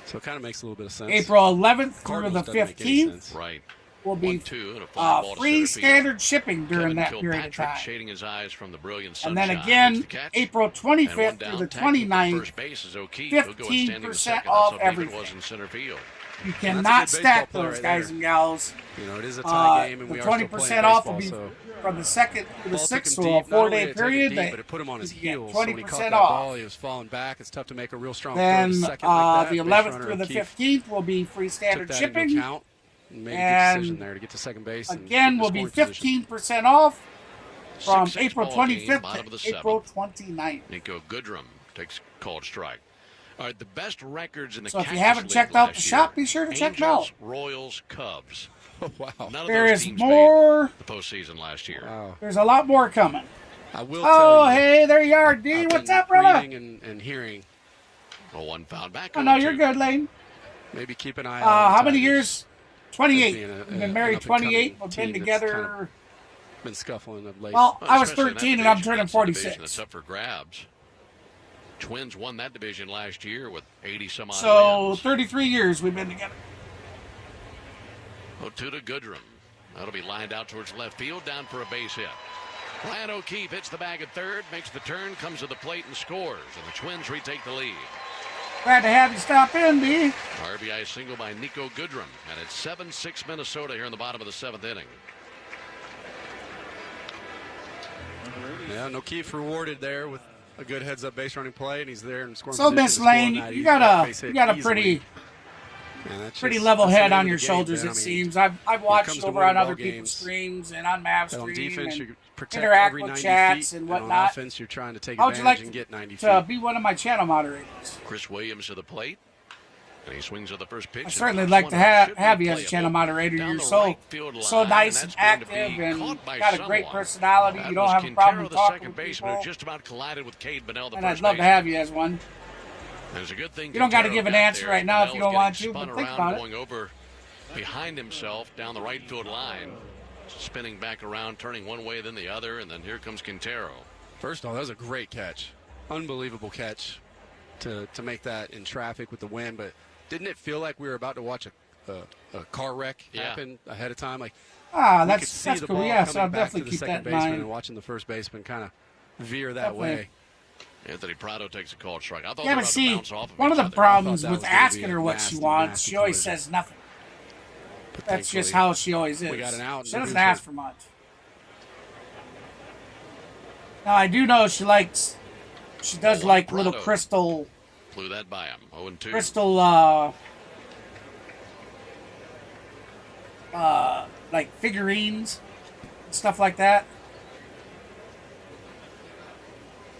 So it kind of makes a little bit of sense. April 11th through Cardinals the doesn't make any 15th sense. Right. will be 1-2 and a fly ball to free center field. standard shipping during Kevin that period of Kilpatrick time. shading his eyes from the brilliant And sunshine. then again, Makes the catch. April And one 25th down, through the tackling from 29th, first base is O'Keefe. He'll go and stand in the 15% second. off That's how David everything. was in center field. you Well, cannot that's a good stack baseball player those right guys there. and gals. You know, it is a tie game, and The we are still 20% playing off baseball, will be so from the 2nd to the ball took 6th, him so a deep. Not only 4-day did it take him period. deep, but it put him on his you get heels. So when he caught 20% that off. ball, he was falling back. It's tough to make a real strong throw Then to second like that. the Base 11th runner through the O'Keefe 15th will be free took standard that shipping. into account and made a good And decision there to get to second base. And Again, keep will the be scoring position. 15% off from 6-6 April ball game, 25th bottom of the to April 7th. 29th. Nico Goodrum takes called strike. All right, the best records in the So if you Cactus haven't League checked out the last shop, year, be sure to check it Angels, out. Royals, Cubs. Oh, wow. None of There those is teams more. made the postseason last year. Wow. There's a lot more coming. I will Oh, tell you. hey, there you are, D. I've What's been up, brother? reading and hearing. A one foul back. Oh, no, you're good, Lane. Maybe keep an eye out. on How the many Tigers. years? 28. Being We've an been married up-and-coming 28. We've team been that's together. kind of been scuffling of late. Well, I was especially in that 13 and I'm division. turning That's the division 46. That's up for grabs. Twins won that division last year with 80 some odd So wins. 33 years we've been together. 0-2 to Goodrum. That'll be lined out towards left field, down for a base hit. Ryan O'Keefe hits the bag at third, makes the turn, comes to the plate and scores, and the Twins retake the lead. Glad to have you stop in, D. RBI single by Nico Goodrum, and it's 7-6 Minnesota here in the bottom of the 7th inning. Yeah, and O'Keefe rewarded there with a good heads-up base running play, and he's there and scoring. So, position Miss to score on Lane, that. you He's got that a base you hit got a easily. pretty Man, that's pretty just- level that's the head name on of your the game, shoulders. Ben. It I mean, seems. I've when it watched comes it to over winning on other ball people's games, streams and on Mav's that on stream defense, and you protect interact every with 90 chats feet, and on whatnot. offense, you're trying to take How would you advantage like and get 90 to feet. be one of my channel moderators? Chris Williams to the plate. And he swings at the first pitch. I and certainly pops like one to up. Should be have you as a playable. channel moderator. Down You're the so right field so line, nice and and that's going to active be and caught by got a great someone. personality. That You don't was have a Quintero, problem the talking second with baseman, people. who just about collided with Cade Bennell, the And first I'd love to baseman. have you as one. There's a good thing You don't gotta Quintero give an got answer there. right now if Bennell you don't was want getting to, but spun think around, about it. going over behind himself down the right field line, spinning back around, turning one way then the other, and then here comes Quintero. First of all, that was a great catch. Unbelievable catch to make that in traffic with the wind. But didn't it feel like we were about to watch a car wreck happen ahead of time? Like, we could That's see the cool. ball Yes, coming I'll back to definitely the keep second that in baseman mind. and watching the first baseman kind of veer that Definitely. way. Anthony Prado takes a called strike. I thought they Yeah, were but about to see, bounce off of one of each the other. problems that with was gonna be asking a her what she nasty, wants, nasty she always collision. says nothing. But That's just thankfully, how she always is. we got an out and She doesn't the ask for much. Now I do know she does like little Prado. crystal Flew that by him. 0-2. like figurines and stuff like that.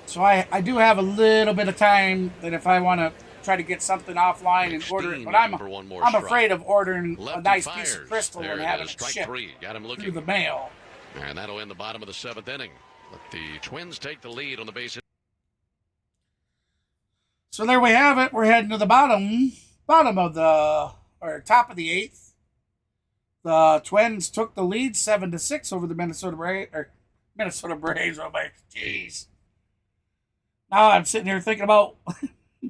So I do have a little bit of time that if I want to try to get something offline and order it, McSteen but I'm looking for one more strike. afraid of ordering a Lefty nice fires. piece of crystal There and it having is. it Strike shipped 3. Got him through looking. the mail. And that'll end the bottom of the 7th inning. But the Twins take the lead on the base. So there we have it. We're heading to the bottom of the top of the 8th. The Twins took the lead 7-6 over the Minnesota Braves. Oh my, jeez. Now I'm sitting here thinking about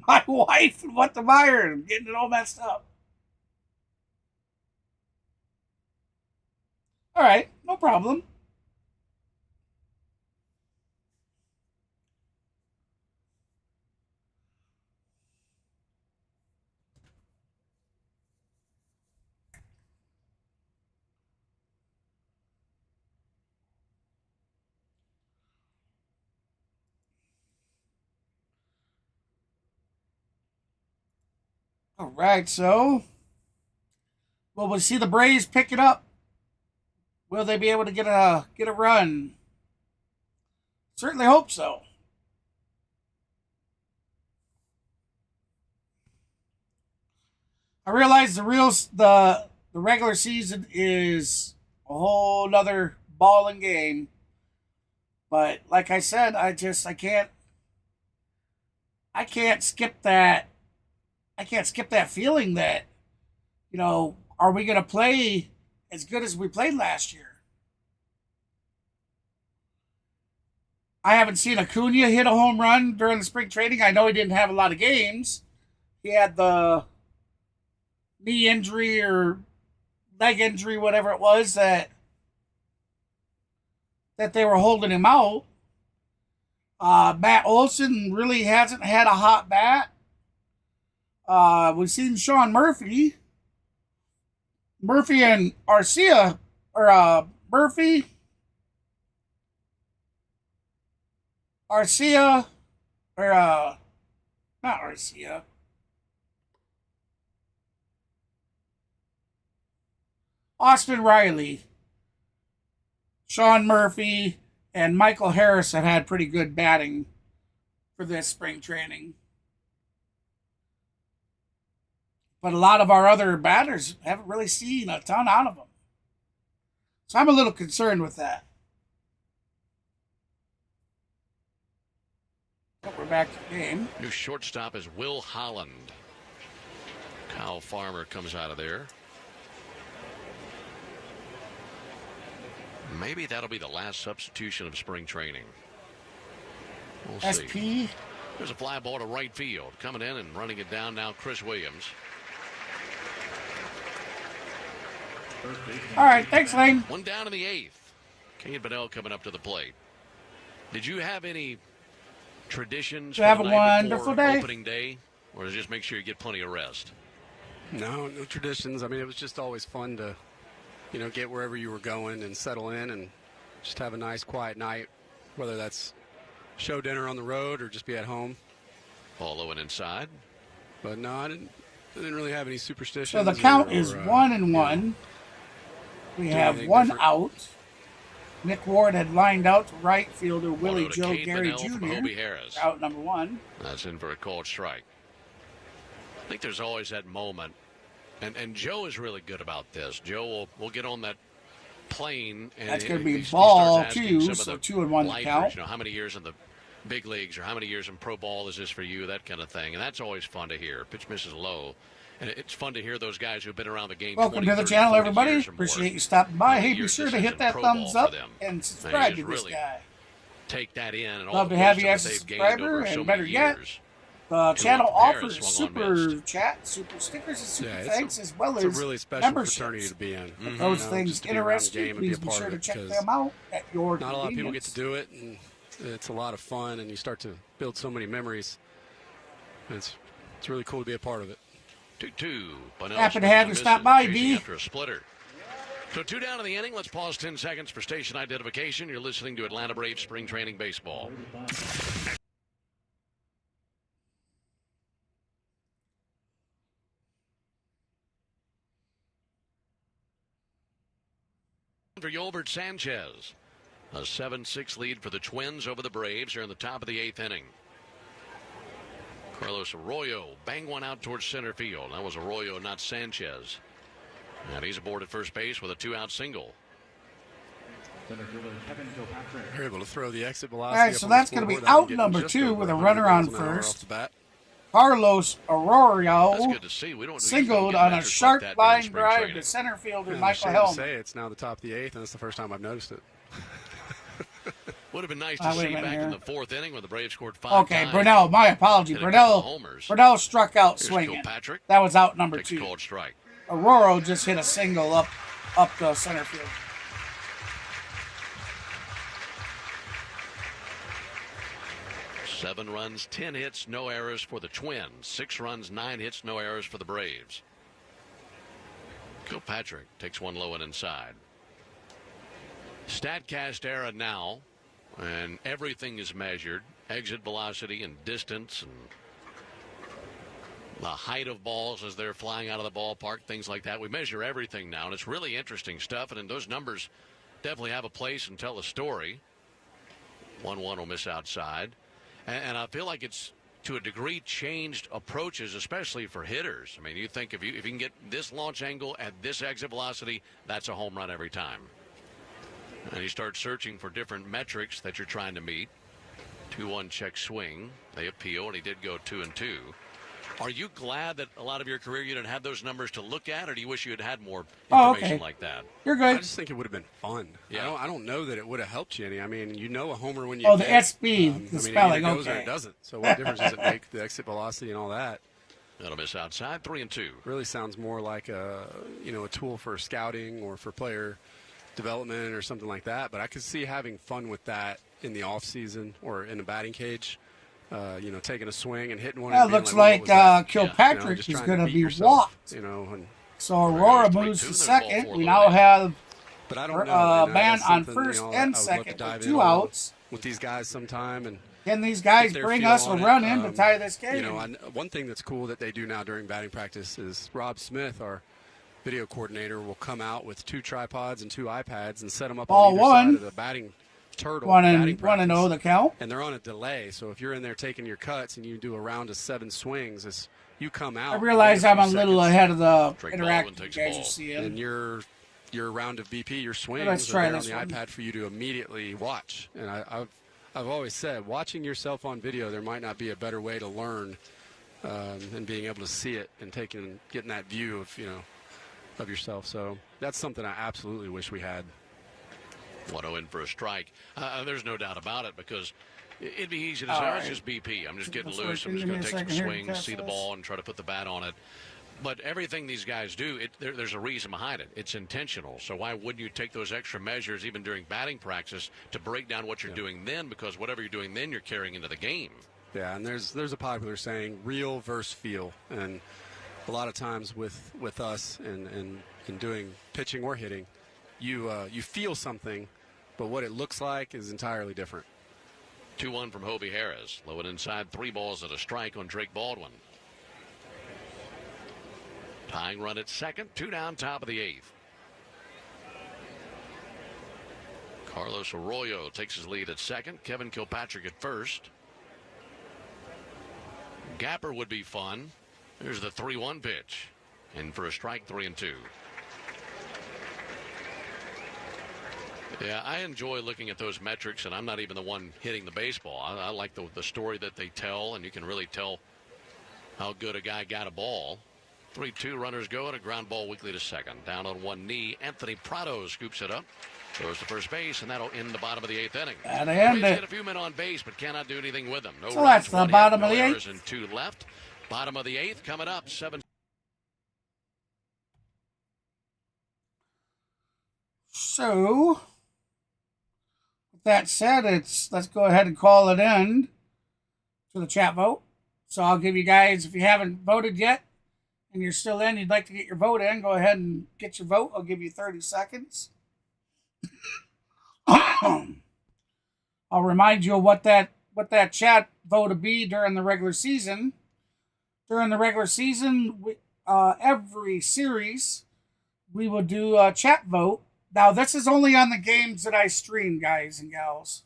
my wife and what to buy her and getting it all messed up. All right, no problem. All right, so will we see the Braves pick it up? Will they be able to get a run? Certainly hope so. I realize the regular season is a whole nother ball and game, but like I said, I can't skip that. I can't skip that feeling that, are we going to play as good as we played last year? I haven't seen Acuna hit a home run during the spring training. I know he didn't have a lot of games. He had the knee injury or leg injury, whatever it was, that they were holding him out. Matt Olson really hasn't had a hot bat. We've seen Sean Murphy. Murphy and Arcia, or Murphy, Arcia, or not Arcia. Austin Riley, Sean Murphy, and Michael Harris have had pretty good batting for this spring training. But a lot of our other batters haven't really seen a ton out of them. So I'm a little concerned with that. But we're back to the game. New shortstop is Will Holland. Kyle Farmer comes out of there. Maybe that'll be the last substitution of spring training. We'll see. SP. There's a fly ball to right field. Coming in and running it down now, Chris Williams. All right, thanks, Lane. One down in the 8th. Kane Bedell coming up to the plate. Did you have any traditions for Have the a night wonderful before day. opening day? Or just make sure you get plenty of rest? No traditions. I mean, it was just always fun to, get wherever you were going and settle in and just have a nice, quiet night, whether that's show dinner on the road or just be at home. Ball low and inside. But no, I didn't really have any superstitions. So the count is 1-1. We have one out. Nick Ward had lined out to right fielder Willie Joe Gary Jr. Out number 1. That's in for a called strike. I think there's always that moment. And Joe is really good about this. Joe will get on that plane. And that's going to be he ball starts asking 2, so 2-1 the count. How many years in the big leagues or how many years in pro ball is this for you? That kind of thing. And that's always fun to hear. Pitch misses low. And it's fun to hear those guys who've been around the game. Welcome 20, to the 30, channel, 40 everybody. years or more. Appreciate you stopping by. Hey, be Years sure this to hit isn't that pro ball thumbs for up them. and subscribe to this really guy. Take that in and Love all to the have you wisdom as a that they've gained subscriber, over so and better many yet, years. the channel Harris offers swung on super missed. chat, super stickers, and super it's thanks, as well as It's a really special memberships. fraternity to be in. If those things just to be around the interest you, game and be please a be part sure of to it, check 'cause them out at your not a lot of people get to convenience. do it, and it's a lot of fun, and you start to build so many memories. And it's really cool to be a part of it. 2-2. Happy to have you stop by, D. After a splitter. So 2 down in the inning. Let's pause 10 seconds for station identification. You're listening to Atlanta Braves Spring Training Baseball. For Yolbert Sanchez. A 7-6 lead for the Twins over the Braves here in the top of the 8th inning. Carlos Arroyo banged one out towards center field. That was Arroyo, not Sanchez. And he's aboard at first base with a 2-out single. They're able to throw the exit velocity. All right, so that's going to be out number 2 with a runner on first. Carlos Arroyo That's good to see. We don't singled get on a metrics sharp like that line during spring drive training. to center fielder Yeah, Michael shame to Hellman. say it's now the top of the 8th, and it's the first time I've noticed it. Would have been nice to wait a see minute back here. in the 4th inning when the Braves scored 5 Okay, times. Brunell, my apology. Hit a couple of Brunell homers. struck out Here's swinging. Kilpatrick. That was out number Takes a 2. called strike. Aurora just hit a single up the center field. Seven runs, 10 hits, no errors for the Twins. 6 runs, 9 hits, no errors for the Braves. Kilpatrick takes one low and inside. StatCast era now, and everything is measured. Exit velocity and distance and the height of balls as they're flying out of the ballpark, things like that. We measure everything now, and it's really interesting stuff. And those numbers definitely have a place and tell a story. 1-1 will miss outside. And I feel like it's, to a degree, changed approaches, especially for hitters. I mean, you think if you can get this launch angle at this exit velocity, that's a home run every time. And you start searching for different metrics that you're trying to meet. 2-1 check swing. They appeal, and he did go 2-2. Are you glad that a lot of your career you didn't have those numbers to look at, or do you wish you had had more Oh, information okay. like that? You're I good. just think it would have been fun. Yeah. I don't know that it would have helped you any. I mean, you know a homer when you Oh, the get, SB, the I mean, spelling, it either goes or okay. it doesn't. So what difference does it make, the exit velocity and all that? That'll miss outside, 3-2. Really sounds more like a tool for scouting or for player development or something like that. But I could see having fun with that in the off season or in a batting cage. Taking a swing and hitting one. That and being looks like, like "What was that?" Kilpatrick just is trying going to beat be yourself, walked. And So Aurora There goes moves 3-2, to there's ball second. four, We Louie. now have but I don't know. And man that's on something, first I and would love to second dive with in 2 on outs. with these guys sometime and Can these guys get their bring feel us a on it. run in to tie this game? One thing that's cool that they do now during batting practice is Rob Smith, our video coordinator, will come out with 2 tripods and 2 iPads and set them up Ball on either one. side of the batting turtle. 1 batting and 0 practice. the count. And they're on a delay, so if you're in there taking your cuts and you do a round of 7 swings, as you come out. I realize I'm a little ahead of the Drake interactive Baldwin takes you guys ball. are seeing. And your round of BP, your swings, let's are try there on this the one. iPad for you to immediately watch. And I've always said, watching yourself on video, there might not be a better way to learn than being able to see it and getting that view of yourself. So that's something I absolutely wish we had. 1-0 in for a strike. There's no doubt about it, because it'd be easy to say, All oh, right. it's just BP. I'm just getting Let's loose. work. I'm just Give going me to a take some second here to swings, test see the this. ball, and try to put the bat on it. But everything these guys do, there's a reason behind it. It's intentional. So why wouldn't you take those extra measures even during batting practice to break down what you're doing then? Because whatever you're doing then, you're carrying into the game. Yeah, and there's a popular saying, real versus feel. And a lot of times with us and doing pitching or hitting, you feel something, but what it looks like is entirely different. 2-1 from Hobie Harris. Low and inside, 3 balls and a strike on Drake Baldwin. Tying run at second, 2 down, top of the 8th. Carlos Arroyo takes his lead at second. Kevin Kilpatrick at first. Gapper would be fun. Here's the 3-1 pitch. And for a strike, 3-2. Yeah, I enjoy looking at those metrics, and I'm not even the one hitting the baseball. I like the story that they tell, and you can really tell how good a guy got a ball. 3-2 runners go, and a ground ball weakly to second. Down on one knee, Anthony Prado scoops it up. Goes to first base, and that'll end the bottom of the 8th inning. That'll end Braves it. get a few men on base, but cannot do anything with them. No So runs, that's the 1 hit, bottom of no the errors, 8th. and 2 left. Bottom of the 8th coming up, 7. So, with that said, let's go ahead and call it in to the chat vote. So I'll give you guys, if you haven't voted yet and you're still in, you'd like to get your vote in, go ahead and get your vote. I'll give you 30 seconds. I'll remind you of what that chat vote would be during the regular season. During the regular season, every series, we will do a chat vote. Now, this is only on the games that I stream, guys and gals.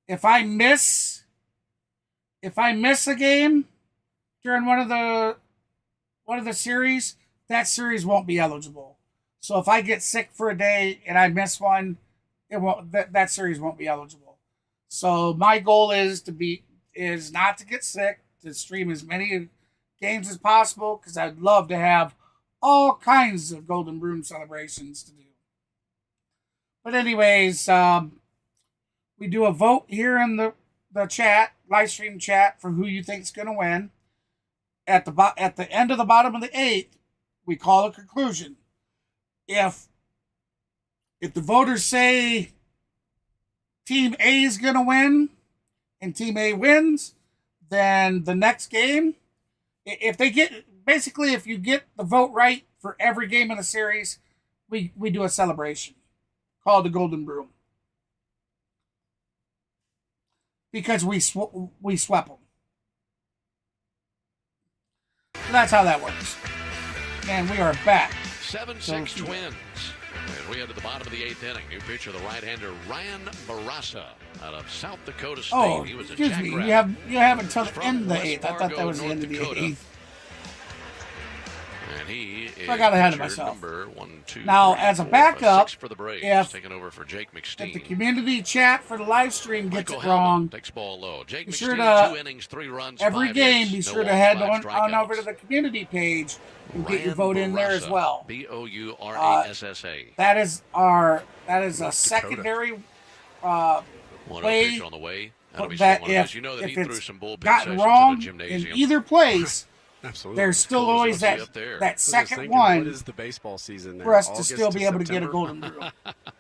If I miss a game during one of the series, that series won't be eligible. So if I get sick for a day and I miss one, that series won't be eligible. So my goal is not to get sick, to stream as many games as possible, because I'd love to have all kinds of Golden Broom celebrations to do. But anyways, we do a vote here in the chat, live stream chat, for who you think's going to win. At the end of the bottom of the 8th, we call a conclusion. If the voters say Team A is going to win and Team A wins, then the next game, if you get the vote right for every game in the series, we do a celebration called the Golden Broom. Because we swept them. So that's how that works. And we are back. 7-6 Twins. As we head to the bottom of the 8th inning. New pitcher, the right-hander Ryan Barassa out of South Dakota State. Oh, He was a excuse me. jackrabbit. You have until the From end of the West 8th. I thought Fargo, that was the North end of the Dakota. 8th. And And he is I got ahead of injured, myself. Number 1, 2, Now, 3, as a 4, backup, 6 for the Braves, if- taking over for Jake If McSteen. the community chat for the live stream gets Michael it wrong, Hellman takes ball low. Jake be McSteen, sure to 2 innings, 3 runs, every 5 game, hits, be no sure to walks, head 5 on over to strikeouts. the community page and get your Ryan vote in there as Barassa, well. Bourassa. That is a North secondary One play pitch on the way. That'll be that swung on. if, As you know that if he threw it's some bullpen gotten sessions wrong in the in gymnasium. either place, Absolutely. there's still Cool as always they'll see that up there. that I was just second thinking, one what is the baseball season there? for us to August still be able to get a September? golden brew.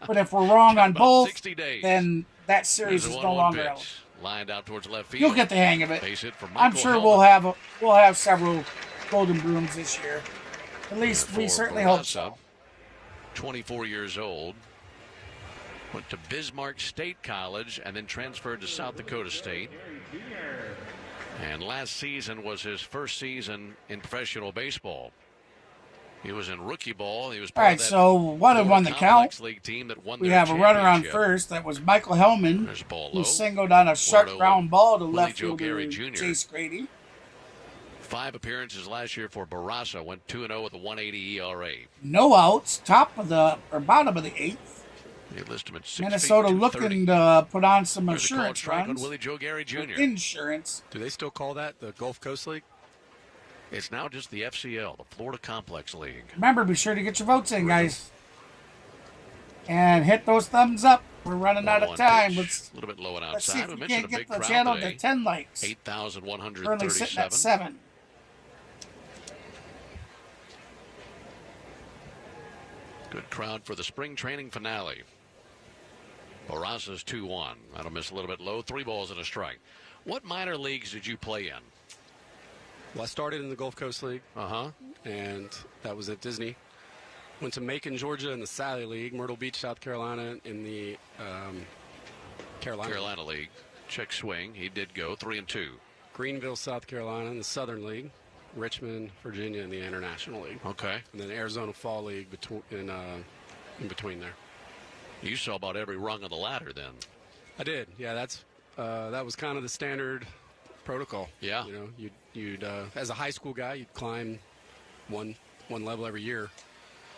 But if we're wrong on About both, 60 days. then that series There's is a no 1-1 longer pitch. relevant. Lined out towards left field. You'll get the hang of it. Base hit for I'm Michael sure Hellman. we'll have several golden brooms this year. At least we For certainly hope Bourassa, so. 24 years old. Went to Bismarck State College and then transferred to South Dakota State. And last season was his first season in professional baseball. He was in rookie ball. He was All part right, of that so 1-1 the Complex count. League team that won We their have a runner on championship. first. That was Michael Hellman, There's a ball who low. singled on a sharp 1-0 ground ball to Willie left Joe fielder Gary Jr. Chase Grady. 5 appearances last year for Bourassa. Went 2-0 with a 1.80 ERA. No outs, bottom of the eighth. They list him at 6 Minnesota feet, looking 230. to put on some There's a called insurance strike on runs. Willie Joe Gary Jr. Insurance. Do they still call that the Gulf Coast League? It's now just the FCL, the Florida Complex League. Remember, be sure to get your votes in, guys. And hit those thumbs up. We're running out of 1-1 time. pitch. Let's A little bit low and see outside. if We we mentioned can't a get big the crowd channel today. to 10 likes. Currently sitting at 8,137. 7. Good crowd for the spring training finale. Bourassa's 2-1. That'll miss a little bit low. 3 balls and a strike. What minor leagues did you play in? Well, I started in the Gulf Coast League, Uh-huh. and that was at Disney. Went to Macon, Georgia in the Sally League, Myrtle Beach, South Carolina in the Carolina League. Check swing. He did go 3-2. Greenville, South Carolina in the Southern League, Richmond, Virginia in the International League, Okay. and then Arizona Fall League in between there. You saw about every rung of the ladder then. I did. Yeah, that was kind of the standard protocol. Yeah. You know, you'd as a high school guy, you'd climb one level every year.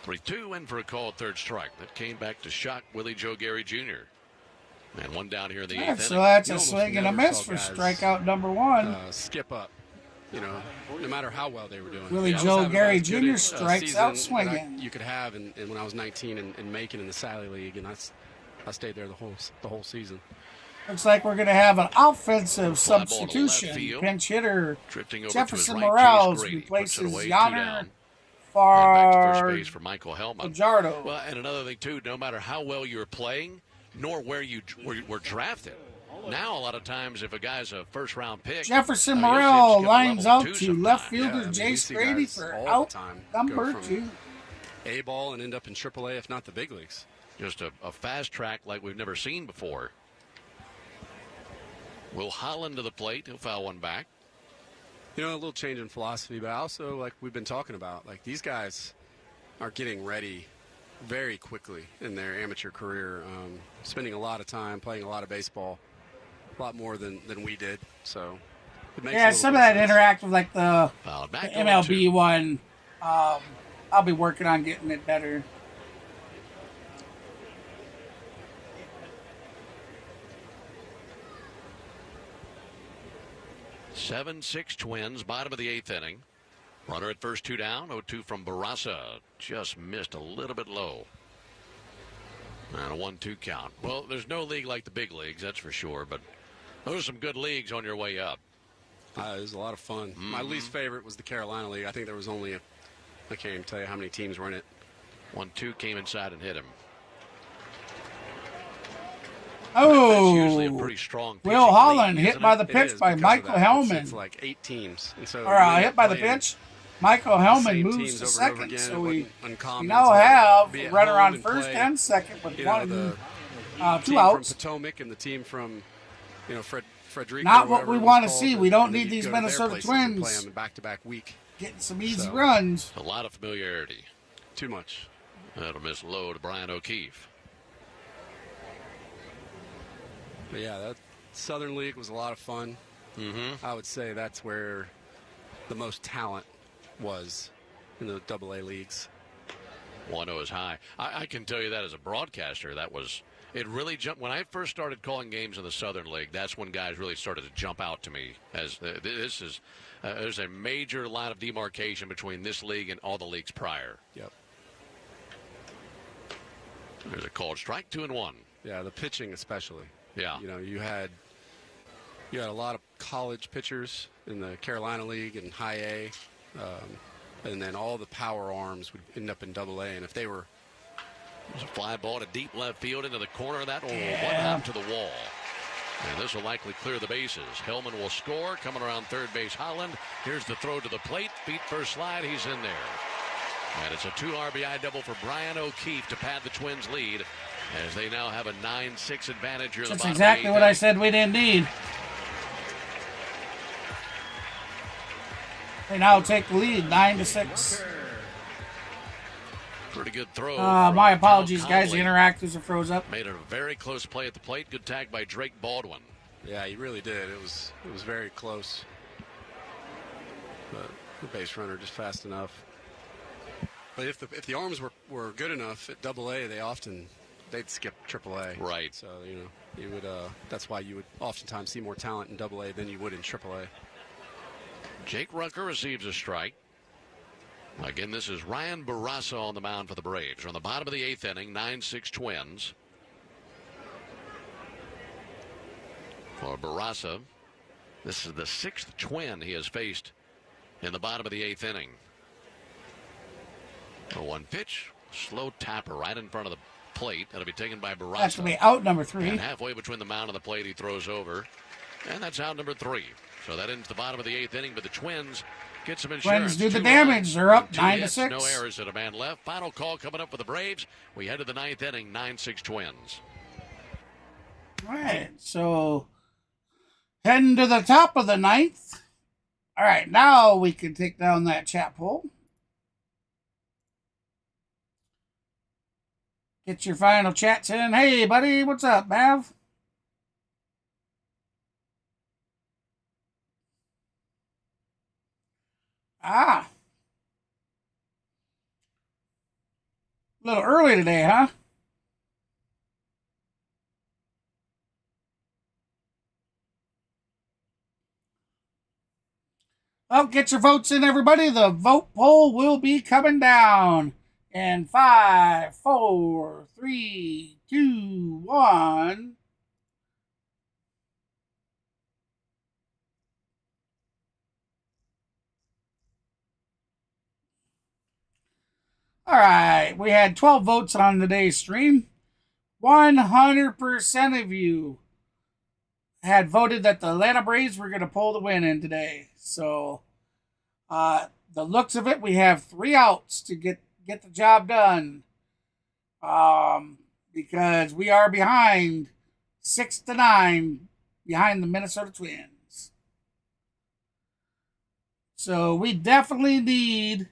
3-2 in for a called third strike. That came back to shock Willie Joe Gary Jr. And one down here in the Yeah, 8th so inning. that's You a almost swing and a never miss saw for guys, strikeout number 1. Skip up, you know, no matter how well they were doing. Willie I was Joe having Gary about as good Jr. a strikes season out that swinging. you could have in when I was 19 in Macon in the Sally League, and I stayed there the whole season. Looks like we're going to have an offensive Fly ball to left substitution. field. Pinch hitter Drifting over Jefferson to his right, Morales Chase Grady puts it replaces away, 2 Yanner down. And back to first for base for Michael Hellman. Fajardo. Well, and another thing, too, no matter how well you're playing, nor where you were drafted. Now, a lot of times, if a guy's a first-round pick, Jefferson you'll see him Morel skip lines level out 2 to sometime. left Yeah, I fielder mean, we Jace see Grady guys for all the out time number go from 2. A-ball and end up in AAA, if not the big leagues. Just a fast track like we've never seen before. Will Holland to the plate. He'll foul one back. You know, a little change in philosophy, but also, like we've been talking about, like these guys are getting ready very quickly in their amateur career, spending a lot of time playing a lot of baseball, a lot more than we did. So, it makes a Yeah, little some bit of that sense. interactive, like the Fouled back. MLB 0-2. one, I'll be working on getting it better. Seven, 6 Twins, bottom of the 8th inning. Runner at first, 2 down. 0-2 from Bourassa. Just missed a little bit low. And a 1-2 count. Well, there's no league like the big leagues, that's for sure. But those are some good leagues on your way up. It was a lot of fun. My least favorite was the Carolina League. I think there was only I can't even tell you how many teams were in it. 1-2 came inside and hit him. Oh, That's usually a pretty strong Will pitching Holland league, hit isn't by it? the It pitch is by because of Michael that. Hellman. It's like 8 teams. And so Or you end up hit by the playing pitch. Michael Hellman same moves teams to over and over second, again. so It we wasn't uncommon now to have be a at runner home on and first play, and second with you know, one, the 2 team outs. from Potomac and the team from, you know, Frederica. Not or what whatever we it was wanna called, see. We don't and then need you'd these go to their Minnesota places and play Twins them in back-to-back week. Getting some easy So- runs. A lot of familiarity. Too much. That'll miss low to Brian O'Keefe. But yeah, that Southern League was a lot of fun. I would say that's where the most talent was in the AA leagues. 1-0 is high. I can tell you that as a broadcaster, it really jumped. When I first started calling games in the Southern League, that's when guys really started to jump out to me. As there's a major line of demarcation between this league and all the leagues prior. Yep. There's a called strike, 2-1. Yeah, the pitching especially. Yeah. You had a lot of college pitchers in the Carolina League and High A, and then all the power arms would end up in AA. And if they were, there's a fly ball to deep left field into the corner. That will one hop to the wall. And this will likely clear the bases. Hellman will score. Coming around third base, Holland. Here's the throw to the plate. Feet first slide. He's in there. And it's a 2 RBI double for Brian O'Keefe to pad the Twins' lead as they now have a 9-6 advantage here in the That's bottom exactly of the what I 8th. said we didn't need. They now take the lead, 9-6. Pretty good throw. My from apologies, Cal guys. The Conley. interactors are froze up. Made it a very close play at the plate. Good tag by Drake Baldwin. yeah, he really did. It was very close. But the base runner just fast enough. But if the arms were good enough at AA, they'd skip AAA. Right. So you would that's why you would oftentimes see more talent in AA than you would in AAA. Jake Rucker receives a strike. Again, this is Ryan Barraza on the mound for the Braves. We're on the bottom of the 8th inning, 9-6 Twins. For Barraza, this is the 6th Twin he has faced in the bottom of the 8th inning. A 1 pitch, slow tapper right in front of the plate. That'll be taken by Barraza. That's going to be out number 3. And halfway between the mound and the plate, he throws over. And that's out number 3. So that ends the bottom of the 8th inning, but the Twins get some insurance. Twins do the 2 damage. runs, They're up 2 hits, 9-6. No errors and a man left. Final call coming up for the Braves. We head to the 9th inning, 9-6 Twins. All right, so heading to the top of the 9th. All right, now we can take down that chat poll. Get your final chats in. Hey, buddy, what's up, Mav? A little early today, huh? Well, get your votes in, everybody. The vote poll will be coming down in 5, 4, 3, 2, 1. All right, we had 12 votes on today's stream. 100% of you had voted that the Atlanta Braves were going to pull the win in today. So, the looks of it, we have 3 outs to get the job done. Because we are behind 6-9 behind the Minnesota Twins. So we definitely need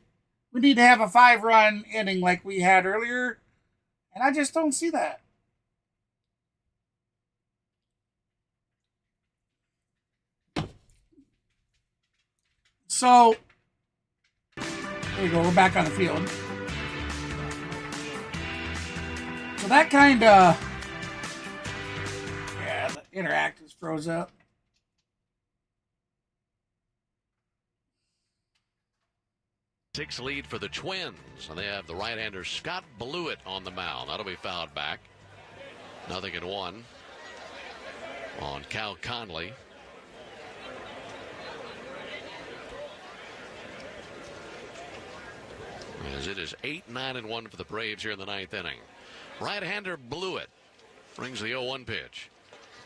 to have a 5-run inning like we had earlier, and I just don't see that. So, there you go, we're back on the field. So that kind of, yeah, the interactors froze up. Six lead for the Twins, and they have the right-hander Scott Blewett on the mound. That'll be fouled back. 0-1 on Cal Conley. As it is 8-9-1 for the Braves here in the 9th inning. Right-hander Blewett brings the 0-1 pitch.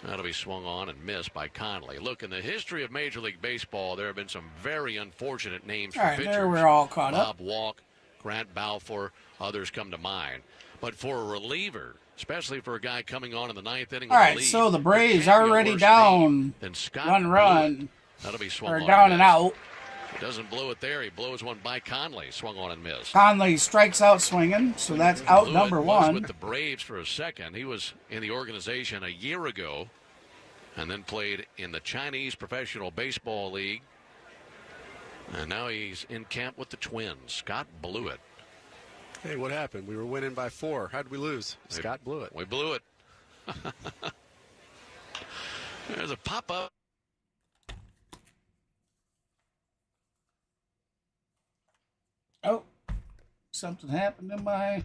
That'll be swung on and missed by Conley. Look, in the history of Major League Baseball, there have been some very unfortunate names for pitchers. There we're all caught up. Bob Walk, Grant Balfour, others come to mind. But for a reliever, especially for a guy coming on in the 9th inning, all right, so the Braves already down than Scott 1 run. That'll be swung or on down and missed. out. He doesn't blow it there. He blows one by Conley. Swung on and missed. Conley strikes out swinging, so that's out Blewett number was 1. with the Braves for a second. He was in the organization a year ago and then played in the Chinese Professional Baseball League And now he's in camp with the Twins. Scott blew it. Hey, what happened? We were winning by 4. How'd we lose? Scott blew it. We blew it. There's a pop-up. Oh, something happened in my...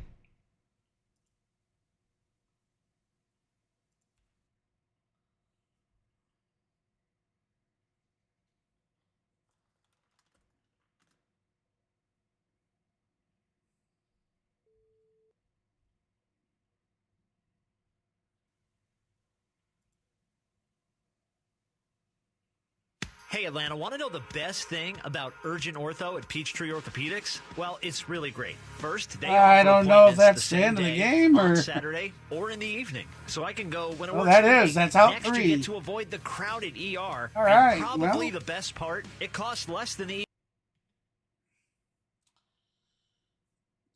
Hey, Atlanta, want to know the best thing about Urgent Ortho at Peachtree Orthopedics? Well, it's really great. First, they I offer don't know if appointments that's the the same end of the day, game, or... on Saturday or in the evening. So I can go when it Oh, works that for is. me. That's out Next, 3. you get to avoid the crowded ER. All right, And probably well. the best part, it costs less than the...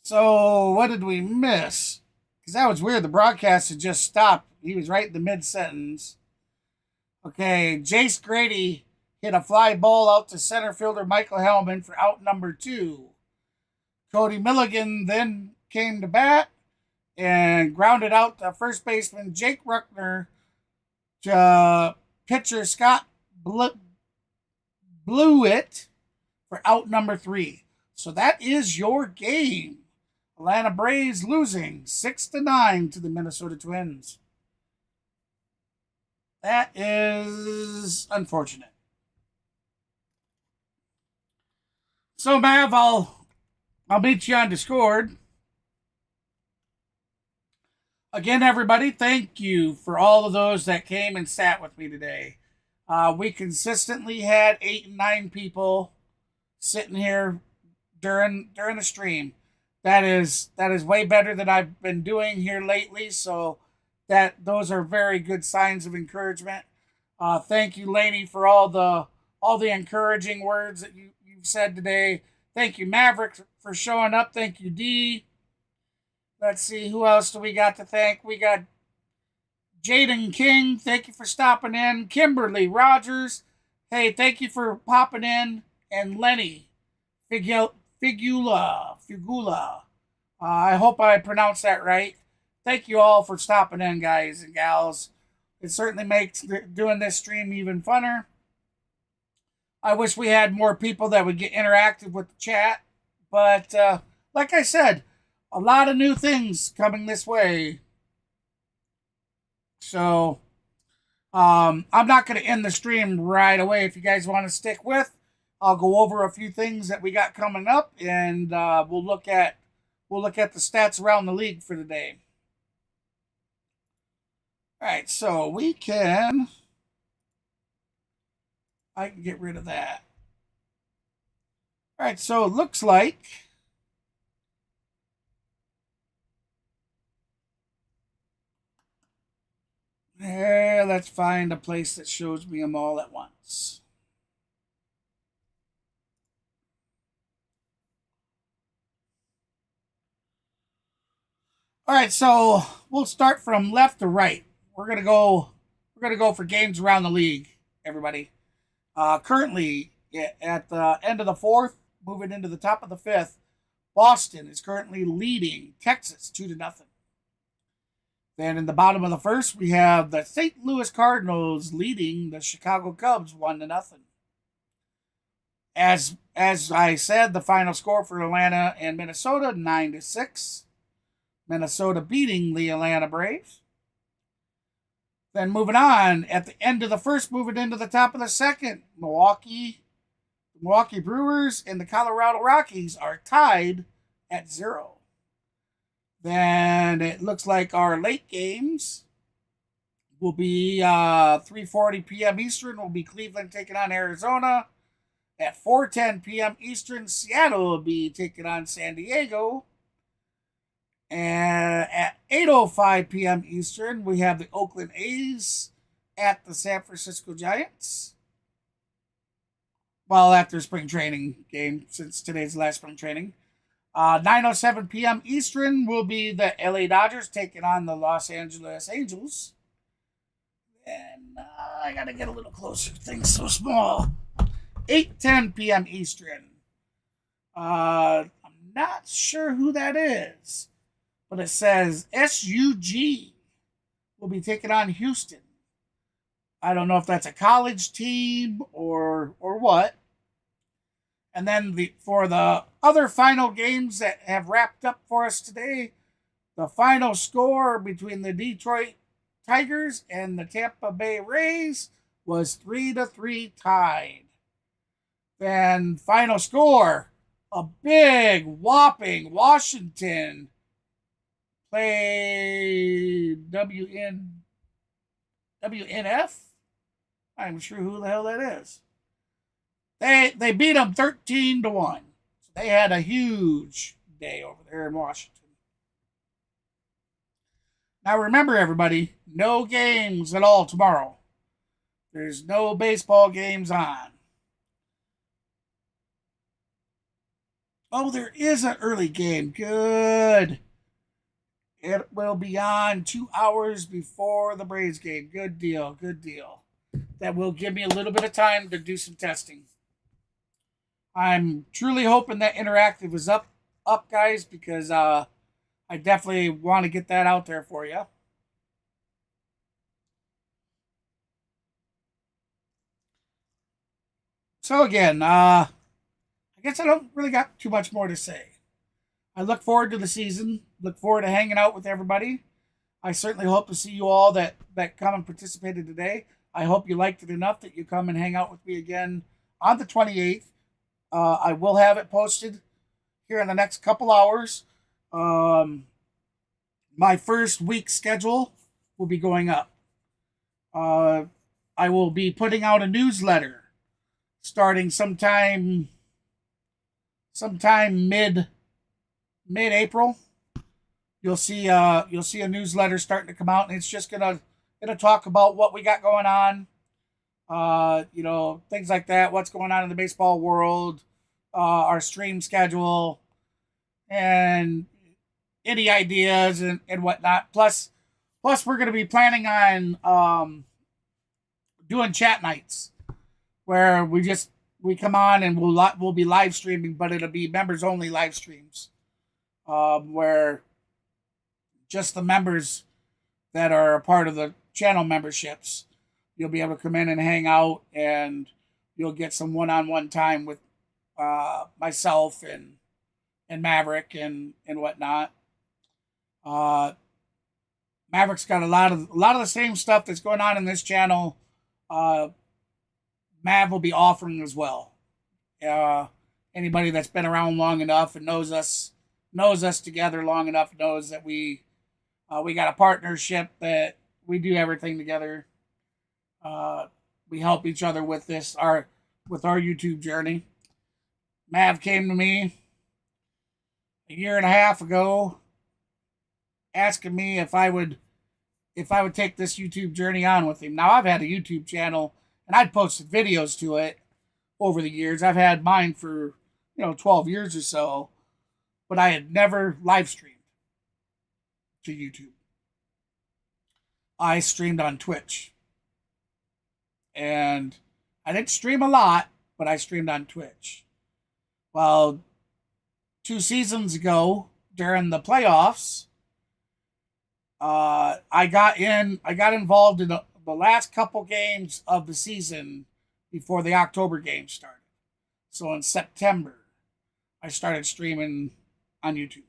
So, what did we miss? Because that was weird. The broadcast had just stopped. He was right in the mid-sentence. Okay, Jace Grady hit a fly ball out to center fielder Michael Hellman for out number 2. Cody Milligan then came to bat and grounded out to first baseman Jake Ruckner to pitcher Scott blew it for out number 3. So that is your game. Atlanta Braves losing 6-9 to the Minnesota Twins. That is unfortunate. So, Mav, I'll meet you on Discord. Again, everybody, thank you for all of those that came and sat with me today. We consistently had 8 and 9 people sitting here during the stream. That is way better than I've been doing here lately. So those are very good signs of encouragement. Thank you, Laney, for all the encouraging words that you've said today. Thank you, Maverick, for showing up. Thank you, D. Let's see, who else do we got to thank? We got Jaden King. Thank you for stopping in. Kimberly Rogers. Hey, thank you for popping in. And Lenny Figula. I hope I pronounced that right. Thank you all for stopping in, guys and gals. It certainly makes doing this stream even funner. I wish we had more people that would get interactive with the chat. But like I said, a lot of new things coming this way. So I'm not going to end the stream right away. If you guys want to stick with, I'll go over a few things that we got coming up, and we'll look at the stats around the league for the day. All right, so I can get rid of that. All right, so it looks like let's find a place that shows me them all at once. All right, so we'll start from left to right. We're gonna go for games around the league, everybody. Currently, at the end of the 4th, moving into the top of the 5th, Boston is currently leading Texas 2-0. Then in the bottom of the 1st, we have the St. Louis Cardinals leading the Chicago Cubs 1-0. As I said, the final score for Atlanta and Minnesota 9-6. Minnesota beating the Atlanta Braves. Then moving on, at the end of the 1st, moving into the top of the 2nd, Milwaukee Brewers and the Colorado Rockies are tied at 0. Then it looks like our late games will be 3:40 p.m. Eastern will be Cleveland taking on Arizona. At 4:10 p.m. Eastern, Seattle will be taking on San Diego. And at 8:05 p.m. Eastern, we have the Oakland A's at the San Francisco Giants. Well, after spring training game, since today's last spring training. 9:07 p.m. Eastern will be the LA Dodgers taking on the Los Angeles Angels. And I got to get a little closer. Things so small. 8:10 p.m. Eastern. I'm not sure who that is, but it says SUG will be taking on Houston. I don't know if that's a college team or what. And then for the other final games that have wrapped up for us today, the final score between the Detroit Tigers and the Tampa Bay Rays was 3-3 tied. Then final score, a big whopping Washington played WNF. I'm sure who the hell that is. They beat them 13-1. So they had a huge day over there in Washington. Now remember, everybody, no games at all tomorrow. There's no baseball games on. Oh, there is an early game. Good. It will be on 2 hours before the Braves game. Good deal. Good deal. That will give me a little bit of time to do some testing. I'm truly hoping that interactive is up, guys, because I definitely want to get that out there for you. So again, I guess I don't really got too much more to say. I look forward to the season. Look forward to hanging out with everybody. I certainly hope to see you all that come and participated today. I hope you liked it enough that you come and hang out with me again on the 28th. I will have it posted here in the next couple hours. My first week schedule will be going up. I will be putting out a newsletter starting sometime mid-April. You'll see a newsletter starting to come out, and it's just gonna talk about what we got going on. Things like that, what's going on in the baseball world, our stream schedule, and any ideas and whatnot. Plus we're going to be planning on doing chat nights where we come on and we'll be live streaming, but it'll be members only live streams, where just the members that are a part of the channel memberships, you'll be able to come in and hang out, and you'll get some one-on-one time with myself and Maverick and whatnot. Maverick's got a lot of the same stuff that's going on in this channel. Mav will be offering as well. Anybody that's been around long enough and knows us together long enough knows that we got a partnership, that we do everything together. We help each other with our YouTube journey. Mav came to me a year and a half ago asking me if I would take this YouTube journey on with him. Now, I've had a YouTube channel and I'd posted videos to it over the years. I've had mine for 12 years or so, but I had never live streamed to YouTube. I streamed on Twitch. And I didn't stream a lot, but I streamed on Twitch. Well, 2 seasons ago, during the playoffs, I got involved in the last couple games of the season before the October game started. So in September, I started streaming on YouTube.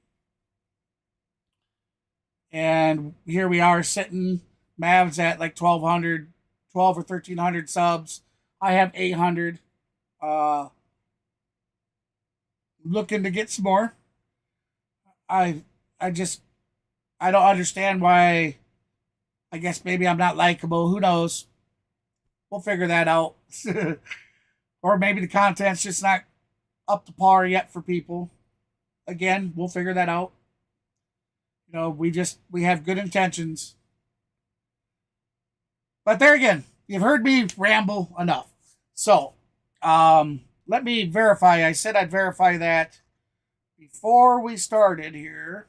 And here we are sitting. Mav's at like 12 or 1,300 subs. I have 800. Looking to get some more. I don't understand why. I guess maybe I'm not likable. Who knows? We'll figure that out. Or maybe the content's just not up to par yet for people. Again, we'll figure that out. We have good intentions. But there again, you've heard me ramble enough. So, let me verify. I said I'd verify that before we started here.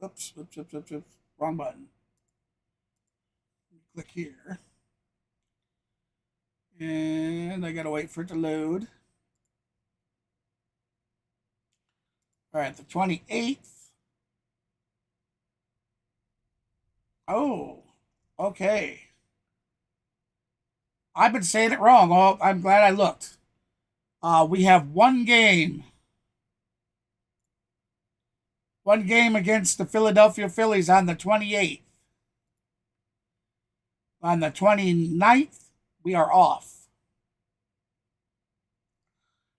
Oops. Wrong button. Click here. And I gotta wait for it to load. All right, the 28th. Oh, okay. I've been saying it wrong. Oh, I'm glad I looked. We have one game. One game against the Philadelphia Phillies on the 28th. On the 29th, we are off.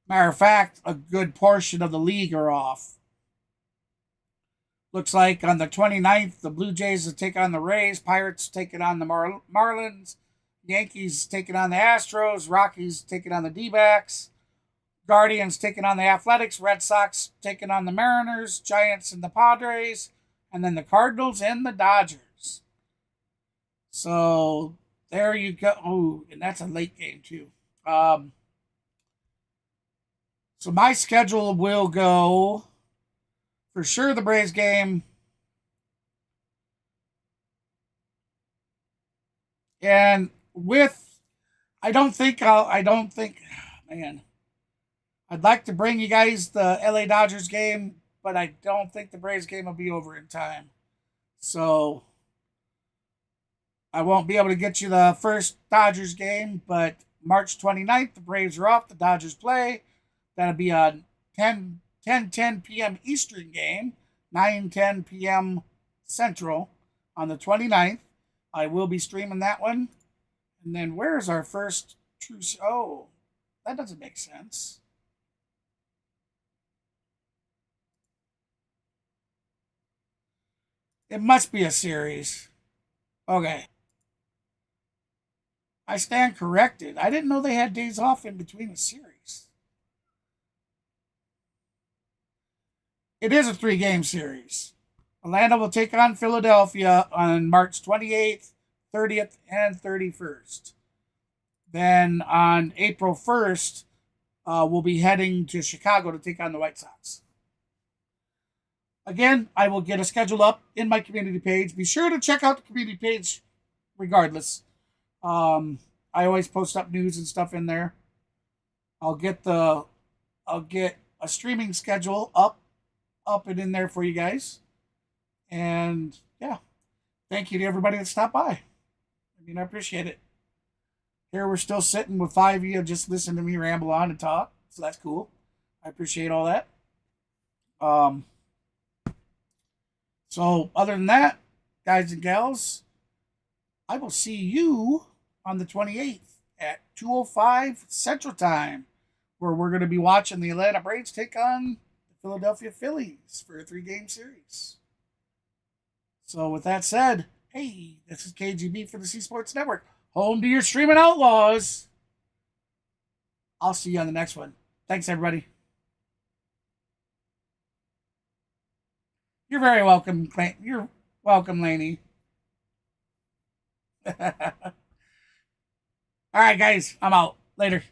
Matter of fact, a good portion of the league are off. Looks like on the 29th, the Blue Jays will take on the Rays, Pirates taking on the Marlins, Yankees taking on the Astros, Rockies taking on the D-backs, Guardians taking on the Athletics, Red Sox taking on the Mariners, Giants and the Padres, and then the Cardinals and the Dodgers. So there you go. Oh, and that's a late game too. So my schedule will go for sure the Braves game. And with, man, I'd like to bring you guys the LA Dodgers game, but I don't think the Braves game will be over in time. So I won't be able to get you the first Dodgers game, but March 29th, the Braves are off, the Dodgers play. That'll be a 10 p.m. Eastern game, 9:10 p.m. Central on the 29th. I will be streaming that one. And then where's our first true... Oh, that doesn't make sense. It must be a series. Okay. I stand corrected. I didn't know they had days off in between a series. It is a 3-game series. Atlanta will take on Philadelphia on March 28th, 30th, and 31st. Then on April 1st, we'll be heading to Chicago to take on the White Sox. Again, I will get a schedule up in my community page. Be sure to check out the community page regardless. I always post up news and stuff in there. I'll get a streaming schedule up and in there for you guys. And yeah, thank you to everybody that stopped by. I appreciate it. Here we're still sitting with 5 of you just listening to me ramble on and talk. So that's cool. I appreciate all that. So other than that, guys and gals, I will see you on the 28th at 2:05 Central Time, where we're going to be watching the Atlanta Braves take on the Philadelphia Phillies for a 3-game series. So with that said, hey, this is KGB for the C Sports Network, home to your streaming outlaws. I'll see you on the next one. Thanks, everybody. You're very welcome. You're welcome, Laney. All right, guys, I'm out. Later.